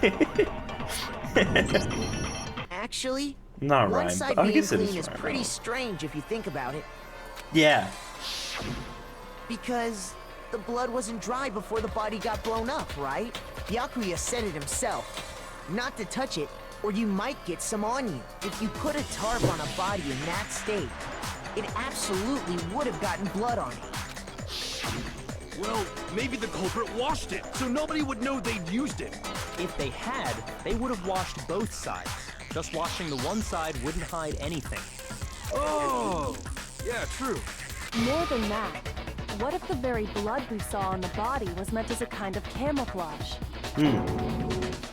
Actually, Not a one rhyme, side but I being guess it clean is is rhyme. pretty strange if you think about it. Yeah. Because the blood wasn't dry before the body got blown up, right? Byakuya said it himself. Not to touch it, or you might get some on you. If you put a tarp on a body in that state, it absolutely would have gotten blood on it. Well, maybe the culprit washed it, so nobody would know they'd used it. If they had, they would have washed both sides. Just washing the one side wouldn't hide anything. Oh, yeah, true. More than that, what if the very blood we saw on the body was meant as a kind of camouflage?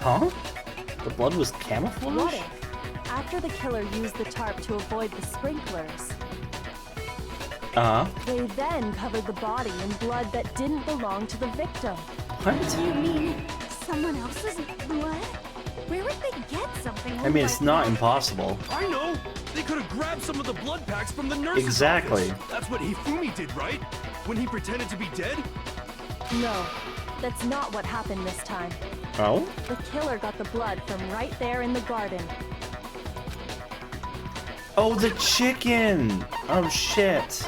Huh? The blood was camouflage? What if, after the killer used the tarp to avoid the sprinklers, they then covered the body in blood that didn't belong to the victim? What? You mean someone else's blood? Where would they get something I mean, it's like not that? impossible. I know! They could have grabbed some of the blood packs from the nurse's Exactly. office. That's what Hifumi did, right? When he pretended to be dead? No, that's not what happened this time. Oh? The killer got the blood from right there in the garden. Oh, the chicken! Oh, shit.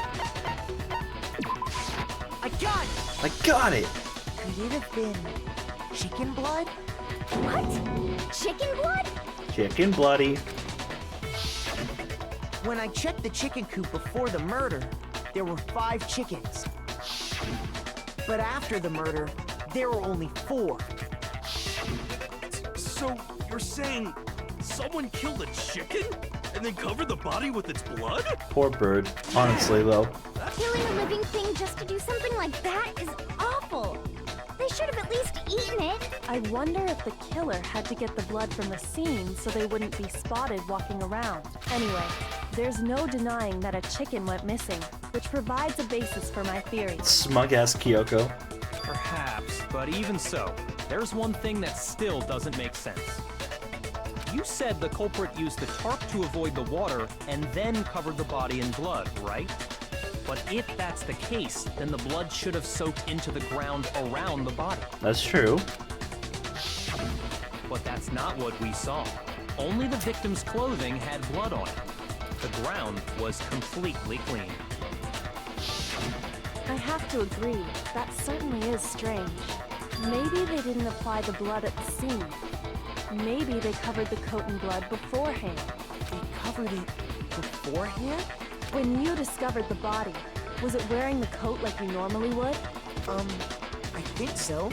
I got it! I got it! Could it have been chicken blood? What? Chicken blood? Chicken bloody. When I checked the chicken coop before the murder, there were 5 chickens. But after the murder, there were only 4. So, you're saying someone killed a chicken? And then covered the body with its blood? Poor bird. Honestly, though. Killing a living thing just to do something like that is awful. They should have at least eaten it. I wonder if the killer had to get the blood from the scene so they wouldn't be spotted walking around. Anyway, there's no denying that a chicken went missing, which provides a basis for my theory. Smug-ass Kyoko. Perhaps, but even so, there's one thing that still doesn't make sense. You said the culprit used the tarp to avoid the water and then covered the body in blood, right? But if that's the case, then the blood should have soaked into the ground around the body. That's true. But that's not what we saw. Only the victim's clothing had blood on it. The ground was completely clean. I have to agree, that certainly is strange. Maybe they didn't apply the blood at the scene. Maybe they covered the coat in blood beforehand. They covered it beforehand? When you discovered the body, was it wearing the coat like you normally would? I think so.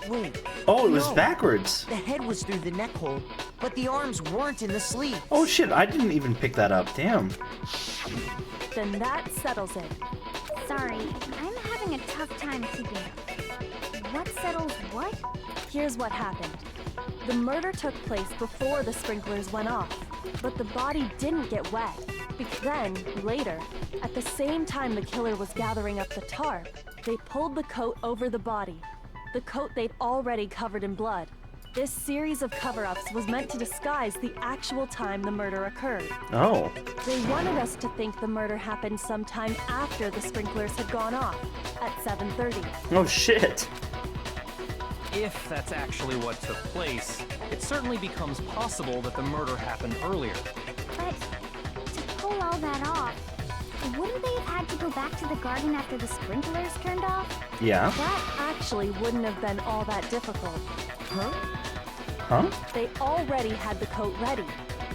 Wait. Oh, it was no. backwards. The head was through the neck hole, but the arms weren't in the sleeve. Oh shit, I didn't even pick that up. Damn. Then that settles it. Sorry, I'm having a tough time keeping up. What settles what? Here's what happened. The murder took place before the sprinklers went off, but the body didn't get wet. Because then, later, at the same time the killer was gathering up the tarp, they pulled the coat over the body. The coat they'd already covered in blood. This series of cover-ups was meant to disguise the actual time the murder occurred. Oh. They wanted us to think the murder happened sometime after the sprinklers had gone off, at 7:30. Oh shit. If that's actually what took place, it certainly becomes possible that the murder happened earlier. But to pull all that off, wouldn't they have had to go back to the garden after the sprinklers turned off? Yeah. That actually wouldn't have been all that difficult. Huh? Huh? They already had the coat ready,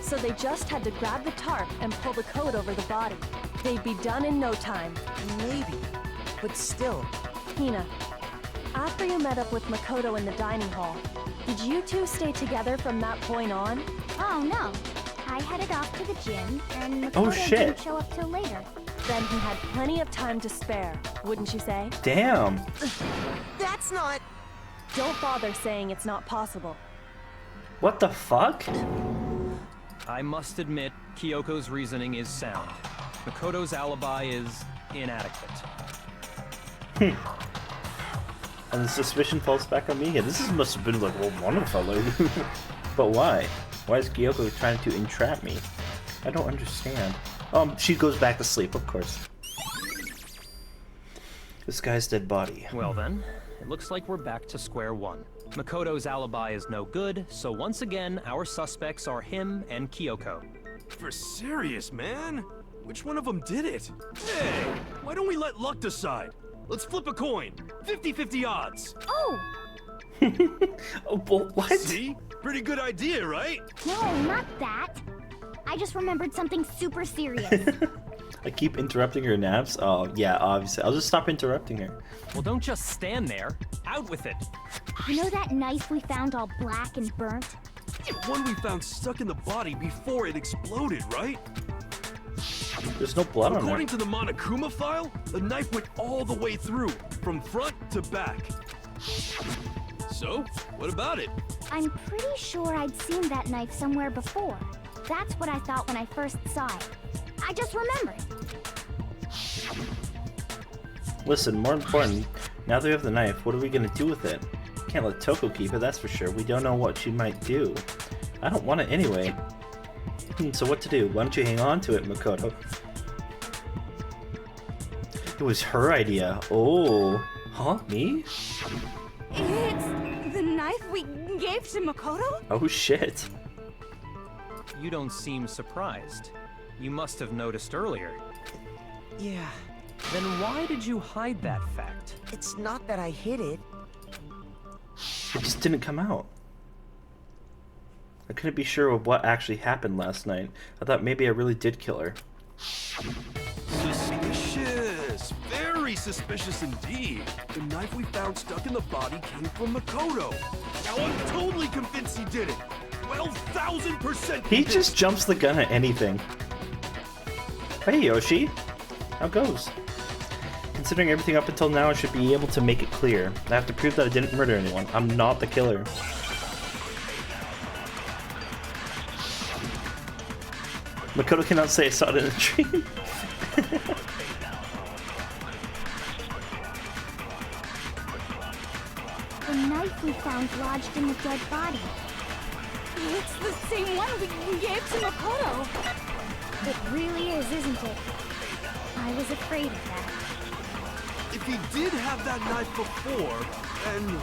so they just had to grab the tarp and pull the coat over the body. They'd be done in no time. Maybe, but still. Hina, after you met up with Makoto in the dining hall, did you two stay together from that point on? Oh no. I headed off to the gym, and Makoto Oh, shit. didn't show up till later. Then he had plenty of time to spare, wouldn't you say? Damn. That's not... Don't bother saying it's not possible. What the fuck? I must admit, Kyoko's reasoning is sound. Makoto's alibi is inadequate. And the suspicion falls back on me. Yeah, must have been like, well, one of fellow. But why? Why is Kyoko trying to entrap me? I don't understand. She goes back to sleep, of course. This guy's dead body. Well then, it looks like we're back to square one. Makoto's alibi is no good, so once again, our suspects are him and Kyoko. For serious, man? Which one of them did it? Hey, why don't we let luck decide? Let's flip a coin. 50-50 odds. Oh! Oh, well, what? See? Pretty good idea, right? No, not that. I just remembered something super serious. I keep interrupting her naps? Oh, yeah, obviously. I'll just stop interrupting her. Well, don't just stand there. Out with it. You know that knife we found all black and burnt? The one we found stuck in the body before it exploded, right? There's no blood on it. According to the Monokuma file, the knife went all the way through, from front to back. So, what about it? I'm pretty sure I'd seen that knife somewhere before. That's what I thought when I first saw it. I just remembered. Listen, more important, now that we have the knife, what are we gonna do with it? Can't let Toko keep it, that's for sure. We don't know what she might do. I don't want it anyway. So what to do? Why don't you hang on to it, Makoto? It was her idea. Oh. Huh? Me? It's the knife we gave to Makoto? Oh shit. You don't seem surprised. You must have noticed earlier. Yeah. Then why did you hide that fact? It's not that I hid it. It just didn't come out. I couldn't be sure of what actually happened last night. I thought maybe I really did kill her. Suspicious! Very suspicious indeed. The knife we found stuck in the body came from Makoto. Now I'm totally convinced he did it. 12,000% He just jumps the gun at anything. Hey Yoshi, how goes? Considering everything up until now, I should be able to make it clear. I have to prove that I didn't murder anyone. I'm not the killer. Makoto cannot say I saw it in a dream. The knife we found lodged in the dead body. It's the same one we gave to Makoto. It really is, isn't it? I was afraid of that. If he did have that knife before, then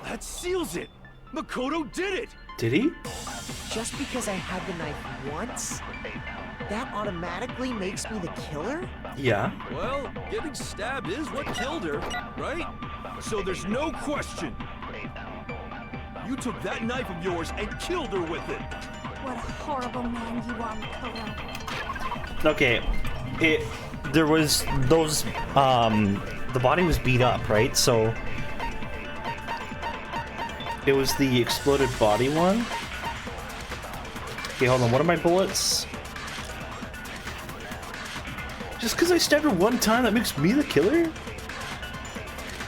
that seals it. Makoto did it. Did he? Just because I had the knife once, that automatically makes me the killer? Yeah. Well, getting stabbed is what killed her, right? So there's no question. You took that knife of yours and killed her with it. What a horrible man you are, Makoto. Okay. There was those, the body was beat up, right? So it was the exploded body one. Okay, hold on. What are my bullets? Just because I stabbed her one time, that makes me the killer?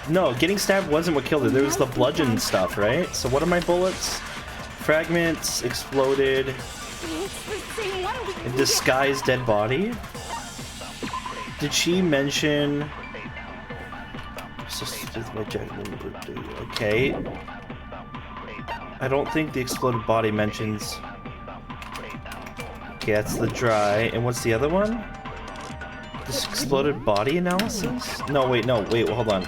No, getting stabbed wasn't what killed her. There was the bludgeon stuff, right? So what are my bullets? Fragments, exploded, a disguised dead body. Did she mention... Okay. I don't think the exploded body mentions... Okay, that's the dry. And what's the other one? This exploded body analysis? No, wait, hold on.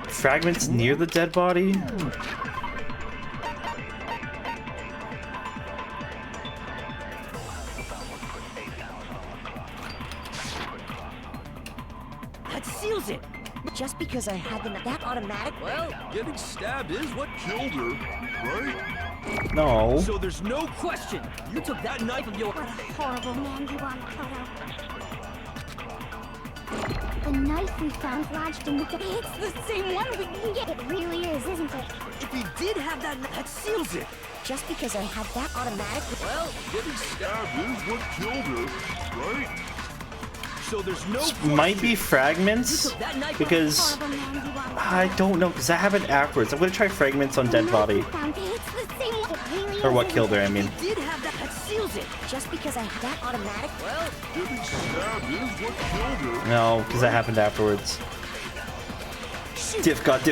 Fragments near the dead body? That seals it! Just because I had that automatic... Well, getting stabbed is what killed her, right? No. So there's no question. You took that knife of yours. What a horrible man you are, Makoto. The knife we found lodged in the... It's the same one we can get. It really is, isn't it? If he did have that seals it! Just because I had that automatic... Well, getting stabbed is what killed her, right? So there's no question. Might be fragments, because I don't know, because I have it backwards. I'm gonna try fragments on dead body. Or what killed her, I mean. Did have that seals it. Just because I had that automatic... Well, getting stabbed is what killed her. No, because that happened afterwards. Diff God.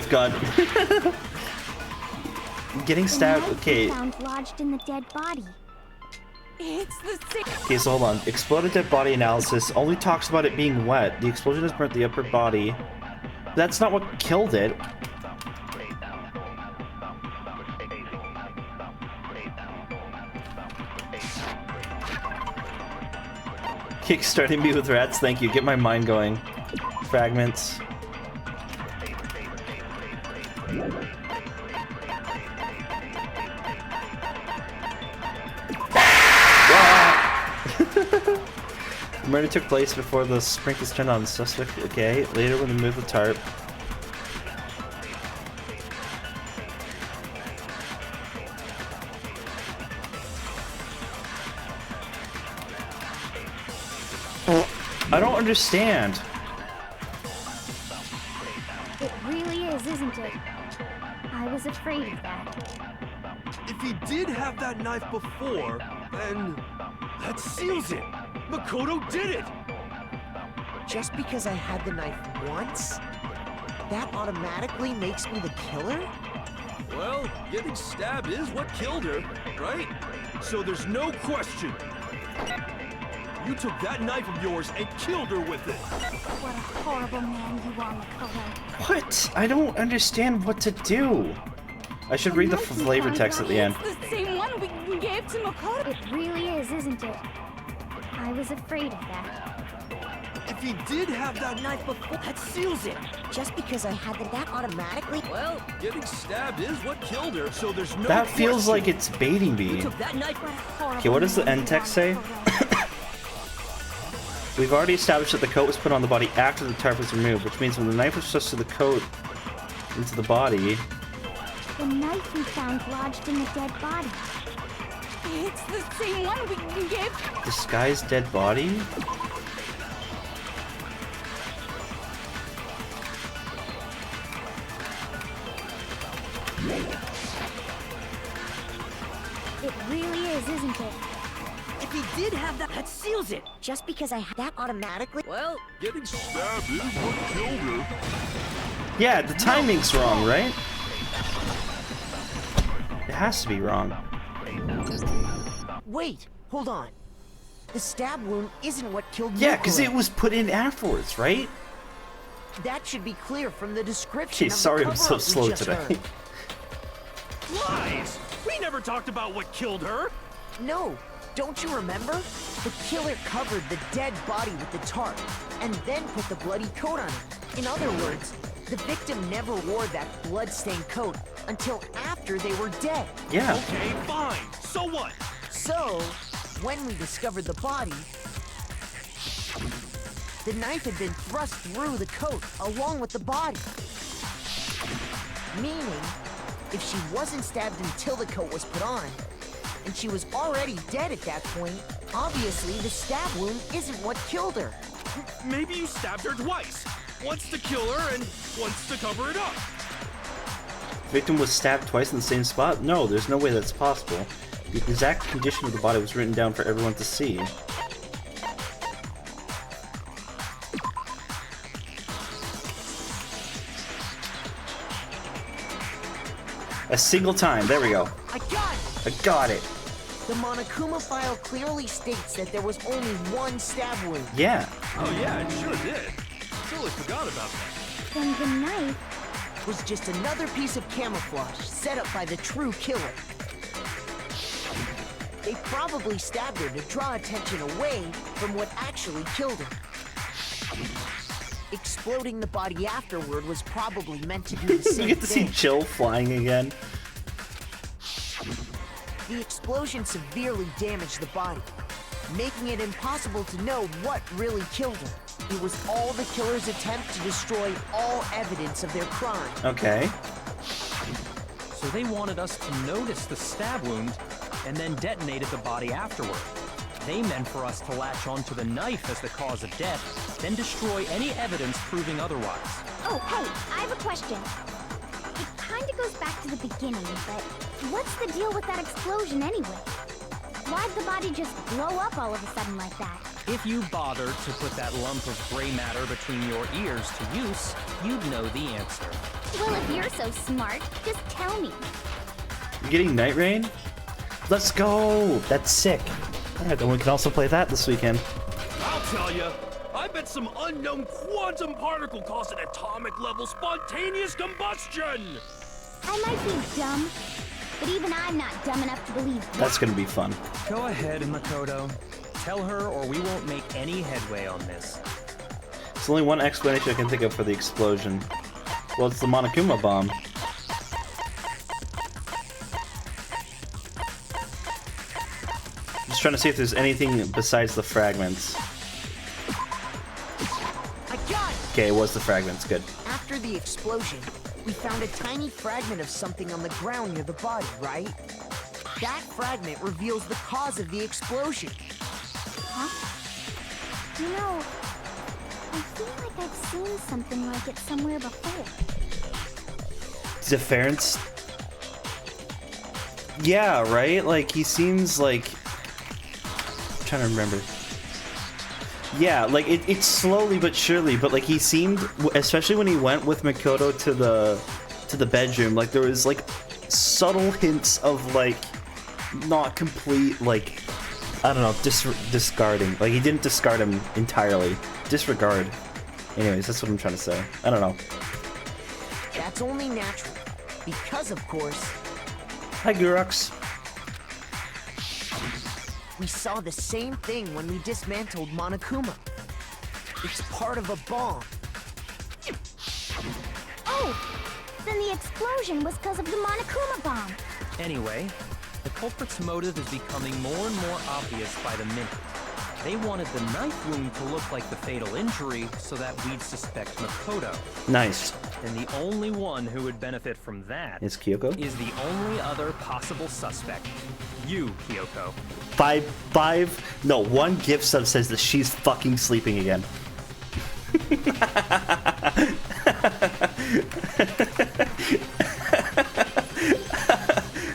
Getting stabbed, okay. Found lodged in the dead body. It's the same. Okay, so hold on. Exploded dead body analysis only talks about it being wet. The explosion has burnt the upper body. That's not what killed it. Kickstarting me with rats, thank you. Get my mind going. Fragments. Murder took place before the sprinklers turned on the suspect. Okay, later when they moved the tarp. I don't understand. It really is, isn't it? I was afraid of that. If he did have that knife before, then that seals it. Makoto did it. Just because I had the knife once, that automatically makes me the killer? Well, getting stabbed is what killed her, right? So there's no question. You took that knife of yours and killed her with it. What a horrible man you are, Makoto. What? I don't understand what to do. I should read the flavor text at the end. It's the same one we gave to Makoto. It really is, isn't it? I was afraid of that. If he did have that knife before, That seals it. Just because I had that automatically... well, getting stabbed is what killed her, so there's no That feels question. like it's baiting me. That knife... Okay, what does the end text say? We've already established that the coat was put on the body after the tarp was removed, which means when the knife was thrust through the coat into the body... The knife we found lodged in the dead body. It's the same one we gave... Disguised dead body? It really is, isn't it? If he did have that seals it. Just because I had that automatically... Well, getting stabbed is what killed her. Yeah, the timing's wrong, right? It has to be wrong. Wait, hold on. The stab wound isn't what killed Yeah, because Mukuro. it was put in afterwards, right? That should be clear from the description Okay, of sorry the I'm so cover-up we slow just today. heard. Lies! We never talked about what killed her! No, don't you remember? The killer covered the dead body with the tarp, and then put the bloody coat on it. In other words, the victim never wore that blood-stained coat until after they were dead. Yeah. Okay, fine. So what? So, when we discovered the body, the knife had been thrust through the coat along with the body. Meaning, if she wasn't stabbed until the coat was put on, and she was already dead at that point, obviously the stab wound isn't what killed her. Maybe you stabbed her twice. Once to kill her and once to cover it up. Victim was stabbed twice in the same spot? No, there's no way that's possible. The exact condition of the body was written down for everyone to see. A single time. There we go. I got it! I got it. The Monokuma file clearly states that there was only one stab wound. Yeah. Oh yeah, it sure did. Totally forgot about that. Then the knife was just another piece of camouflage set up by the true killer. They probably stabbed her to draw attention away from what actually killed her. Exploding the body afterward was probably meant to do the same You get to see thing. Jill flying again. The explosion severely damaged the body, making it impossible to know what really killed her. It was all the killer's attempt to destroy all evidence of their crime. Okay. So they wanted us to notice the stab wound and then detonated the body afterward. They meant for us to latch onto the knife as the cause of death, then destroy any evidence proving otherwise. Oh, hey, I have a question. It kinda goes back to the beginning, but what's the deal with that explosion anyway? Why'd the body just blow up all of a sudden like that? If you bothered to put that lump of gray matter between your ears to use, you'd know the answer. Well, if you're so smart, just tell me. You're getting Night Rain? Let's go! That's sick. Alright, then we can also play that this weekend. I'll tell you, I bet some unknown quantum particle cause an atomic level spontaneous combustion! I might be dumb, but even I'm not dumb enough to believe that. That's gonna be fun. Go ahead, Makoto. Tell her or we won't make any headway on this. There's only one explanation I can think of for the explosion. Well, it's the Monokuma bomb. Just trying to see if there's anything besides the fragments. I got it! Okay, it was the fragments. Good. After the explosion, we found a tiny fragment of something on the ground near the body, right? That fragment reveals the cause of the explosion. Huh? You know, I feel like I've seen something like it somewhere before. Deference? Yeah, right? Like, he seems like... I'm trying to remember. Yeah, like, it's slowly but surely, but, like, he seemed... Especially when he went with Makoto to the bedroom, like, there was, like, subtle hints of, like, not complete, like... I don't know, discarding. Like, he didn't discard him entirely. Disregard. Anyways, that's what I'm trying to say. I don't know. That's only natural, because of course... Hi, Gurux. We saw the same thing when we dismantled Monokuma. It's part of a bomb. Oh! Then the explosion was because of the Monokuma bomb. Anyway, the culprit's motive is becoming more and more obvious by the minute. They wanted the knife wound to look like the fatal injury so that we'd suspect Makoto. Nice. And the only one who would benefit from that Is Kyoko? is the only other possible suspect. You, Kyoko. One gift sub says that she's fucking sleeping again.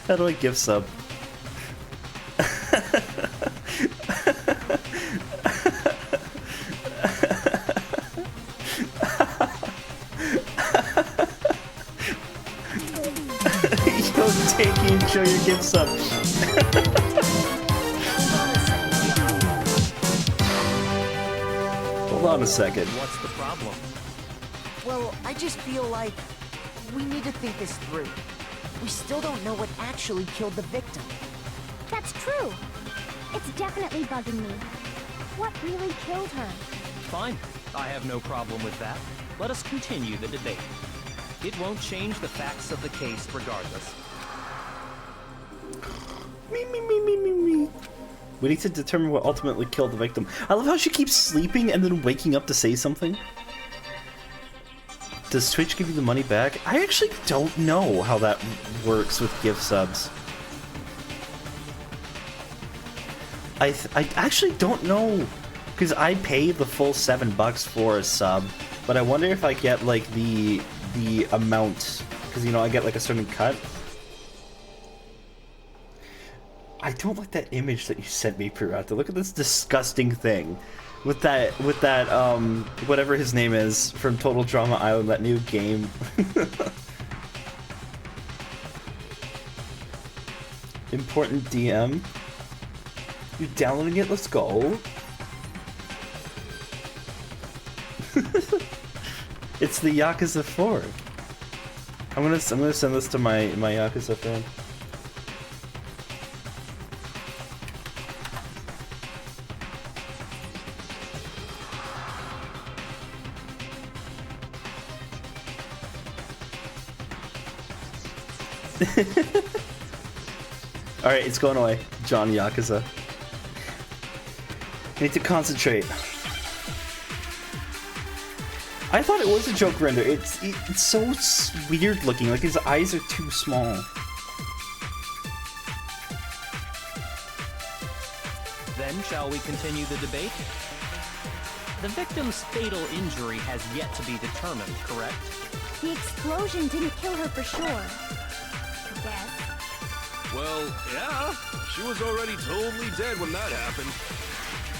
How do I gift sub? Yo, take you, show your gift sub. Hold on a second. What's the problem? Well, I just feel like we need to think this through. We still don't know what actually killed the victim. That's true. It's definitely bugging me. What really killed her? Fine. I have no problem with that. Let us continue the debate. It won't change the facts of the case regardless. Me. We need to determine what ultimately killed the victim. I love how she keeps sleeping and then waking up to say something. Does Twitch give you the money back? I actually don't know how that works with gift subs. I actually don't know, because I pay the full $7 for a sub, but I wonder if I get like the amount, because you know I get like a certain cut. I don't like that image that you sent me, Pirata. Look at this disgusting thing. With that, whatever his name is from Total Drama Island, that new game. Important DM. You downloading it? Let's go. It's the Yakuza 4. I'm gonna send this to my Yakuza friend. Alright, it's going away. John Yakuza. I need to concentrate. I thought it was a joke render. It's so weird looking. Like his eyes are too small. Then, shall we continue the debate? The victim's fatal injury has yet to be determined, correct? The explosion didn't kill her for sure. I guess. Well, yeah. She was already totally dead when that happened.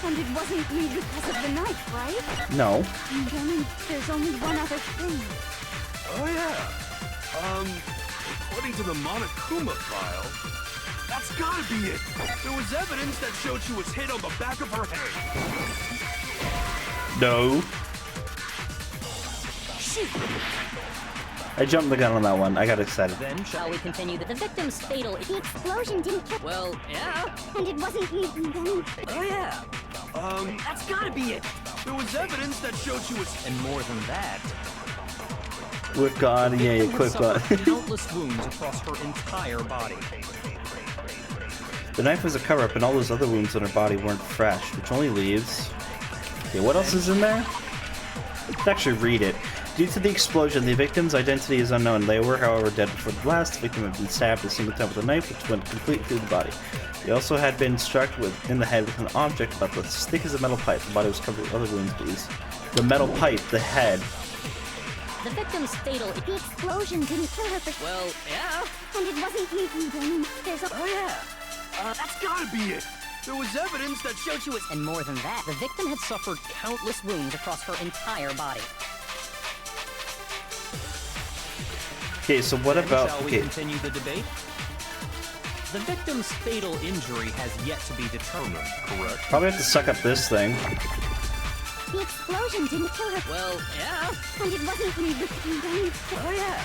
And it wasn't me because of the knife, right? No. And then there's only one other thing. Oh yeah. According to the Monokuma file, that's gotta be it. There was evidence that showed she was hit on the back of her head. No. Shoot. I jumped the gun on that one. I got excited. Then shall we continue the victim's fatal... The explosion didn't kill... Well, yeah. And it wasn't me. Oh yeah. That's gotta be it. There was evidence that showed she was... And more than that... Quick God, yeah, quick God. Countless wounds across her entire body. The knife was a cover-up and all those other wounds on her body weren't fresh, which only leaves... Okay, what else is in there? Let's actually read it. Due to the explosion, the victim's identity is unknown. They were, however, dead before the blast. The victim had been stabbed a single time with a knife, which went completely through the body. He also had been struck in the head with an object about as thick as a metal pipe. The body was covered with other wounds, but the metal pipe, the head. The victim's fatal... The explosion didn't kill her for... Well, yeah. And it wasn't me. There's a... Oh yeah. That's gotta be it. There was evidence that showed she was... And more than that, the victim had suffered countless wounds across her entire body. Okay, so what about... Shall we continue the debate? The victim's fatal injury has yet to be determined, correct? Probably have to suck up this thing. The explosion didn't kill her. Well, yeah. And it wasn't me. Oh yeah.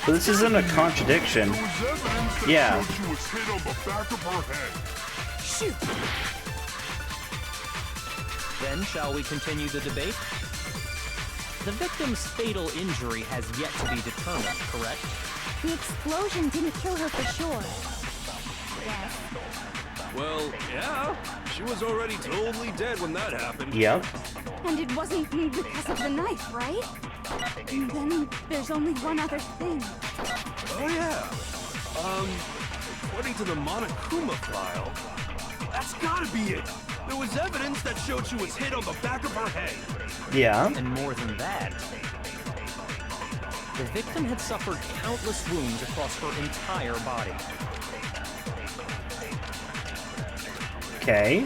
But this isn't a contradiction. There was evidence that Yeah. showed she was hit on the back of her head. Shoot. Then shall we continue the debate? The victim's fatal injury has yet to be determined, correct? The explosion didn't kill her for sure. Yes. Well, yeah. She was already totally dead when that happened. Yep. And it wasn't me because of the knife, right? And then there's only one other thing. Oh yeah. According to the Monokuma file, that's gotta be it. There was evidence that showed she was hit on the back of her head. Yeah. And more than that, the victim had suffered countless wounds across her entire body. Okay.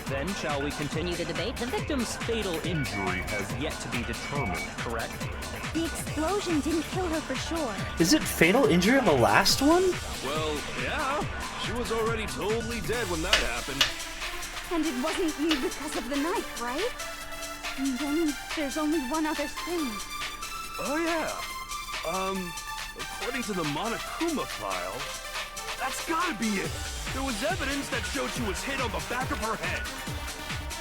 Then shall we continue the debate? The victim's fatal injury has yet to be determined, correct? The explosion didn't kill her for sure. Is it fatal injury on the last one? Well, yeah. She was already totally dead when that happened. And it wasn't because of the knife, right? And then there's only one other thing. Oh, yeah. According to the Monokuma file, that's gotta be it. There was evidence that showed she was hit on the back of her head.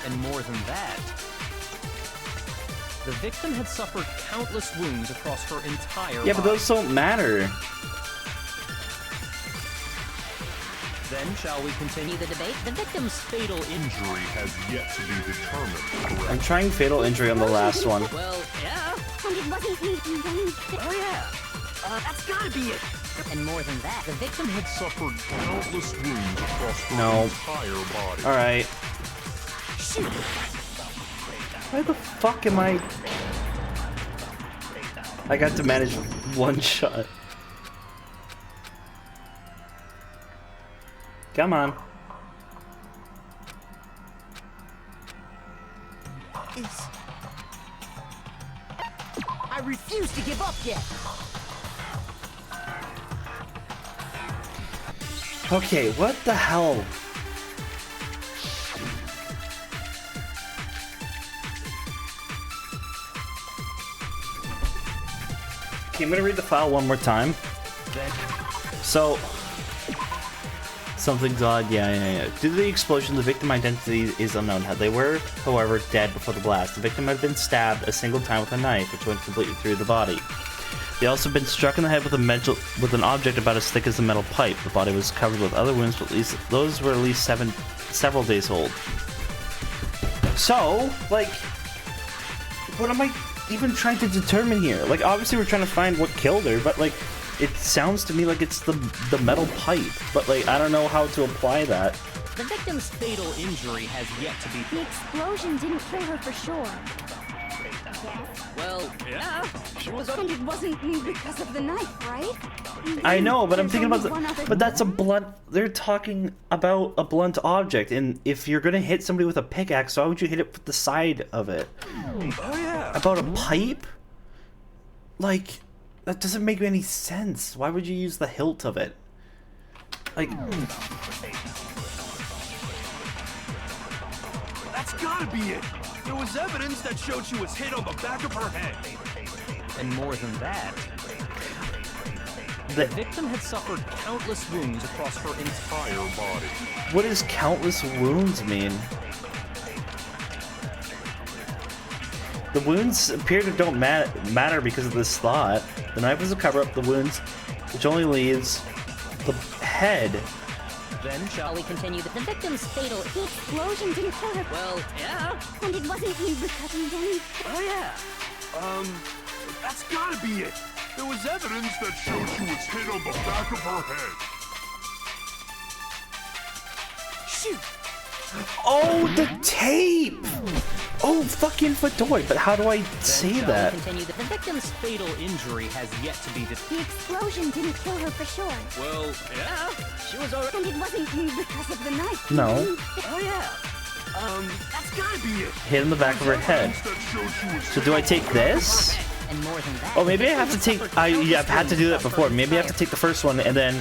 And more than that, the victim had suffered countless wounds across her entire Yeah, but body. those don't matter. Then shall we continue the debate? The victim's fatal injury has yet to be determined. I'm trying fatal injury on the last one. Well, yeah. And it wasn't me. Oh, yeah. That's gotta be it. And more than that, the victim had suffered countless wounds across her No. entire body. Alright. Why the fuck am I got to manage one shot. Come on. I refuse to give up yet. Okay, what the hell? Okay, I'm gonna read the file one more time. So, something's odd. Yeah. Due to the explosion, the victim identity is unknown. They were, however, dead before the blast. The victim had been stabbed a single time with a knife, which went completely through the body. They also been struck in the head with an object about as thick as a metal pipe. The body was covered with other wounds, but those were at least several days old. So, like, what am I even trying to determine here? Like, obviously we're trying to find what killed her, but like, it sounds to me like it's the metal pipe. But like, I don't know how to apply that. The victim's fatal injury has yet to be... The explosion didn't kill her for sure. Well, yeah. She was... And it wasn't because of the knife, right? I know, but I'm There's thinking about only one other but that's a blunt. They're talking about a blunt object, and if you're gonna hit somebody with a pickaxe, why would you hit it with the side of it? Oh, yeah. About a pipe? Like, that doesn't make any sense. Why would you use the hilt of it? Like, That's gotta be it. There was evidence that showed she was hit on the back of her head. And more than that, the victim had suffered countless wounds across her entire body. what does countless wounds mean? The wounds appear to don't matter because of this thought. The knife was to cover up the wounds, which only leaves the head. Then shall we continue the victim's fatal... The explosion didn't kill her. Well, yeah. And it wasn't me because of the... Oh, yeah. That's gotta be it. There was evidence that showed she was hit on the back of her head. Shoot! Oh, the tape! Oh, fucking Fedora, but how do I say that? The victim's fatal injury has yet to be The explosion didn't kill her for sure. Well, yeah. She was already... And it wasn't because of the knife. No. Oh, yeah. That's gotta be it. Hit in the back of her head. So do I take this? And more than that... Oh, maybe I have to take... I've had to do that before. Maybe I have to take the first one and then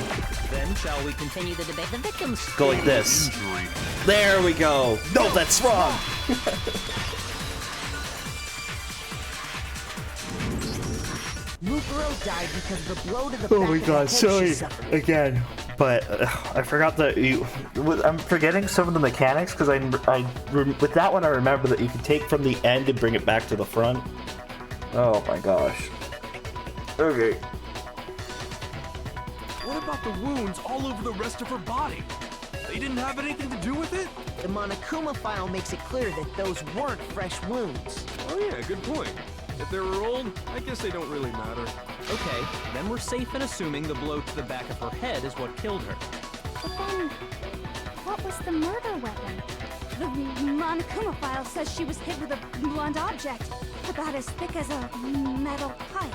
Then shall we continue the debate? The victim's go like this. There we go. No, that's wrong. Mukuro died because of the blow to the back of the head she suffered. again. But I forgot that I'm forgetting some of the mechanics because with that one I remember that you can take from the end and bring it back to the front. Oh my gosh. Okay. What about the wounds all over the rest of her body? They didn't have anything to do with it? The Monokuma file makes it clear that those weren't fresh wounds. Oh yeah, good point. If they were old, I guess they don't really matter. Okay, then we're safe in assuming the blow to the back of her head is what killed her. But then, what was the murder weapon? The Monokuma file says she was hit with a blunt object, about as thick as a metal pipe.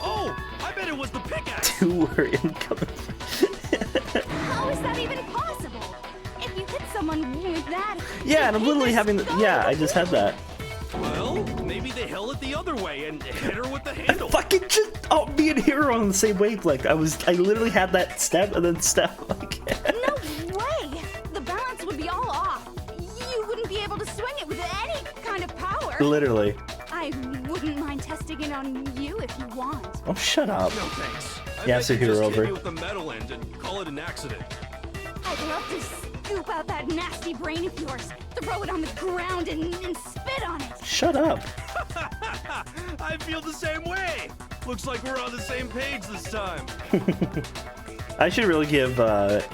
Oh, I bet it was the pickaxe! Two were incoming. How is that even possible? If you hit someone with that. Yeah, and I'm literally having. Yeah, I just had that. Well, maybe they held it the other way and hit her with the handle. Fucking just. Oh, me and Hero on the same wavelength. I literally had that step and then step. Like. No way! The balance would be all off. You wouldn't be able to swing it with any kind of power. Literally. I wouldn't mind testing it on you if you want. Oh, shut up. No thanks. Yeah, I so bet you Hero just hit over. me with the metal end and call it an accident. I'd love to scoop out that nasty brain of yours, throw it on the ground, and spit on it. Shut up. I feel the same way. Looks like we're on the same page this time. I should really give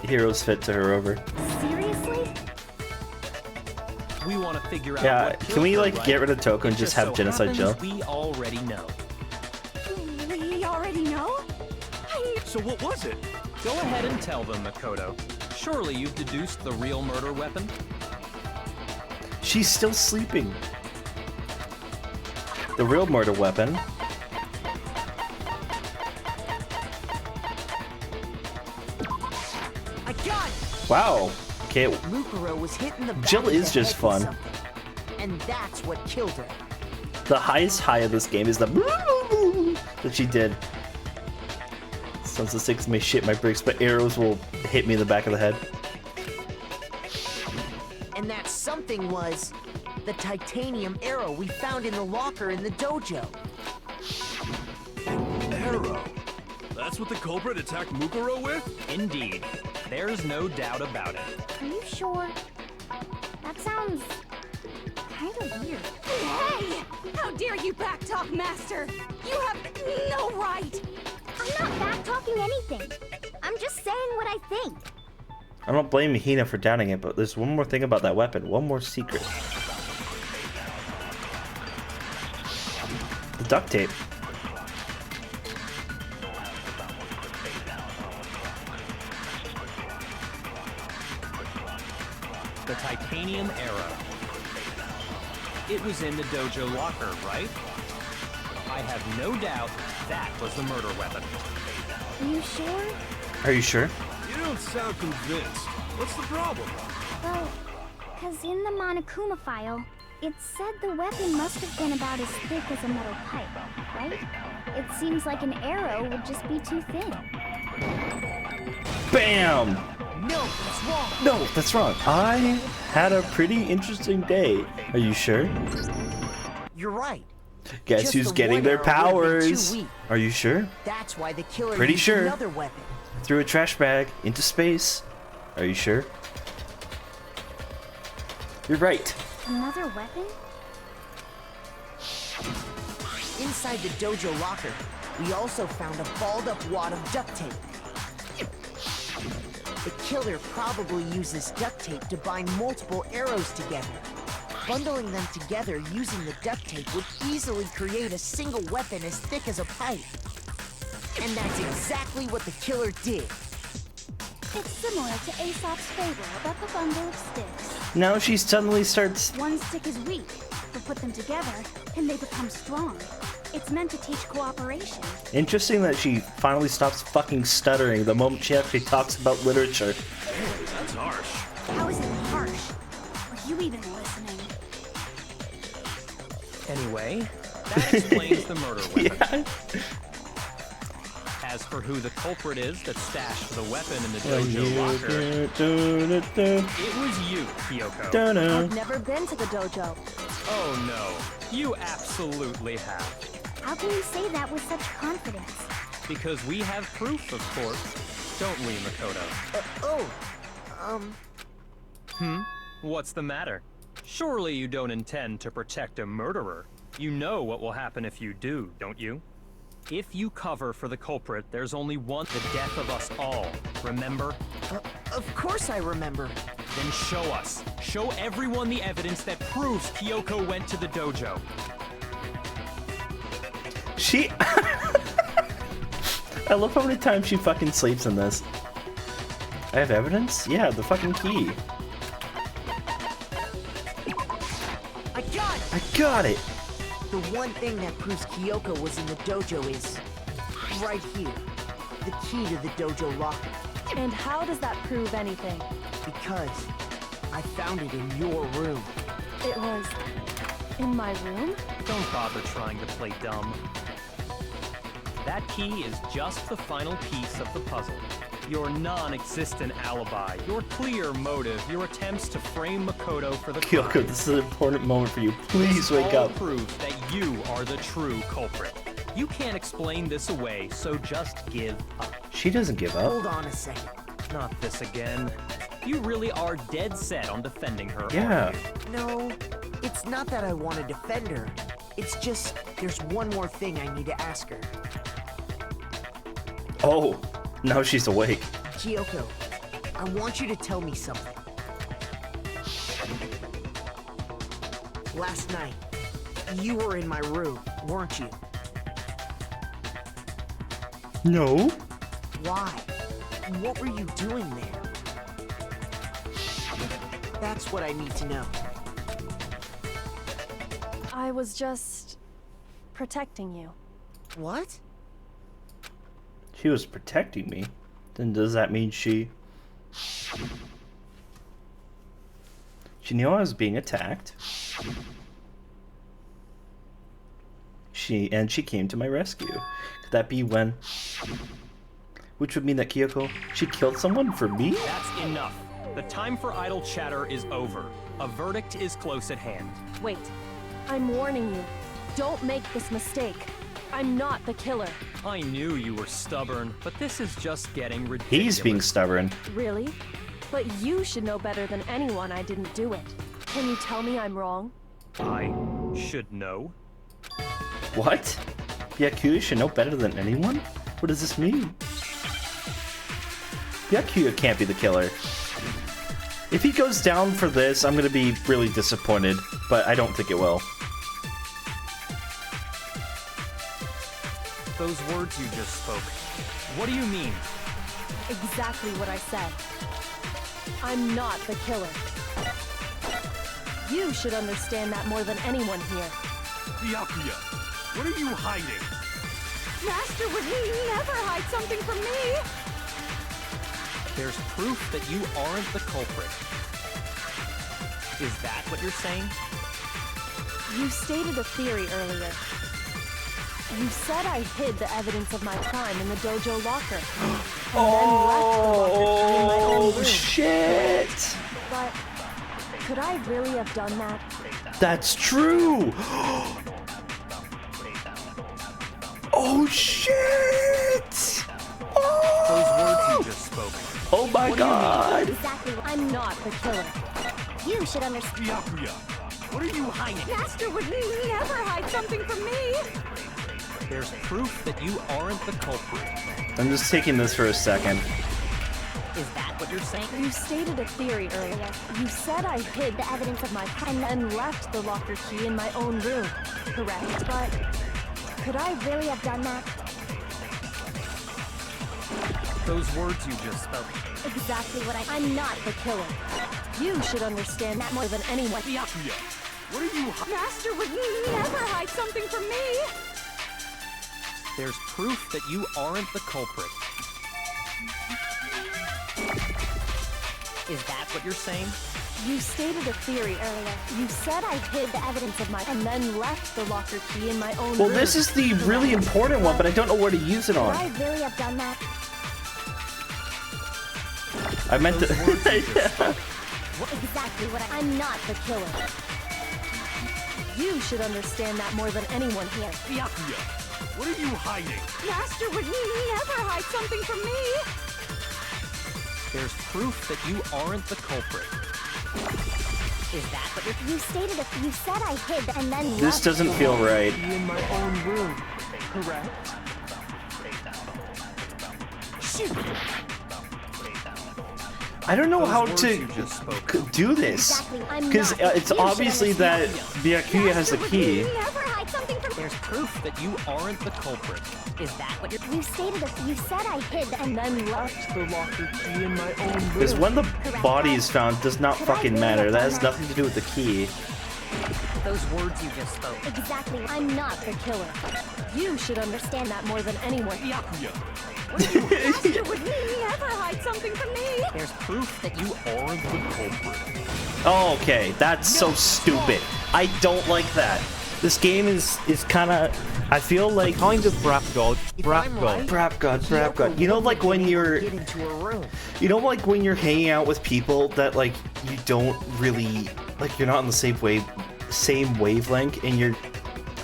Hero's Fit to her over. Seriously? We want to figure out Yeah, what can we killed like her, get right? rid of Toko and It just have so Genocide Jill? happens we already know. We already know? So what was it? Go ahead and tell them, Makoto. Surely you've deduced the real murder weapon? She's still sleeping. The real murder weapon. I got it! Wow. Okay. Mukuro was hit in the back Jill of is the just head with fun. something, and that's what killed her. The highest high of this game is the that she did. Sons of Six may shit my bricks, but arrows will hit me in the back of the head. And that something was the titanium arrow we found in the locker in the dojo. Arrow. That's what the culprit attacked Mukuro with? Indeed. There's no doubt about it. Are you sure? That sounds kind of weird. Hey! How dare you backtalk, Master? You have no right! I'm not backtalking anything. I'm just saying what I think. I don't blame Hina for doubting it, but there's one more thing about that weapon. One more secret. The duct tape. The titanium arrow. It was in the dojo locker, right? I have no doubt that was the murder weapon. Are you sure? Are you sure? You don't sound convinced. What's the problem? Well, because in the Monokuma file, it said the weapon must have been about as thick as a metal pipe, right? It seems like an arrow would just be too thin. Bam! No, that's wrong. No, that's wrong. I had a pretty interesting day. Are you sure? You're right. Guess Just who's the getting one their arrow would've been too powers? weak. Are you sure? That's why the killer Pretty used sure. another weapon. Threw a trash bag into space. Are you sure? You're right. Another weapon? Inside the dojo locker, we also found a balled up wad of duct tape. The killer probably uses duct tape to bind multiple arrows together. Bundling them together using the duct tape would easily create a single weapon as thick as a pipe. And that's exactly what the killer did. It's similar to Aesop's fable about the bundle of sticks. Now she suddenly starts. One stick is weak, but put them together, and they become strong. It's meant to teach cooperation. Interesting that she finally stops fucking stuttering the moment she actually talks about literature. That's harsh. How is it harsh? Are you even listening? Anyway, that explains the murder weapon. Yeah. As for who the culprit is that stashed the weapon in the dojo locker, it was you, Kyoko. I've never been to the dojo. Oh no, you absolutely have. How can you say that with such confidence? Because we have proof, of course. Don't we, Makoto? What's the matter? Surely you don't intend to protect a murderer. You know what will happen if you do, don't you? If you cover for the culprit, there's only one, the death of us all. Remember? Of course I remember. Then show us. Show everyone the evidence that proves Kyoko went to the dojo. She. I love how many times she fucking sleeps in this. I have evidence? Yeah, the fucking key. I got it! I got it! The one thing that proves Kyoko was in the dojo is right here. The key to the dojo locker. And how does that prove anything? Because I found it in your room. It was in my room? Don't bother trying to play dumb. That key is just the final piece of the puzzle. Your non-existent alibi, your clear motive, your attempts to frame Makoto for the crime. Kyoko, this is an important moment for you. Please wake all up. Prove that you are the true culprit. You can't explain this away, so just give up. She doesn't give up. Hold on a second. Not this again. You really are dead set on defending her, Yeah. aren't you? No, it's not that I want to defend her. It's just there's one more thing I need to ask her. Oh, now she's awake. Kyoko, I want you to tell me something. Last night, you were in my room, weren't you? No. Why? What were you doing there? That's what I need to know. I was just protecting you. What? She was protecting me. Then does that mean she knew I was being attacked? She came to my rescue. Could that be when? Which would mean that Kyoko, she killed someone for me? That's enough. The time for idle chatter is over. A verdict is close at hand. Wait, I'm warning you. Don't make this mistake. I'm not the killer. I knew you were stubborn, but this is just getting ridiculous. He's being stubborn. Really? But you should know better than anyone I didn't do it. Can you tell me I'm wrong? I should know. What? Byakuya should know better than anyone? What does this mean? Byakuya can't be the killer. If he goes down for this, I'm gonna be really disappointed, but I don't think it will. Those words you just spoke, what do you mean? Exactly what I said. I'm not the killer. You should understand that more than anyone here. Byakuya, what are you hiding? Master would never hide something from me! There's proof that you aren't the culprit. Is that what you're saying? You stated a theory earlier. You said I hid the evidence of my crime in the dojo locker. And then left the locker key in my own room. Shit! But could I really have done that? That's true! Oh shit! Those words you just spoke. Oh my god! Exactly. I'm not the killer. You should understand. Byakuya, what are you hiding? Master would never hide something from me! There's proof that you aren't the culprit. I'm just taking this for a second. Is that what you're saying? You stated a theory earlier. You said I hid the evidence of my crime and left the locker key in my own room. Correct, but could I really have done that? Those words you just spoke. Exactly what I'm not the killer. You should understand that more than anyone. Byakuya, what are you hiding? Master would never hide something from me! There's proof that you aren't the culprit. Is that what you're saying? You stated a theory earlier. You said I hid the evidence of my and then left the locker key in my own room. Well, this is the really important one, but I don't know where to use it Could on. I really have done that? I meant to. Exactly what I'm not the killer. You should understand that more than anyone here. Byakuya, what are you hiding? Master would never hide something from me! There's proof that you aren't the culprit. Is that what you're... You stated you said I hid and then This left doesn't the feel locker right. Key in my own room, correct? Shoot! I don't know Those how words to you just spoke. do this. Exactly, I'm Because not. it's You should obviously that understand. Byakuya has the key. Never hide something from There's proof that you aren't the culprit. Is that what you're... You stated you said I hid and then left The locker key in my own room. Because when the body is found does not fucking matter. That has nothing to do with the key. Those words you just spoke. Exactly. I'm not the killer. You should understand that more than anyone. Byakuya, Master would never hide something from me. There's proof that you are the culprit. Oh, okay, that's so stupid. I don't like that. This game is kind of. I feel like kind of brap god. Brap god. You know, like when you're. You know, like when you're hanging out with people that like you don't really like. You're not on the same wavelength, and you're.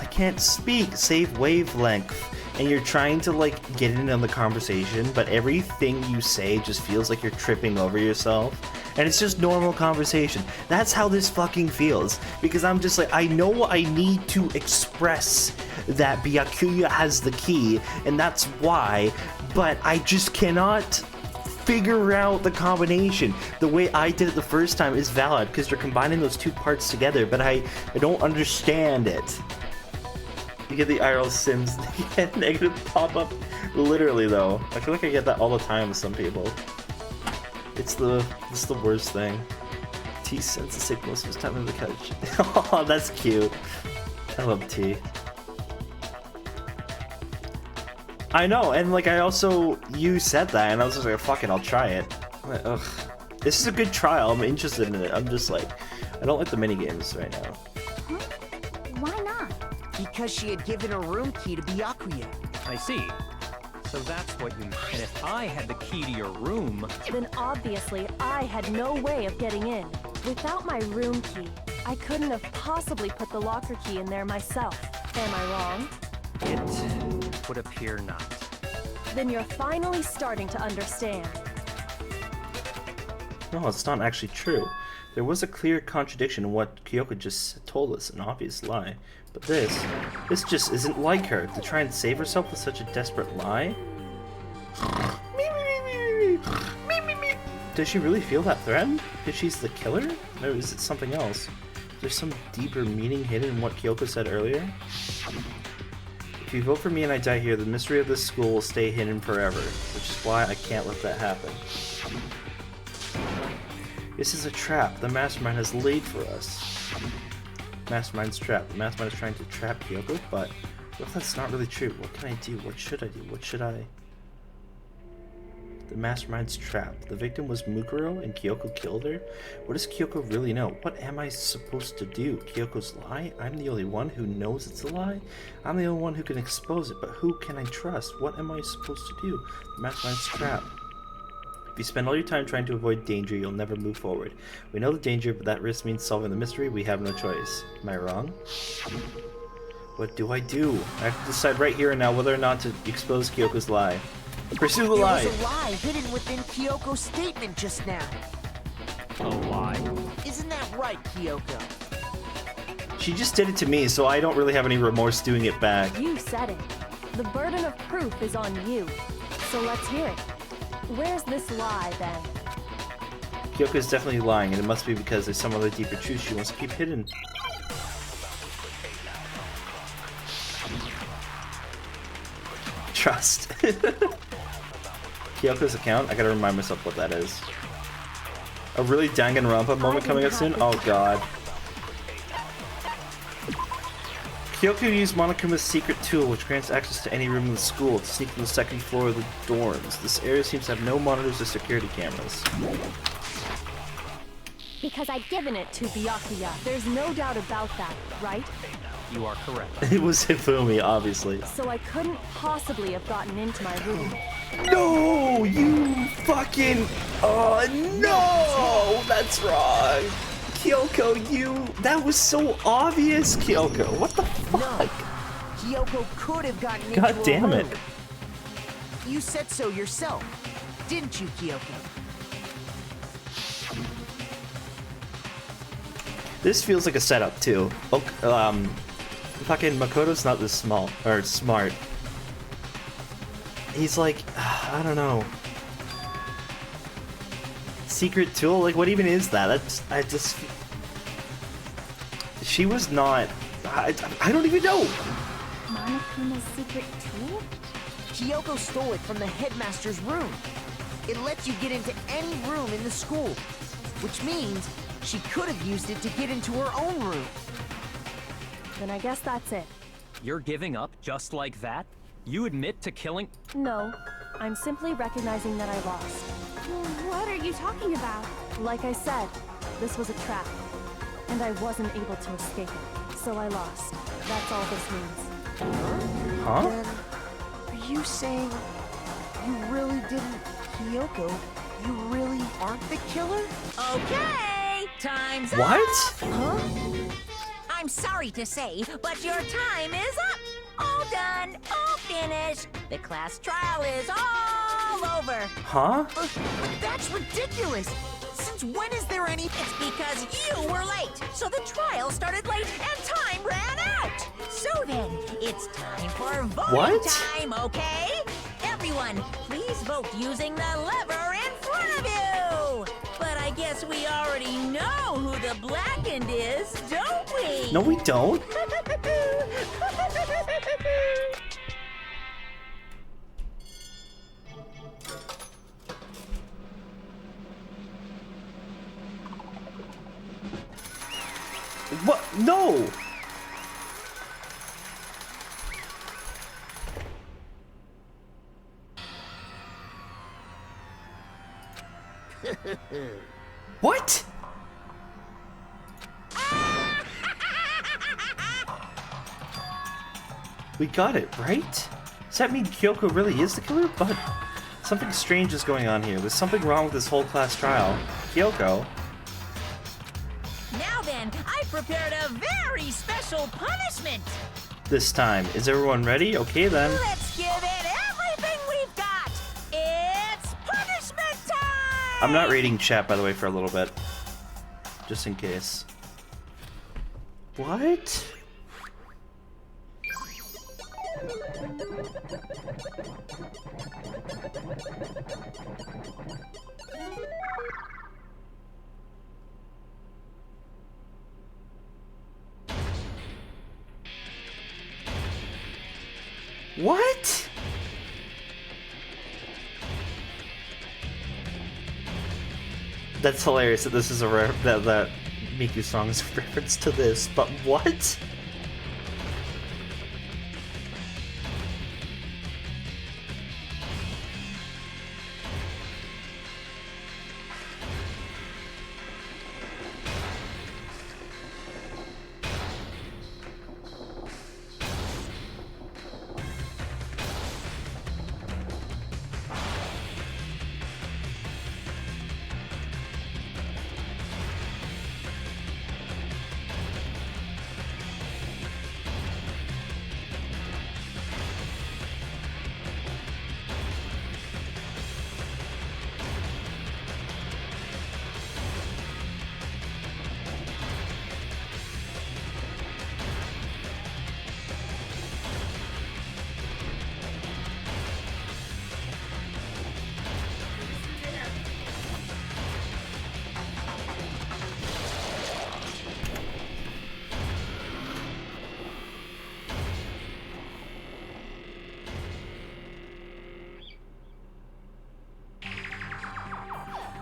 I can't speak. Same wavelength. And you're trying to like get in on the conversation, but everything you say just feels like you're tripping over yourself. And it's just normal conversation. That's how this fucking feels. Because I'm just like, I know I need to express that Byakuya has the key, and that's why, but I just cannot figure out the combination. The way I did it the first time is valid, because you're combining those two parts together, but I don't understand it. You get the IRL Sims negative pop-up. Literally though. I feel like I get that all the time with some people. It's the worst thing. T sends to take most of his time on the couch. Oh, that's cute. I love T. I know, and like you said that, and I was just like, fuck it, I'll try it. I'm like, ugh. This is a good trial, I'm interested in it. I'm just like, I don't like the minigames right now. Huh? Why not? Because she had given a room key to Byakuya. I see. So that's what you mean. And if I had the key to your room... Then obviously I had no way of getting in. Without my room key, I couldn't have possibly put the locker key in there myself. Am I wrong? It would appear not. Then you're finally starting to understand. No, it's not actually true. There was a clear contradiction in what Kyoko just told us, an obvious lie. But this just isn't like her, to try and save herself with such a desperate lie? Does she really feel that threatened? Because she's the killer? Or is it something else? There's some deeper meaning hidden in what Kyoko said earlier? If you vote for me and I die here, the mystery of this school will stay hidden forever, which is why I can't let that happen. This is a trap the Mastermind has laid for us. Mastermind's trap. The Mastermind is trying to trap Kyoko, but what if that's not really true? What can I do? What should I do? What should I... The Mastermind's trap. The victim was Mukuro and Kyoko killed her? What does Kyoko really know? What am I supposed to do? Kyoko's lie? I'm the only one who knows it's a lie? I'm the only one who can expose it, but who can I trust? What am I supposed to do? The Mastermind's trap. If you spend all your time trying to avoid danger, you'll never move forward. We know the danger, but that risk means solving the mystery. We have no choice. Am I wrong? What do? I have to decide right here and now whether or not to expose Kyoko's lie. Pursue the lie! There was a lie hidden within Kyoko's statement just now. A lie? Isn't that right, Kyoko? She just did it to me, so I don't really have any remorse doing it back. You said it. The burden of proof is on you. So let's hear it. Where's this lie, then? Kyoko is definitely lying, and it must be because there's some other deeper truth she wants to keep hidden. Trust. Kyoko's account? I gotta remind myself what that is. A really Danganronpa moment coming up soon? Oh god. Kyoko used Monokuma's secret tool, which grants access to any room in the school to sneak to the second floor of the dorms. This area seems to have no monitors or security cameras. Because I've given it to Byakuya. There's no doubt about that, right? You are correct. It was Hifumi, obviously. So I couldn't possibly have gotten into my room. No! You fucking... Oh, no! That's wrong! Kyoko, you... That was so obvious, Kyoko. What the fuck? No. Kyoko could have gotten into God damn her it. room. You said so yourself, didn't you, Kyoko? This feels like a setup, too. Okay, fucking Makoto's not this small, or smart. He's like, I don't know. Secret tool? Like, what even is that? I just... She was not... I don't even know! Monokuma's secret tool? Kyoko stole it from the headmaster's room. It lets you get into any room in the school, which means she could have used it to get into her own room. Then I guess that's it. You're giving up just like that? You admit to killing... No, I'm simply recognizing that I lost. What are you talking about? Like I said, this was a trap, and I wasn't able to escape it, so I lost. That's all this means. Huh? Then, are you saying you really didn't, Kyoko? You really aren't the killer? Okay, time's up. What? Huh? I'm sorry to say, but your time is up. All done, all finished. The class trial is all over. Huh? But that's ridiculous! Since when is there any— It's because you were late, so the trial started late and time ran out. So then, it's time for voting What? time, okay? Everyone, please vote using the lever in front of you. But I guess we already know who the blackened is, don't we? No, we don't. What? No! What? We got it, right? Does that mean Kyoko really is the killer? But something strange is going on here. There's something wrong with this whole class trial. Kyoko? Now then, I've prepared a very special punishment. This time. Is everyone ready? Okay then. Let's give it everything we've got. It's punishment time. I'm not reading chat, by the way, for a little bit. Just in case. What? What? That's hilarious that this is a that Miku song is a reference to this, but what?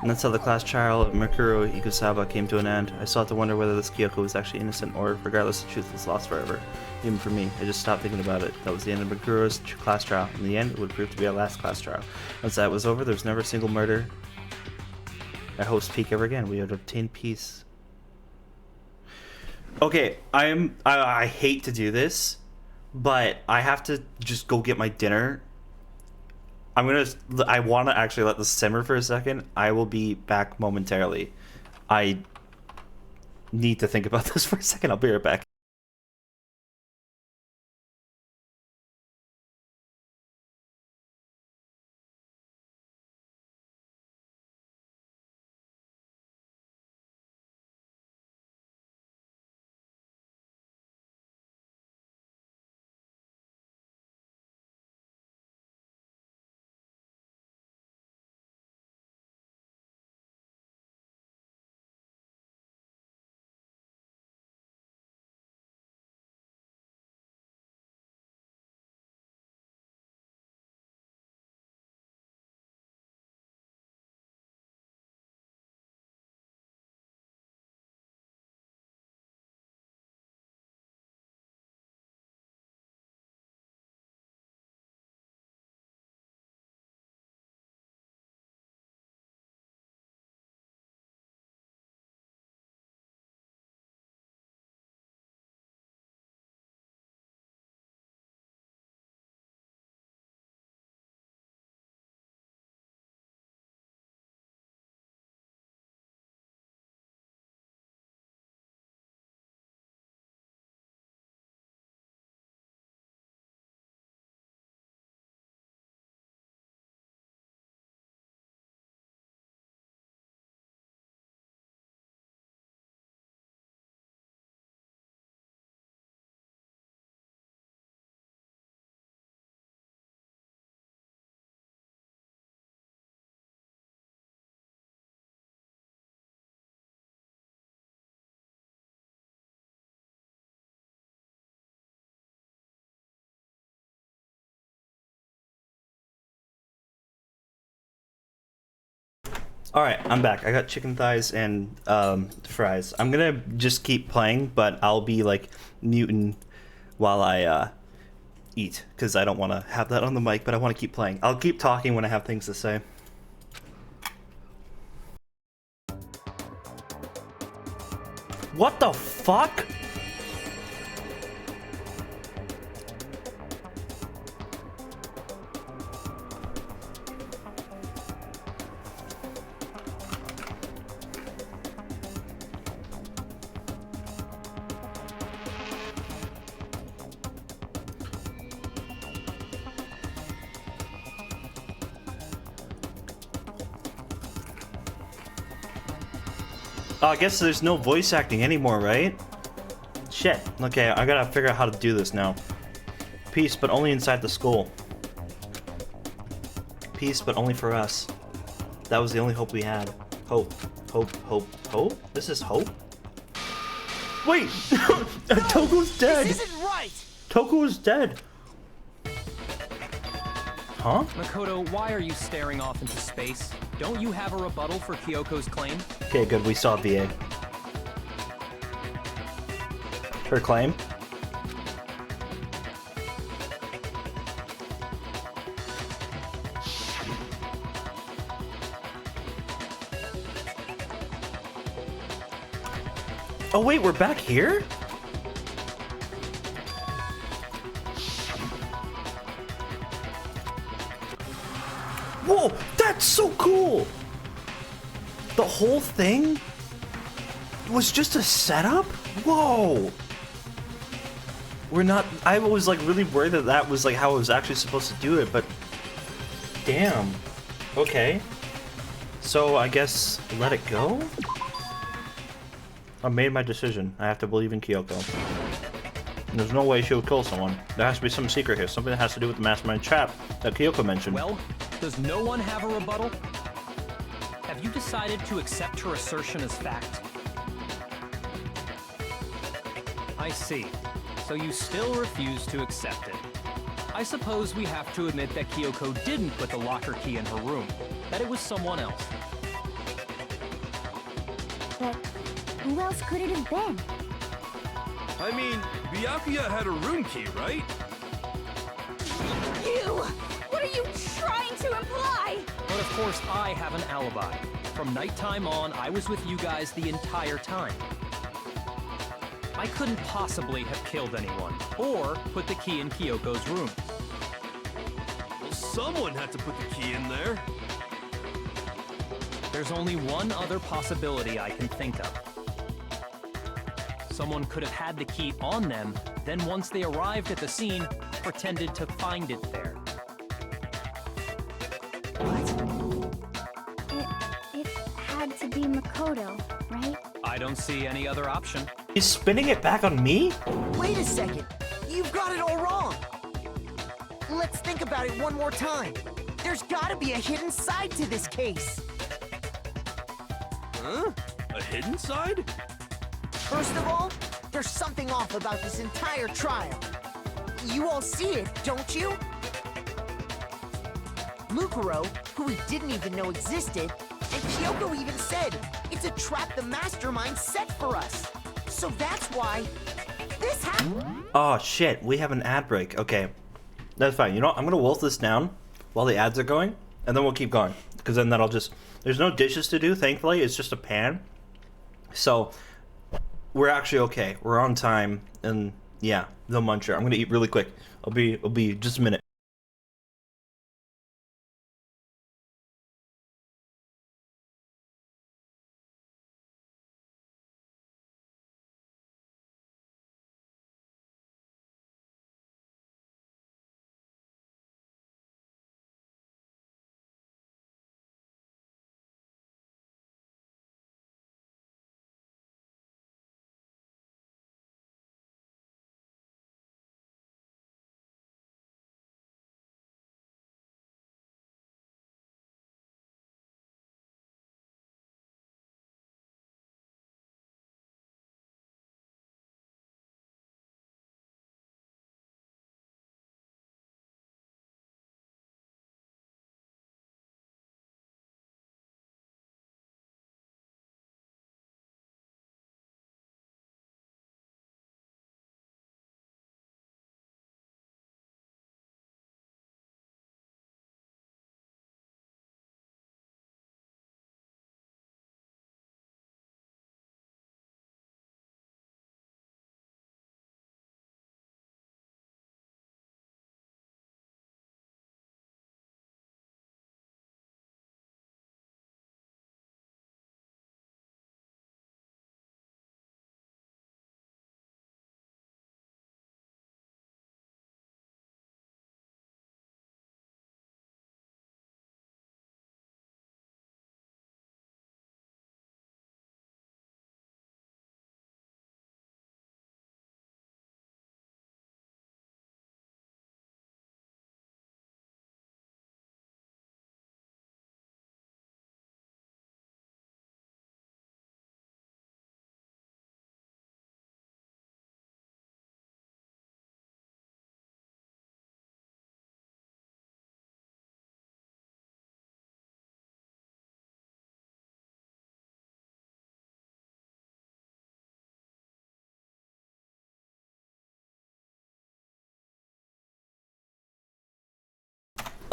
And that's how the class trial of Mikuro Ikusaba came to an end. I still have to wonder whether this Kyoko was actually innocent or, regardless, the truth was lost forever. Even for me, I just stopped thinking about it. That was the end of Mikuro's class trial. In the end, it would prove to be our last class trial. Once that was over, there was never a single murder at Host Peak ever again. We would obtain peace. Okay, I hate to do this, but I have to just go get my dinner. I want to actually let this simmer for a second. I will be back momentarily. I need to think about this for a second. I'll be right back. Alright, I'm back. I got chicken thighs and fries. I'm gonna just keep playing, but I'll be like muting while I eat, because I don't want to have that on the mic, but I want to keep playing. I'll keep talking when I have things to say. What the fuck? Oh, I guess there's no voice acting anymore, right? Shit. Okay, I gotta figure out how to do this now. Peace, but only inside the school. Peace, but only for us. That was the only hope we had. Hope. Hope. Hope. Hope? This is hope? Wait! Toku's dead! This isn't right! Toku is dead! Huh? Makoto, why are you staring off into space? Don't you have a rebuttal for Kyoko's claim? Okay, good. We saw VA. Her claim? Oh wait, we're back here? Whoa, that's so cool! The whole thing was just a setup? Whoa! We're not... I was like really worried that that was like how I was actually supposed to do it, but... Damn. Okay. So I guess let it go? I made my decision. I have to believe in Kyoko. And there's no way she would kill someone. There has to be some secret here. Something that has to do with the mastermind trap that Kyoko mentioned. Well, does no one have a rebuttal? Have you decided to accept her assertion as fact? I see. So you still refuse to accept it. I suppose we have to admit that Kyoko didn't put the locker key in her room. That it was someone else. But who else could it have been? I mean, Byakuya had a room key, right? You! What are you trying to imply? But of course, I have an alibi. From nighttime on, I was with you guys the entire time. I couldn't possibly have killed anyone, or put the key in Kyoko's room. Well, someone had to put the key in there. There's only one other possibility I can think of. Someone could have had the key on them, then once they arrived at the scene, pretended to find it there. It had to be Makoto, right? I don't see any other option. He's spinning it back on me? Wait a second. You've got it all wrong. Let's think about it one more time. There's gotta be a hidden side to this case. Huh? A hidden side? First of all, there's something off about this entire trial. You all see it, don't you? Mukuro, who we didn't even know existed, and Kyoko even said, it's a trap the mastermind set for us. So that's why this happened. Oh shit, we have an ad break. Okay, that's fine. You know what? I'm gonna wolf this down while the ads are going, and then we'll keep going. Because then that'll just... There's no dishes to do, thankfully. It's just a pan. So, we're actually okay. We're on time, and yeah, the muncher. I'm gonna eat really quick. I'll be just a minute.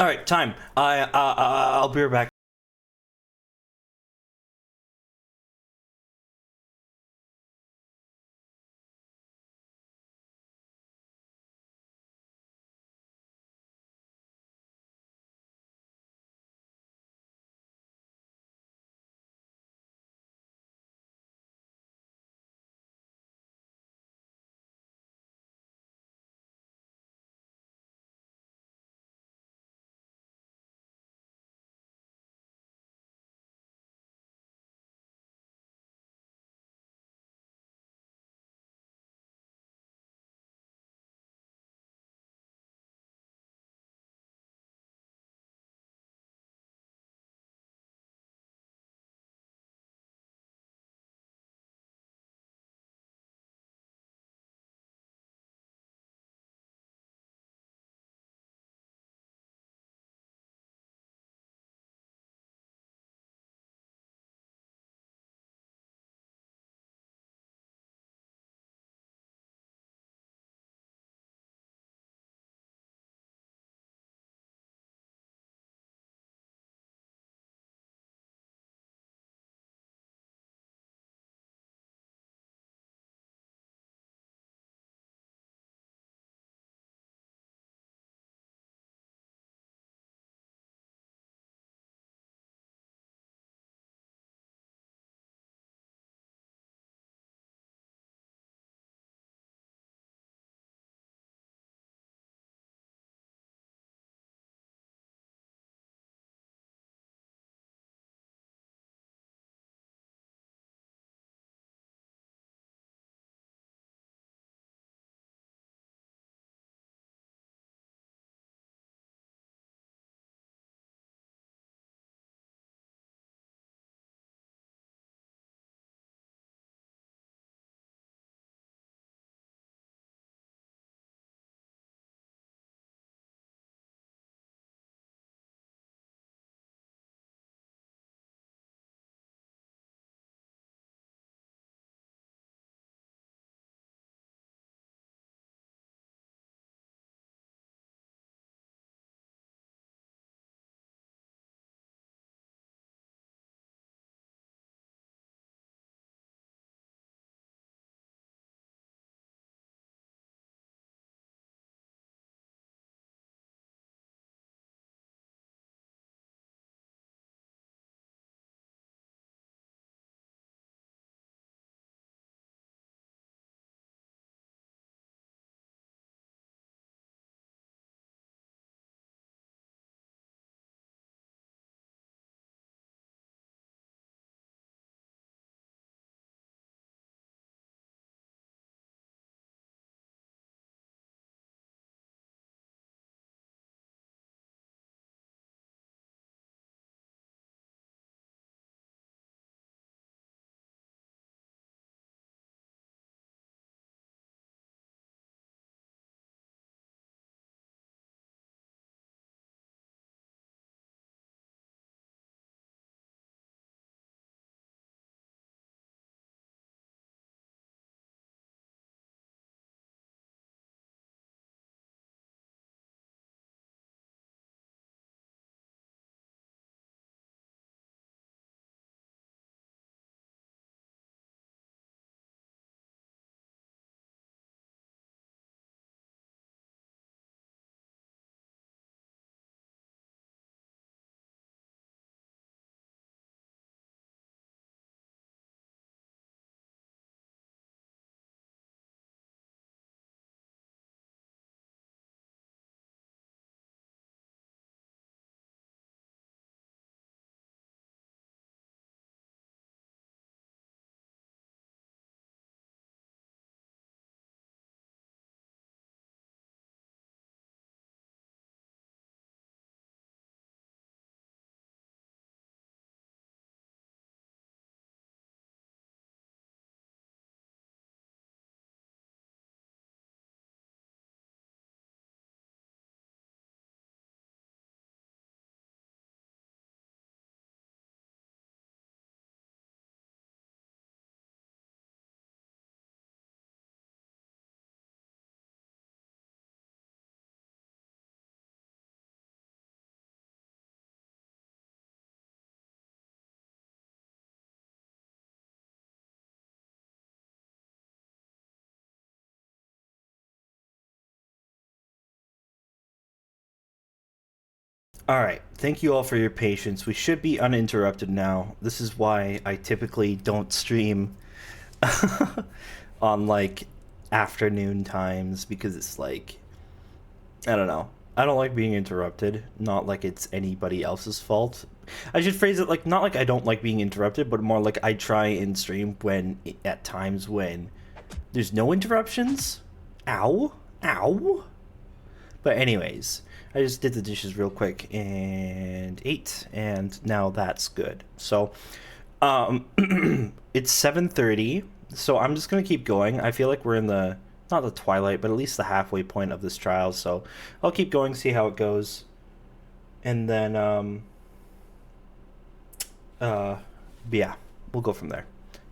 All right, time. I'll be right back. Alright, thank you all for your patience. We should be uninterrupted now. This is why I typically don't stream on, like, afternoon times, because it's like, I don't know. I don't like being interrupted. Not like it's anybody else's fault. I should phrase it like, not like I don't like being interrupted, but more like I try and stream when, at times when there's no interruptions. Ow. Ow. But anyways, I just did the dishes real quick and ate, and now that's good. So, it's 7:30, so I'm just gonna keep going. I feel like we're in the, not the twilight, but at least the halfway point of this trial, so I'll keep going, see how it goes. And then, yeah, we'll go from there.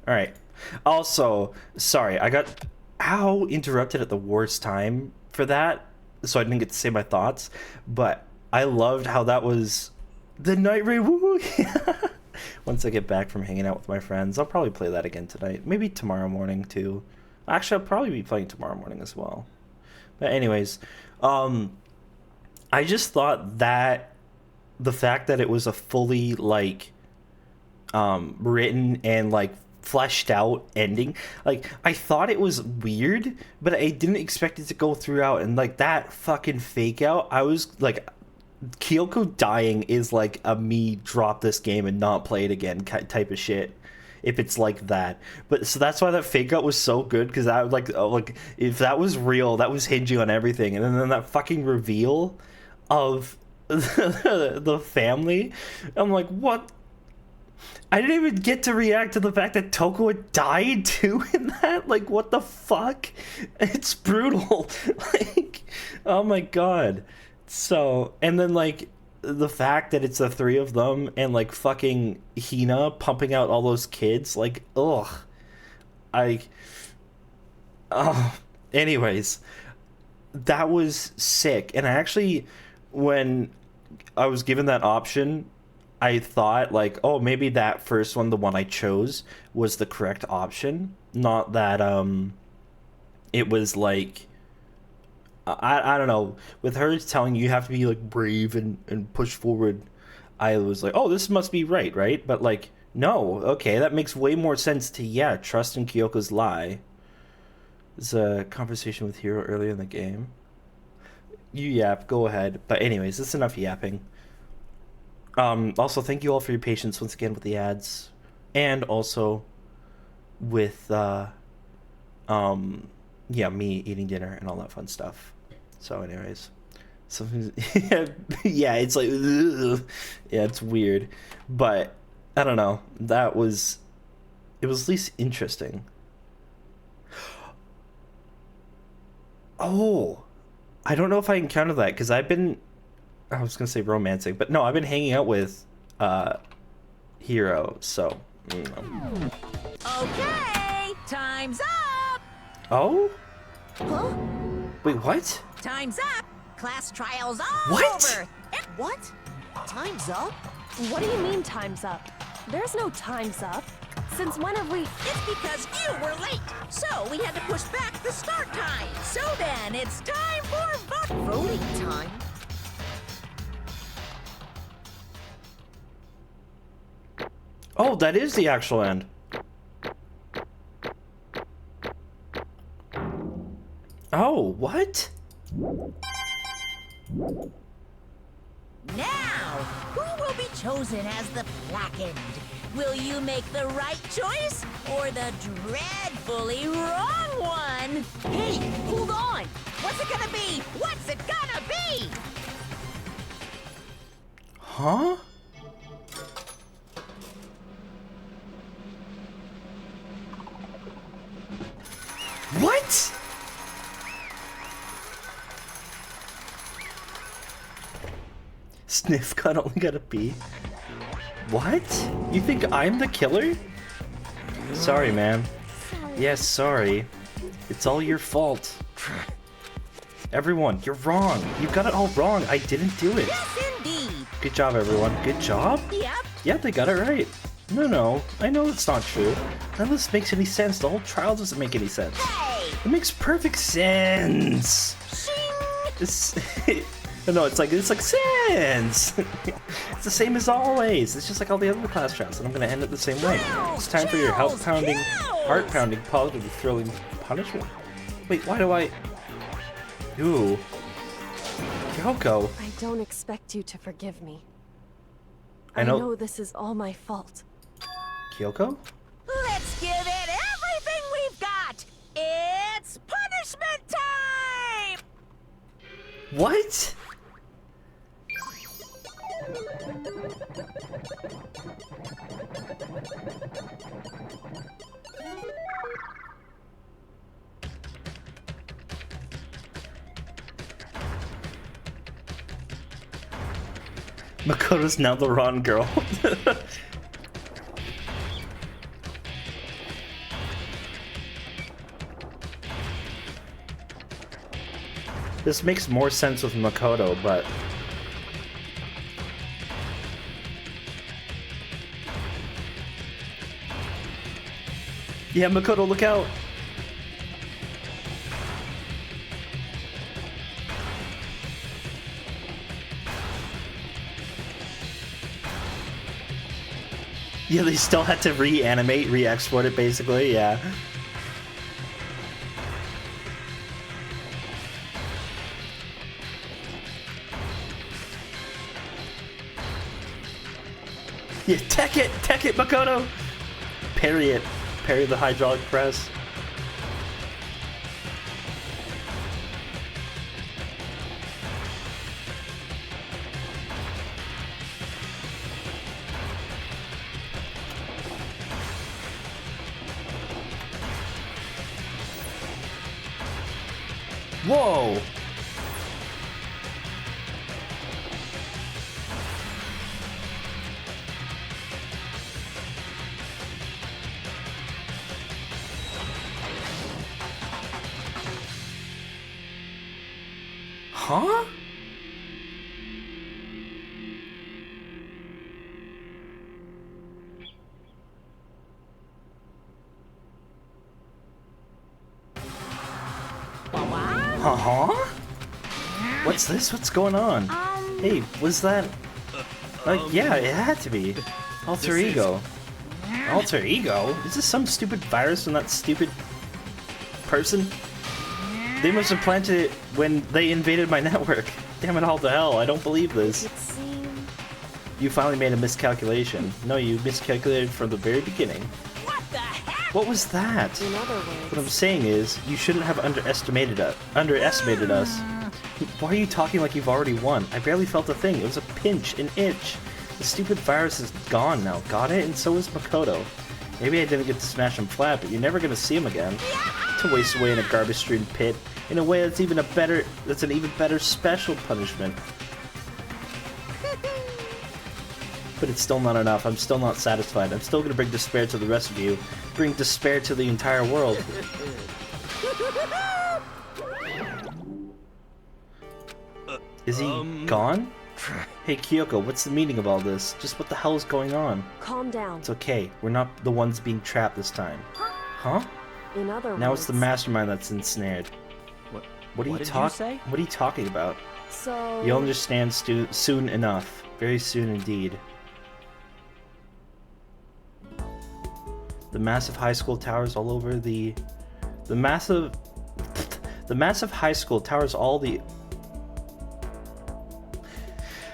Alright. Also, sorry, I got interrupted at the worst time for that, so I didn't get to say my thoughts, but I loved how that was the night raid. Woo! Once I get back from hanging out with my friends, I'll probably play that again tonight. Maybe tomorrow morning too. Actually, I'll probably be playing tomorrow morning as well. But anyways, I just thought that the fact that it was a fully like written and like fleshed out ending, like I thought it was weird, but I didn't expect it to go throughout. And like that fucking fake out, I was like, Kyoko dying is like a me drop this game and not play it again type of shit, if it's like that. But so that's why that fake out was so good, because I like if that was real, that was hinging on everything. And then that fucking reveal of the family, I'm like, what? I didn't even get to react to the fact that Toko had died too in that. Like, what the fuck? It's brutal. Like, oh my god. So, and then like the fact that it's the three of them and like fucking Hina pumping out all those kids, like, ugh. Anyways, that was sick. And I actually, when I was given that option, I thought like, oh, maybe that first one, the one I chose, was the correct option. Not that it was like, I don't know, with her telling you have to be like brave and push forward, I was like, oh, this must be right? But like, no, okay, that makes way more sense to, yeah, trust in Kyoko's lie. There's a conversation with Hiro earlier in the game. You yap, go ahead. But anyways, that's enough yapping. Also, thank you all for your patience once again with the ads, and also with yeah, me eating dinner and all that fun stuff. So anyways, something yeah, it's like, ugh. Yeah, it's weird, but I don't know, it was at least interesting. Oh, I don't know if I encountered that, because I was gonna say romancing, but no, I've been hanging out with Hiro, so Okay, time's up. Oh? Huh? Wait, what? Time's up. Class trials all What? over. What? Time's up? What do you mean time's up? There's no time's up. Since when have we... It's because you were late, so we had to push back the start time. So then, it's time for voting time. Oh, that is the actual end. Oh, what? Now, who will be chosen as the blackened? Will you make the right choice or the dreadfully wrong one? Hey, hold on! What's it gonna be? What's it gonna be? Huh? What? Sniff gun only got a B. What? You think I'm the killer? Sorry, ma'am. Yes, sorry. It's all your fault. Everyone, you're wrong. You got it all wrong. I didn't do it. Yes, indeed. Good job, everyone. Good job? Yep. Yeah, they got it right. No, I know it's not true. None of this makes any sense. The whole trial doesn't make any sense. Hey! It makes perfect sense. No, it's like Sans! It's the same as always. It's just like all the other class traps, and I'm gonna end it the same way. It's time for your heart-pounding, positive, thrilling punishment. Wait, why do I... Ooh. Kyoko. I don't expect you to forgive me. I I know- know this is all my fault. Kyoko? Let's give it everything we've got! It's punishment time! What? Makoto's now the Ron girl. This makes more sense with Makoto, but... Yeah, Makoto, look out! Yeah, they still had to reanimate, re-export it, basically, yeah. Yeah, tech it, Makoto! Parry it. Parry the hydraulic press. Whoa! Huh? Uh-huh? What's this? What's going on? Hey, was that... yeah, it had to be. Alter Ego. Alter Ego? Is this some stupid virus from that stupid person? They must have planted it when they invaded my network. Damn it all to hell, I don't believe this. You finally made a miscalculation. No, you miscalculated from the very beginning. What the heck? What was that? In other words, What I'm saying is, you shouldn't have underestimated us. Why are you talking like you've already won? I barely felt a thing. It was a pinch, an itch. The stupid virus is gone now. Got it? And so is Makoto. Maybe I didn't get to smash him flat, but you're never gonna see him again. To waste away in a garbage-strewn pit. In a way that's an even better special punishment. But it's still not enough. I'm still not satisfied. I'm still gonna bring despair to the rest of you. Bring despair to the entire world. Is he gone? Hey Kyoko, what's the meaning of all this? Just what the hell is going on? calm down. It's okay. We're not the ones being trapped this time. Huh? In other Now words, it's the mastermind that's ensnared. What are What you did you say? What are you talking about? So You'll understand soon enough. Very soon indeed. The massive high school towers all over the massive high school towers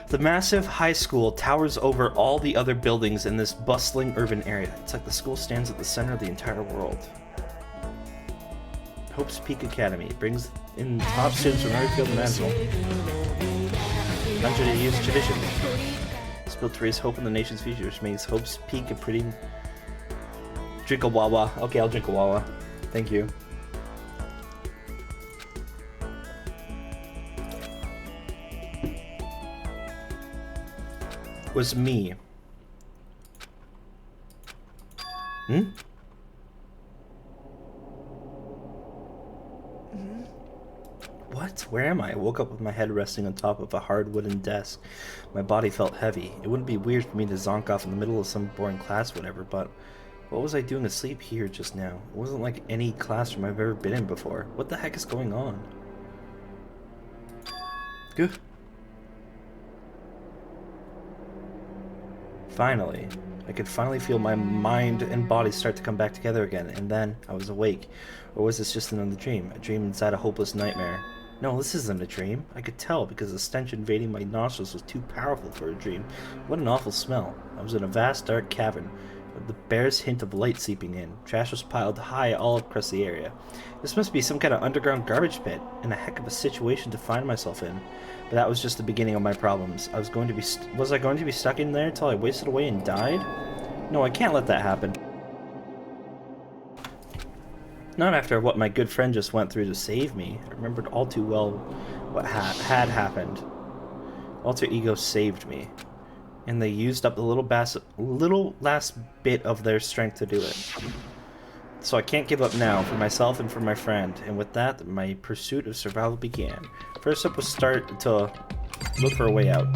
The massive high school towers over all the other buildings in this bustling urban area. It's like the school stands at the center of the entire world. Hope's Peak Academy brings in top students from every field imaginable. 100 years tradition. It's built to raise hope in the nation's future, which makes Hope's Peak a pretty... Drink a Wawa. Okay, I'll drink a Wawa. Thank you. Was me. What? Where am I? I woke up with my head resting on top of a hard wooden desk. My body felt heavy. It wouldn't be weird for me to zonk off in the middle of some boring class or whatever, but what was I doing asleep here just now? It wasn't like any classroom I've ever been in before. What the heck is going on? Good. Finally. I could finally feel my mind and body start to come back together again, and then I was awake. Or was this just another dream? A dream inside a hopeless nightmare? No, this isn't a dream. I could tell because the stench invading my nostrils was too powerful for a dream. What an awful smell. I was in a vast dark cavern, with the barest hint of light seeping in. Trash was piled high all across the area. This must be some kind of underground garbage pit, and a heck of a situation to find myself in. But that was just the beginning of my problems. Was I going to be stuck in there until I wasted away and died? No, I can't let that happen. Not after what my good friend just went through to save me. I remembered all too well what had happened. Alter Ego saved me. And they used up the little last bit of their strength to do it. So I can't give up now, for myself and for my friend. And with that, my pursuit of survival began. First up was start to look for a way out.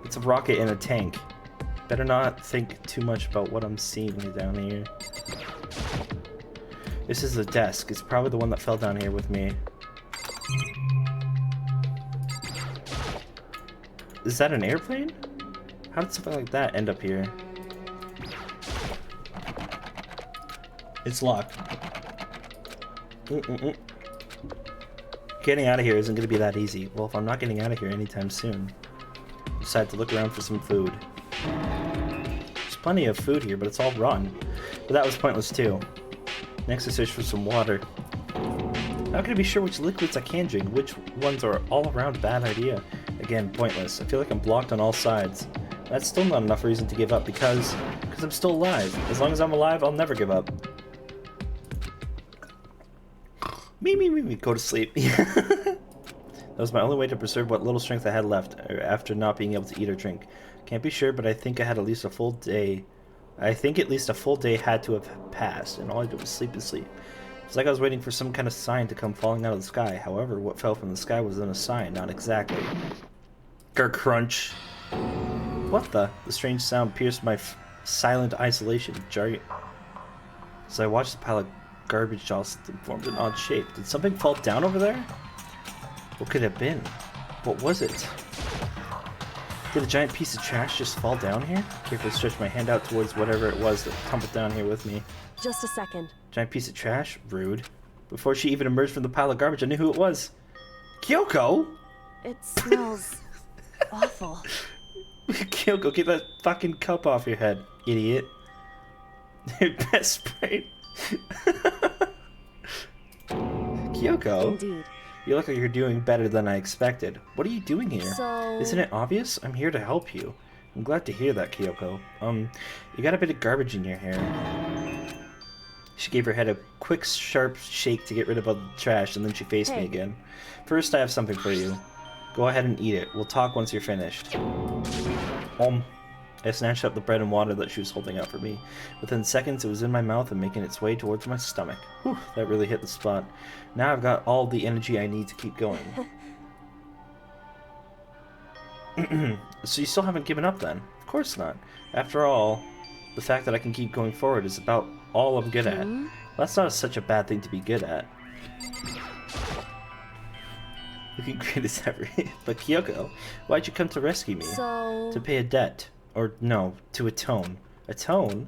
It's a rocket in a tank. Better not think too much about what I'm seeing down here. This is the desk. It's probably the one that fell down here with me. Is that an airplane? How did something like that end up here? It's locked. Getting out of here isn't going to be that easy. Well, if I'm not getting out of here anytime soon, I decided to look around for some food. There's plenty of food here, but it's all rotten. But that was pointless too. Next I searched for some water. How can I be sure which liquids I can drink? Which ones are all around a bad idea? Again, pointless. I feel like I'm blocked on all sides. That's still not enough reason to give up because I'm still alive. As long as I'm alive, I'll never give up. Me, go to sleep. That was my only way to preserve what little strength I had left after not being able to eat or drink. Can't be sure, but I think I had at least a full day. I think at least a full day had to have passed, and all I did was sleep and sleep. It's like I was waiting for some kind of sign to come falling out of the sky. However, what fell from the sky wasn't a sign, not exactly. Crunch. What the? The strange sound pierced my silent isolation. Jargon. As I watched the pile of garbage jostled and formed an odd shape. Did something fall down over there? What could it have been? What was it? Did a giant piece of trash just fall down here? Carefully stretched my hand out towards whatever it was that tumbled down here with me. Just a second. Giant piece of trash? Rude. Before she even emerged from the pile of garbage, I knew who it was. Kyoko? It smells awful. Kyoko, get that fucking cup off your head, idiot. Your best friend. Kyoko? Indeed. You look like you're doing better than I expected. What are you doing here? So... Isn't it obvious? I'm here to help you. I'm glad to hear that, Kyoko. You got a bit of garbage in your hair. She gave her head a quick, sharp shake to get rid of all the trash, and then she faced me again. First, I have something for you. Go ahead and eat it. We'll talk once you're finished. I snatched up the bread and water that she was holding out for me. Within seconds, it was in my mouth and making its way towards my stomach. Whew, that really hit the spot. Now I've got all the energy I need to keep going. So you still haven't given up then? Of course not. After all, the fact that I can keep going forward is about all I'm good at. Well, that's not such a bad thing to be good at. Looking great as ever. But Kyoko, why'd you come to rescue me? So... To pay a debt. Or no, to atone. Atone?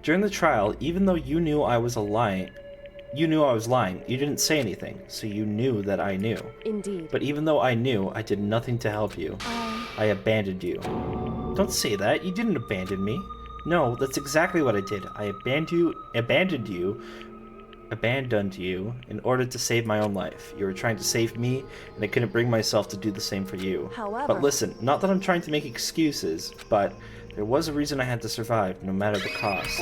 During the trial, even though you knew I was lying, you didn't say anything, so you knew that I knew. Indeed. But even though I knew, I did nothing to help you. I abandoned you. Don't say that, you didn't abandon me. No, that's exactly what I did. I abandoned you in order to save my own life. You were trying to save me, and I couldn't bring myself to do the same for you. However... But listen, not that I'm trying to make excuses, but there was a reason I had to survive, no matter the cost.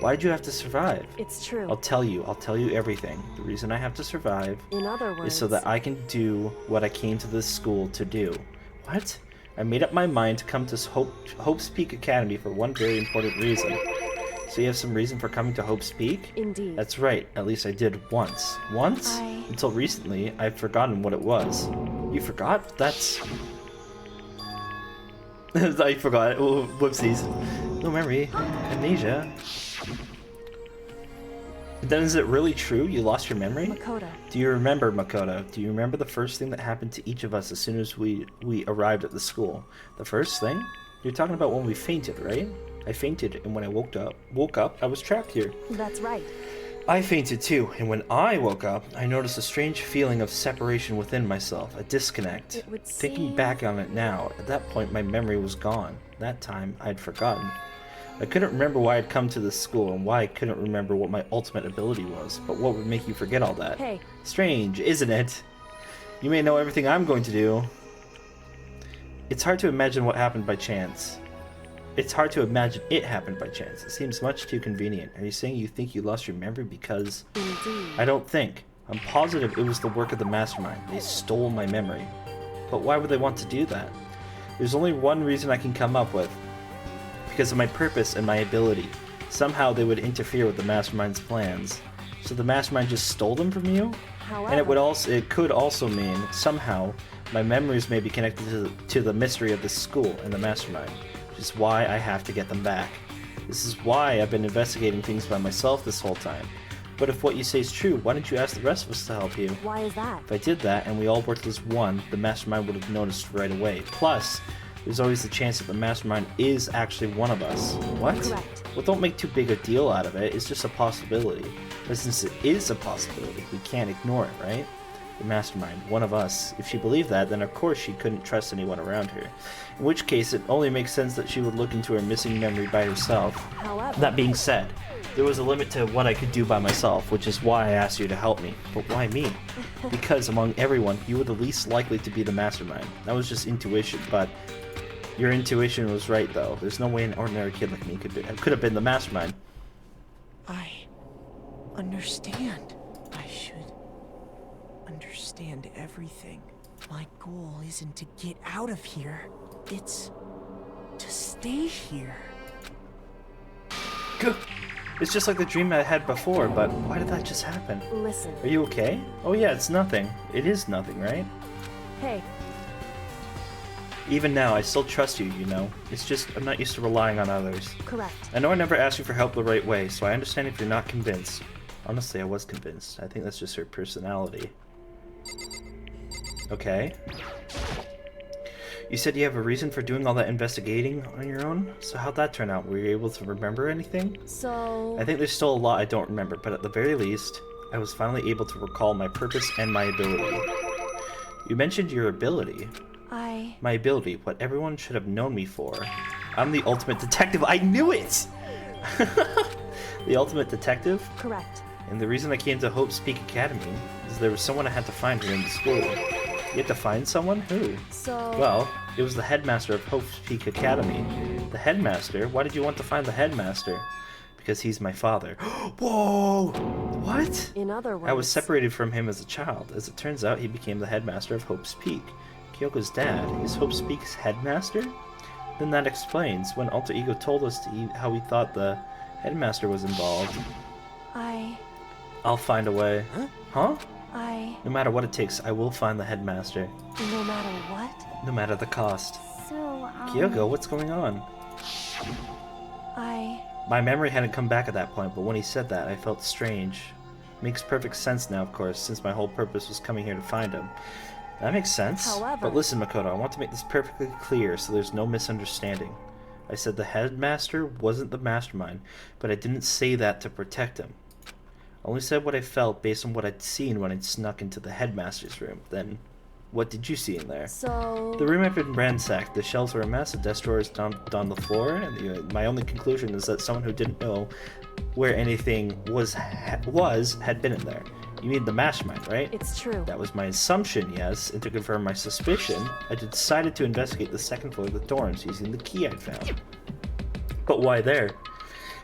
Why did you have to survive? It's true. I'll tell you everything. The reason I have to survive In other words... is so that I can do what I came to this school to do. What? I made up my mind to come to Hope's Peak Academy for one very important reason. So you have some reason for coming to Hope's Peak? Indeed. That's right, at least I did once. Once? Until recently, I've forgotten what it was. You forgot? That's... I forgot. Oh, whoopsies. No memory. Amnesia. Then is it really true? You lost your memory? Makoto. Do you remember, Makoto? Do you remember the first thing that happened to each of us as soon as we arrived at the school? The first thing? You're talking about when we fainted, right? I fainted, and when I woke up, I was trapped here. That's right. I fainted too, and when I woke up, I noticed a strange feeling of separation within myself, a disconnect. It would Thinking seem... back on it now, at that point my memory was gone. That time, I'd forgotten. I couldn't remember why I'd come to this school and why I couldn't remember what my ultimate ability was, but what would make you forget all that? Hey. Strange, isn't it? You may know everything I'm going to do. It's hard to imagine what happened by chance. It's hard to imagine it happened by chance. It seems much too convenient. Are you saying you think you lost your memory because... Indeed. I don't think. I'm positive it was the work of the mastermind. They stole my memory. But why would they want to do that? There's only one reason I can come up with. Because of my purpose and my ability. Somehow they would interfere with the mastermind's plans. So the mastermind just stole them from you? However... And it could also mean, somehow, my memories may be connected to the mystery of the school and the mastermind. Which is why I have to get them back. This is why I've been investigating things by myself this whole time. But if what you say is true, why didn't you ask the rest of us to help you? Why is that? If I did that and we all worked as one, the mastermind would have noticed right away. Plus, there's always the chance that the mastermind is actually one of us. What? Correct. Well, don't make too big a deal out of it. It's just a possibility. But since it is a possibility, we can't ignore it, right? The mastermind, one of us. If she believed that, then of course she couldn't trust anyone around her. In which case, it only makes sense that she would look into her missing memory by herself. However... That being said, there was a limit to what I could do by myself, which is why I asked you to help me. But why me? Because among everyone, you were the least likely to be the mastermind. That was just intuition, but your intuition was right, though. There's no way an ordinary kid like me could have been the mastermind. I understand. I should understand everything. My goal isn't to get out of here. It's to stay here. Good. It's just like the dream I had before, but why did that just happen? Listen. Are you okay? Oh yeah, it's nothing. It is nothing, right? Hey. Even now, I still trust you, you know. It's just, I'm not used to relying on others. Correct. I know I never asked you for help the right way, so I understand if you're not convinced. Honestly, I was convinced. I think that's just her personality. Okay. You said you have a reason for doing all that investigating on your own? So how'd that turn out? Were you able to remember anything? So... I think there's still a lot I don't remember, but at the very least, I was finally able to recall my purpose and my ability. You mentioned your ability. My ability, what everyone should have known me for. I'm the ultimate detective. I knew it! The ultimate detective? Correct. And the reason I came to Hope's Peak Academy is there was someone I had to find here in the school. You had to find someone? Who? So... Well, it was the headmaster of Hope's Peak Academy. The headmaster? Why did you want to find the headmaster? Because he's my father. Whoa! What? In other words... I was separated from him as a child. As it turns out, he became the headmaster of Hope's Peak. Kyoko's dad is Hope's Peak's headmaster? Then that explains when Alter Ego told us how he thought the headmaster was involved. I'll find a way. Huh? No matter what it takes, I will find the headmaster. No matter what? No matter the cost. So, Kyoko, what's going on? My memory hadn't come back at that point, but when he said that, I felt strange. Makes perfect sense now, of course, since my whole purpose was coming here to find him. That makes sense. However... But listen, Makoto, I want to make this perfectly clear so there's no misunderstanding. I said the headmaster wasn't the mastermind, but I didn't say that to protect him. I only said what I felt based on what I'd seen when I'd snuck into the headmaster's room. Then, what did you see in there? So... The room had been ransacked. The shelves were a mess, the desk drawers dumped on the floor, and my only conclusion is that someone who didn't know where anything had been in there. You mean the mastermind, right? It's true. That was my assumption, yes, and to confirm my suspicion, I decided to investigate the second floor of the dorms using the key I'd found. But why there?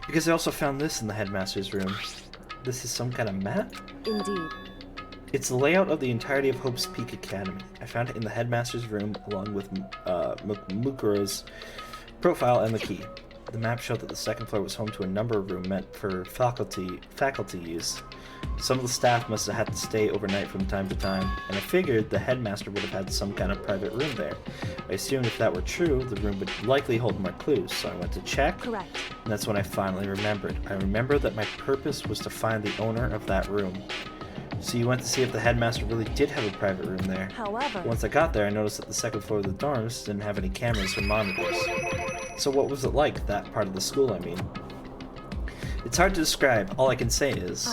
Because I also found this in the headmaster's room. This is some kind of map? Indeed. It's the layout of the entirety of Hope's Peak Academy. I found it in the headmaster's room along with Mukuro's profile and the key. The map showed that the second floor was home to a number of rooms meant for faculty use. Some of the staff must have had to stay overnight from time to time, and I figured the headmaster would have had some kind of private room there. I assumed if that were true, the room would likely hold more clues, so I went to check. Correct. And that's when I finally remembered. I remembered that my purpose was to find the owner of that room. So you went to see if the headmaster really did have a private room there. However, Once I got there, I noticed that the second floor of the dorms didn't have any cameras or monitors. So what was it like, that part of the school, I mean? It's hard to describe. All I can say is...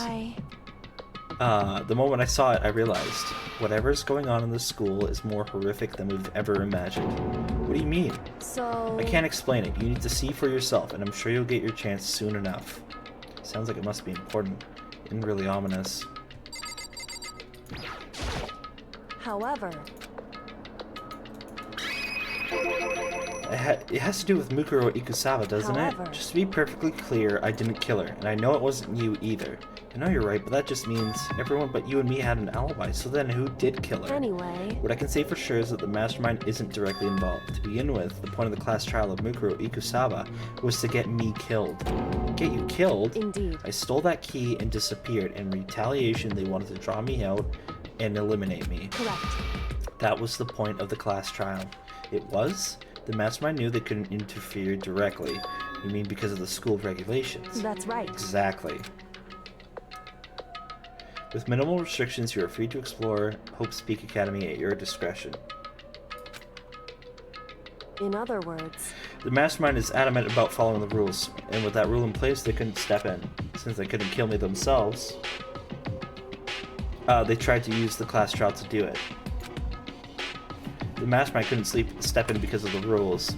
the moment I saw it, I realized, whatever's going on in this school is more horrific than we've ever imagined. What do you mean? So... I can't explain it. You need to see for yourself, and I'm sure you'll get your chance soon enough. Sounds like it must be important and really ominous. However... It has to do with Mukuro Ikusawa, doesn't However. it? Just to be perfectly clear, I didn't kill her, and I know it wasn't you either. I know you're right, but that just means everyone but you and me had an alibi, so then who did kill her? Anyway... What I can say for sure is that the mastermind isn't directly involved. To begin with, the point of the class trial of Mukuro Ikusawa was to get me killed. Get you killed? Indeed. I stole that key and disappeared. In retaliation, they wanted to draw me out and eliminate me. Correct. That was the point of the class trial. It was? The mastermind knew they couldn't interfere directly. You mean because of the school regulations? That's right. Exactly. With minimal restrictions, you are free to explore Hope's Peak Academy at your discretion. In other words... The mastermind is adamant about following the rules, and with that rule in place, they couldn't step in. Since they couldn't kill me themselves, they tried to use the class trial to do it. The mastermind couldn't step in because of the rules.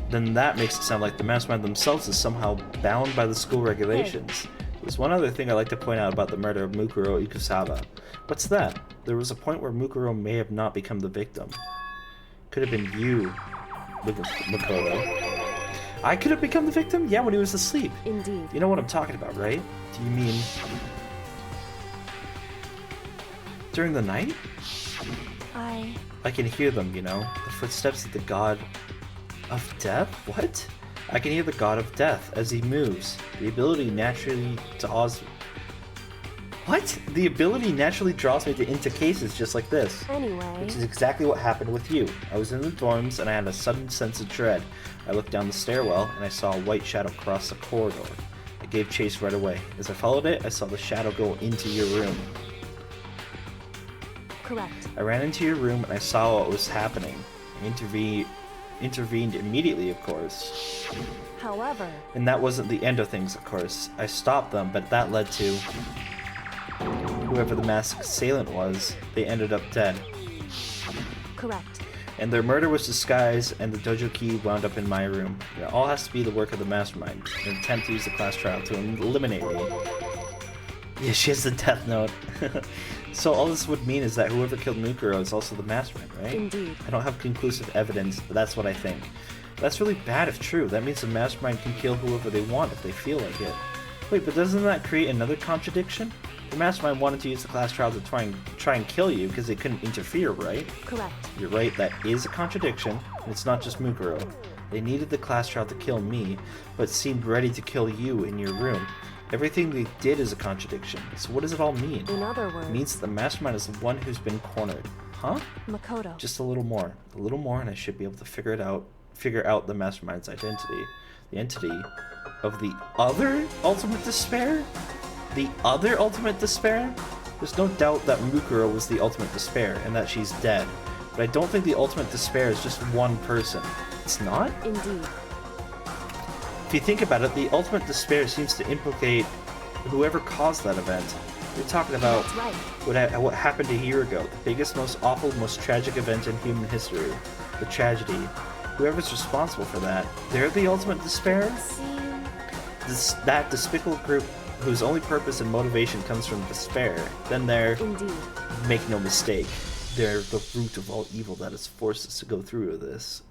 Then that makes it sound like the mastermind themselves is somehow bound by the school regulations. There's one other thing I'd like to point out about the murder of Mukuro Ikusawa. What's that? There was a point where Mukuro may have not become the victim. Could have been you, Mukuro. I could have become the victim? Yeah, when he was asleep. Indeed. You know what I'm talking about, right? Do you mean... during the night? I can hear them, you know? The footsteps of the god of death? What? I can hear the god of death as he moves. The ability naturally draws... What? The ability naturally draws me into cases just like this. Anyway... Which is exactly what happened with you. I was in the dorms and I had a sudden sense of dread. I looked down the stairwell and I saw a white shadow cross the corridor. I gave chase right away. As I followed it, I saw the shadow go into your room. Correct. I ran into your room and I saw what was happening. I intervened immediately, of course. However... And that wasn't the end of things, of course. I stopped them, but that led to... whoever the masked assailant was, they ended up dead. Correct. And their murder was disguised, and the dojo key wound up in my room. It all has to be the work of the mastermind, an attempt to use the class trial to eliminate me. Yeah, she has the death note. So all this would mean is that whoever killed Mukuro is also the mastermind, right? Indeed. I don't have conclusive evidence, but that's what I think. That's really bad if true. That means the mastermind can kill whoever they want if they feel like it. Wait, but doesn't that create another contradiction? The mastermind wanted to use the class trial to try and kill you because they couldn't interfere, right? Correct. You're right, that is a contradiction, and it's not just Mukuro. They needed the class trial to kill me, but seemed ready to kill you in your room. Everything they did is a contradiction. So what does it all mean? In other words... It means that the mastermind is the one who's been cornered. Huh? Makoto. Just a little more. A little more and I should be able to figure out the mastermind's identity. The entity of the other ultimate despair? The other ultimate despair? There's no doubt that Mukuro was the ultimate despair and that she's dead. But I don't think the ultimate despair is just one person. It's not? Indeed. If you think about it, the ultimate despair seems to implicate whoever caused that event. You're talking about what happened a year ago, the biggest, most awful, most tragic event in human history. The tragedy. Whoever's responsible for that, they're the ultimate despair? That despicable group whose only purpose and motivation comes from despair, then they're, Indeed. Make no mistake, they're the root of all evil that has forced us to go through this.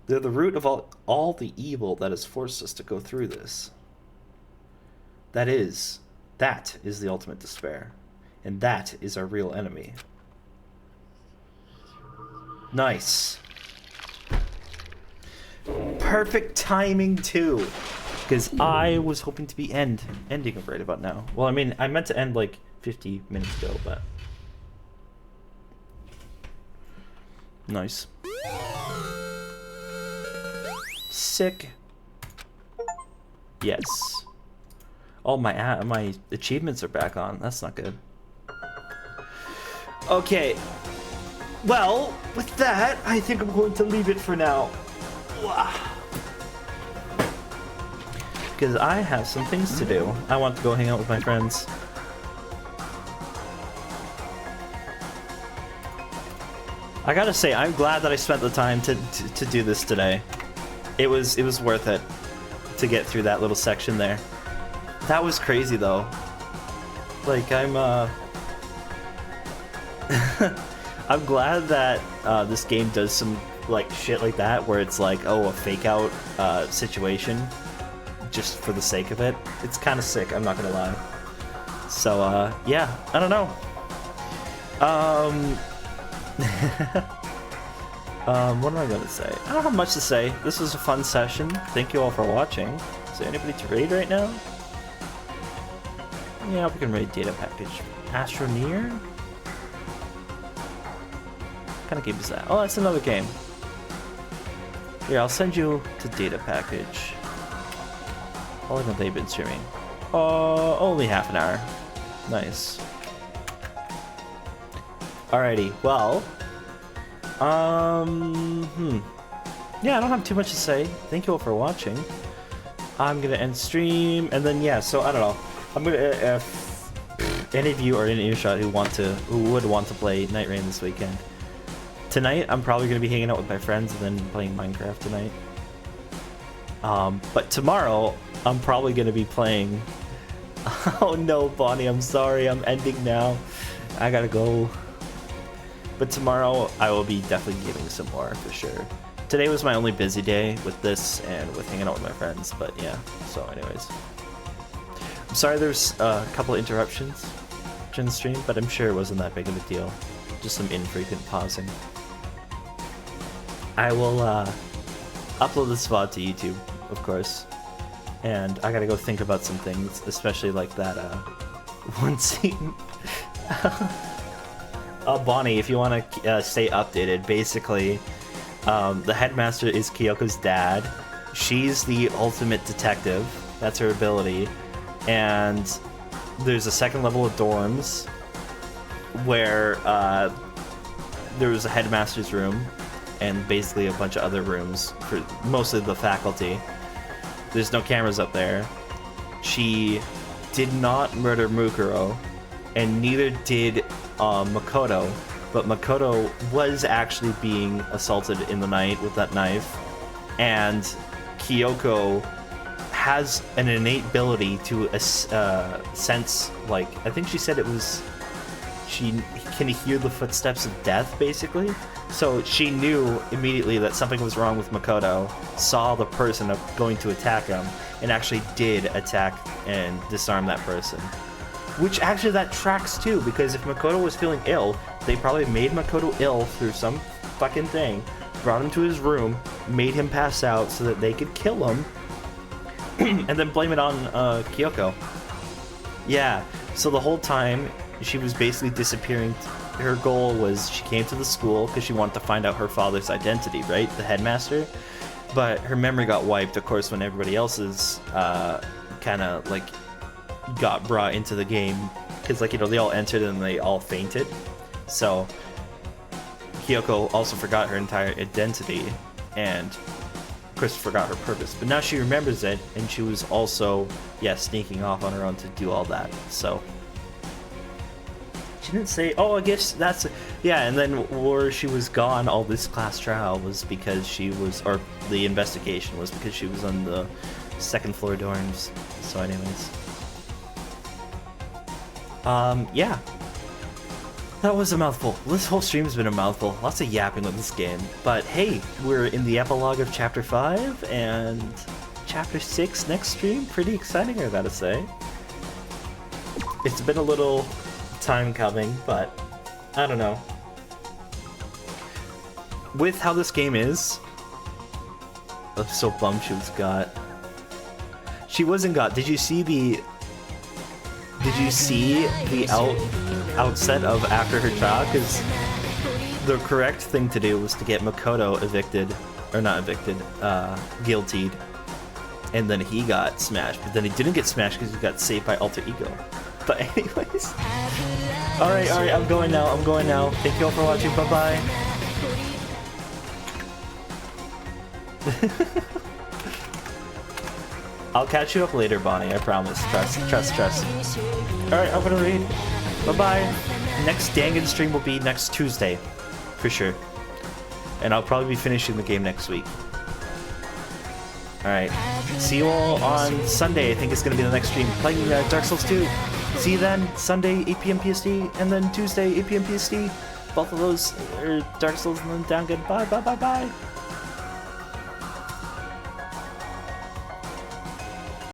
They're the root of all the evil that has forced us to go through this. That is the ultimate despair. And that is our real enemy. Nice. perfect timing too, because I was hoping to be ending it right about now. Well, I mean, I meant to end like 50 minutes ago, but nice. Sick. Yes. Oh, my achievements are back on. That's not good. Okay. Well, with that, I think I'm going to leave it for now. Because I have some things to do. I want to go hang out with my friends. I gotta say, I'm glad that I spent the time to do this today. It was worth it to get through that little section there. That was crazy though. Like, I'm I'm glad that this game does some like shit like that, where it's like, oh, a fake out situation just for the sake of it. It's kind of sick, I'm not gonna lie. So yeah, I don't know. What am I gonna say? I don't have much to say. This was a fun session. Thank you all for watching. Is there anybody to raid right now? Yeah, we can raid data package. Astroneer? What kind of game is that? Oh, that's another game. Here, I'll send you to data package. How long have they been streaming? Only half an hour. Nice. Alrighty, well, yeah, I don't have too much to say. Thank you all for watching. I'm gonna end stream, and then yeah, so I don't know. I'm gonna if any of you are in earshot who would want to play Night Rain this weekend. Tonight, I'm probably gonna be hanging out with my friends and then playing Minecraft tonight. But tomorrow, I'm probably gonna be playing. Oh no, Bonnie, I'm sorry. I'm ending now. I gotta go. But tomorrow, I will be definitely giving some more for sure. Today was my only busy day with this and with hanging out with my friends, but yeah, so anyways. I'm sorry there's a couple of interruptions during the stream, but I'm sure it wasn't that big of a deal. Just some infrequent pausing. I will upload this VOD to YouTube, of course. And I gotta go think about some things, especially like that one scene. Bonnie, if you want to stay updated, basically, the headmaster is Kyoko's dad. She's the ultimate detective. That's her ability. And there's a second level of dorms where there's a headmaster's room and basically a bunch of other rooms for mostly the faculty. There's no cameras up there. She did not murder Mukuro, and neither did Makoto, but Makoto was actually being assaulted in the night with that knife, and Kyoko has an innate ability to sense, like, I think she said it was, she can hear the footsteps of death, basically. So she knew immediately that something was wrong with Makoto, saw the person going to attack him, and actually did attack and disarm that person. Which actually that tracks too, because if Makoto was feeling ill, they probably made Makoto ill through some fucking thing, brought him to his room, made him pass out so that they could kill him, and then blame it on Kyoko. Yeah, so the whole time she was basically disappearing. Her goal was she came to the school because she wanted to find out her father's identity, right? The headmaster. But her memory got wiped, of course, when everybody else's kind of like got brought into the game, because, like, you know, they all entered and they all fainted. So Kyoko also forgot her entire identity and of course forgot her purpose, but now she remembers it, and she was also, yeah, sneaking off on her own to do all that. So she didn't say, oh, I guess that's, yeah, and then where she was gone, all this class trial was because she was, or the investigation was because she was on the second floor dorms. So anyways, yeah, that was a mouthful. This whole stream's been a mouthful. Lots of yapping with this game. But hey, we're in the epilogue of Chapter 5 and Chapter 6 next stream. Pretty exciting, I gotta say. It's been a little time coming, but I don't know. With how this game is, I'm so bummed she was got. She wasn't got. Did you see the outset of after her trial? Because the correct thing to do was to get Makoto evicted, or not evicted, guiltied, and then he got smashed. But then he didn't get smashed because he got saved by Alter Ego. But anyways, all right, I'm going now. Thank you all for watching. Bye bye. I'll catch you up later, Bonnie. I promise. Trust. Alright, I'm gonna read. Bye-bye. Next Dangan stream will be next Tuesday. For sure. And I'll probably be finishing the game next week. Alright. See you all on Sunday. I think it's gonna be the next stream. Playing Dark Souls 2. See you then. Sunday, 8 p.m. PST. And then Tuesday, 8 p.m. PST. Both of those are Dark Souls and then Dangan. Bye.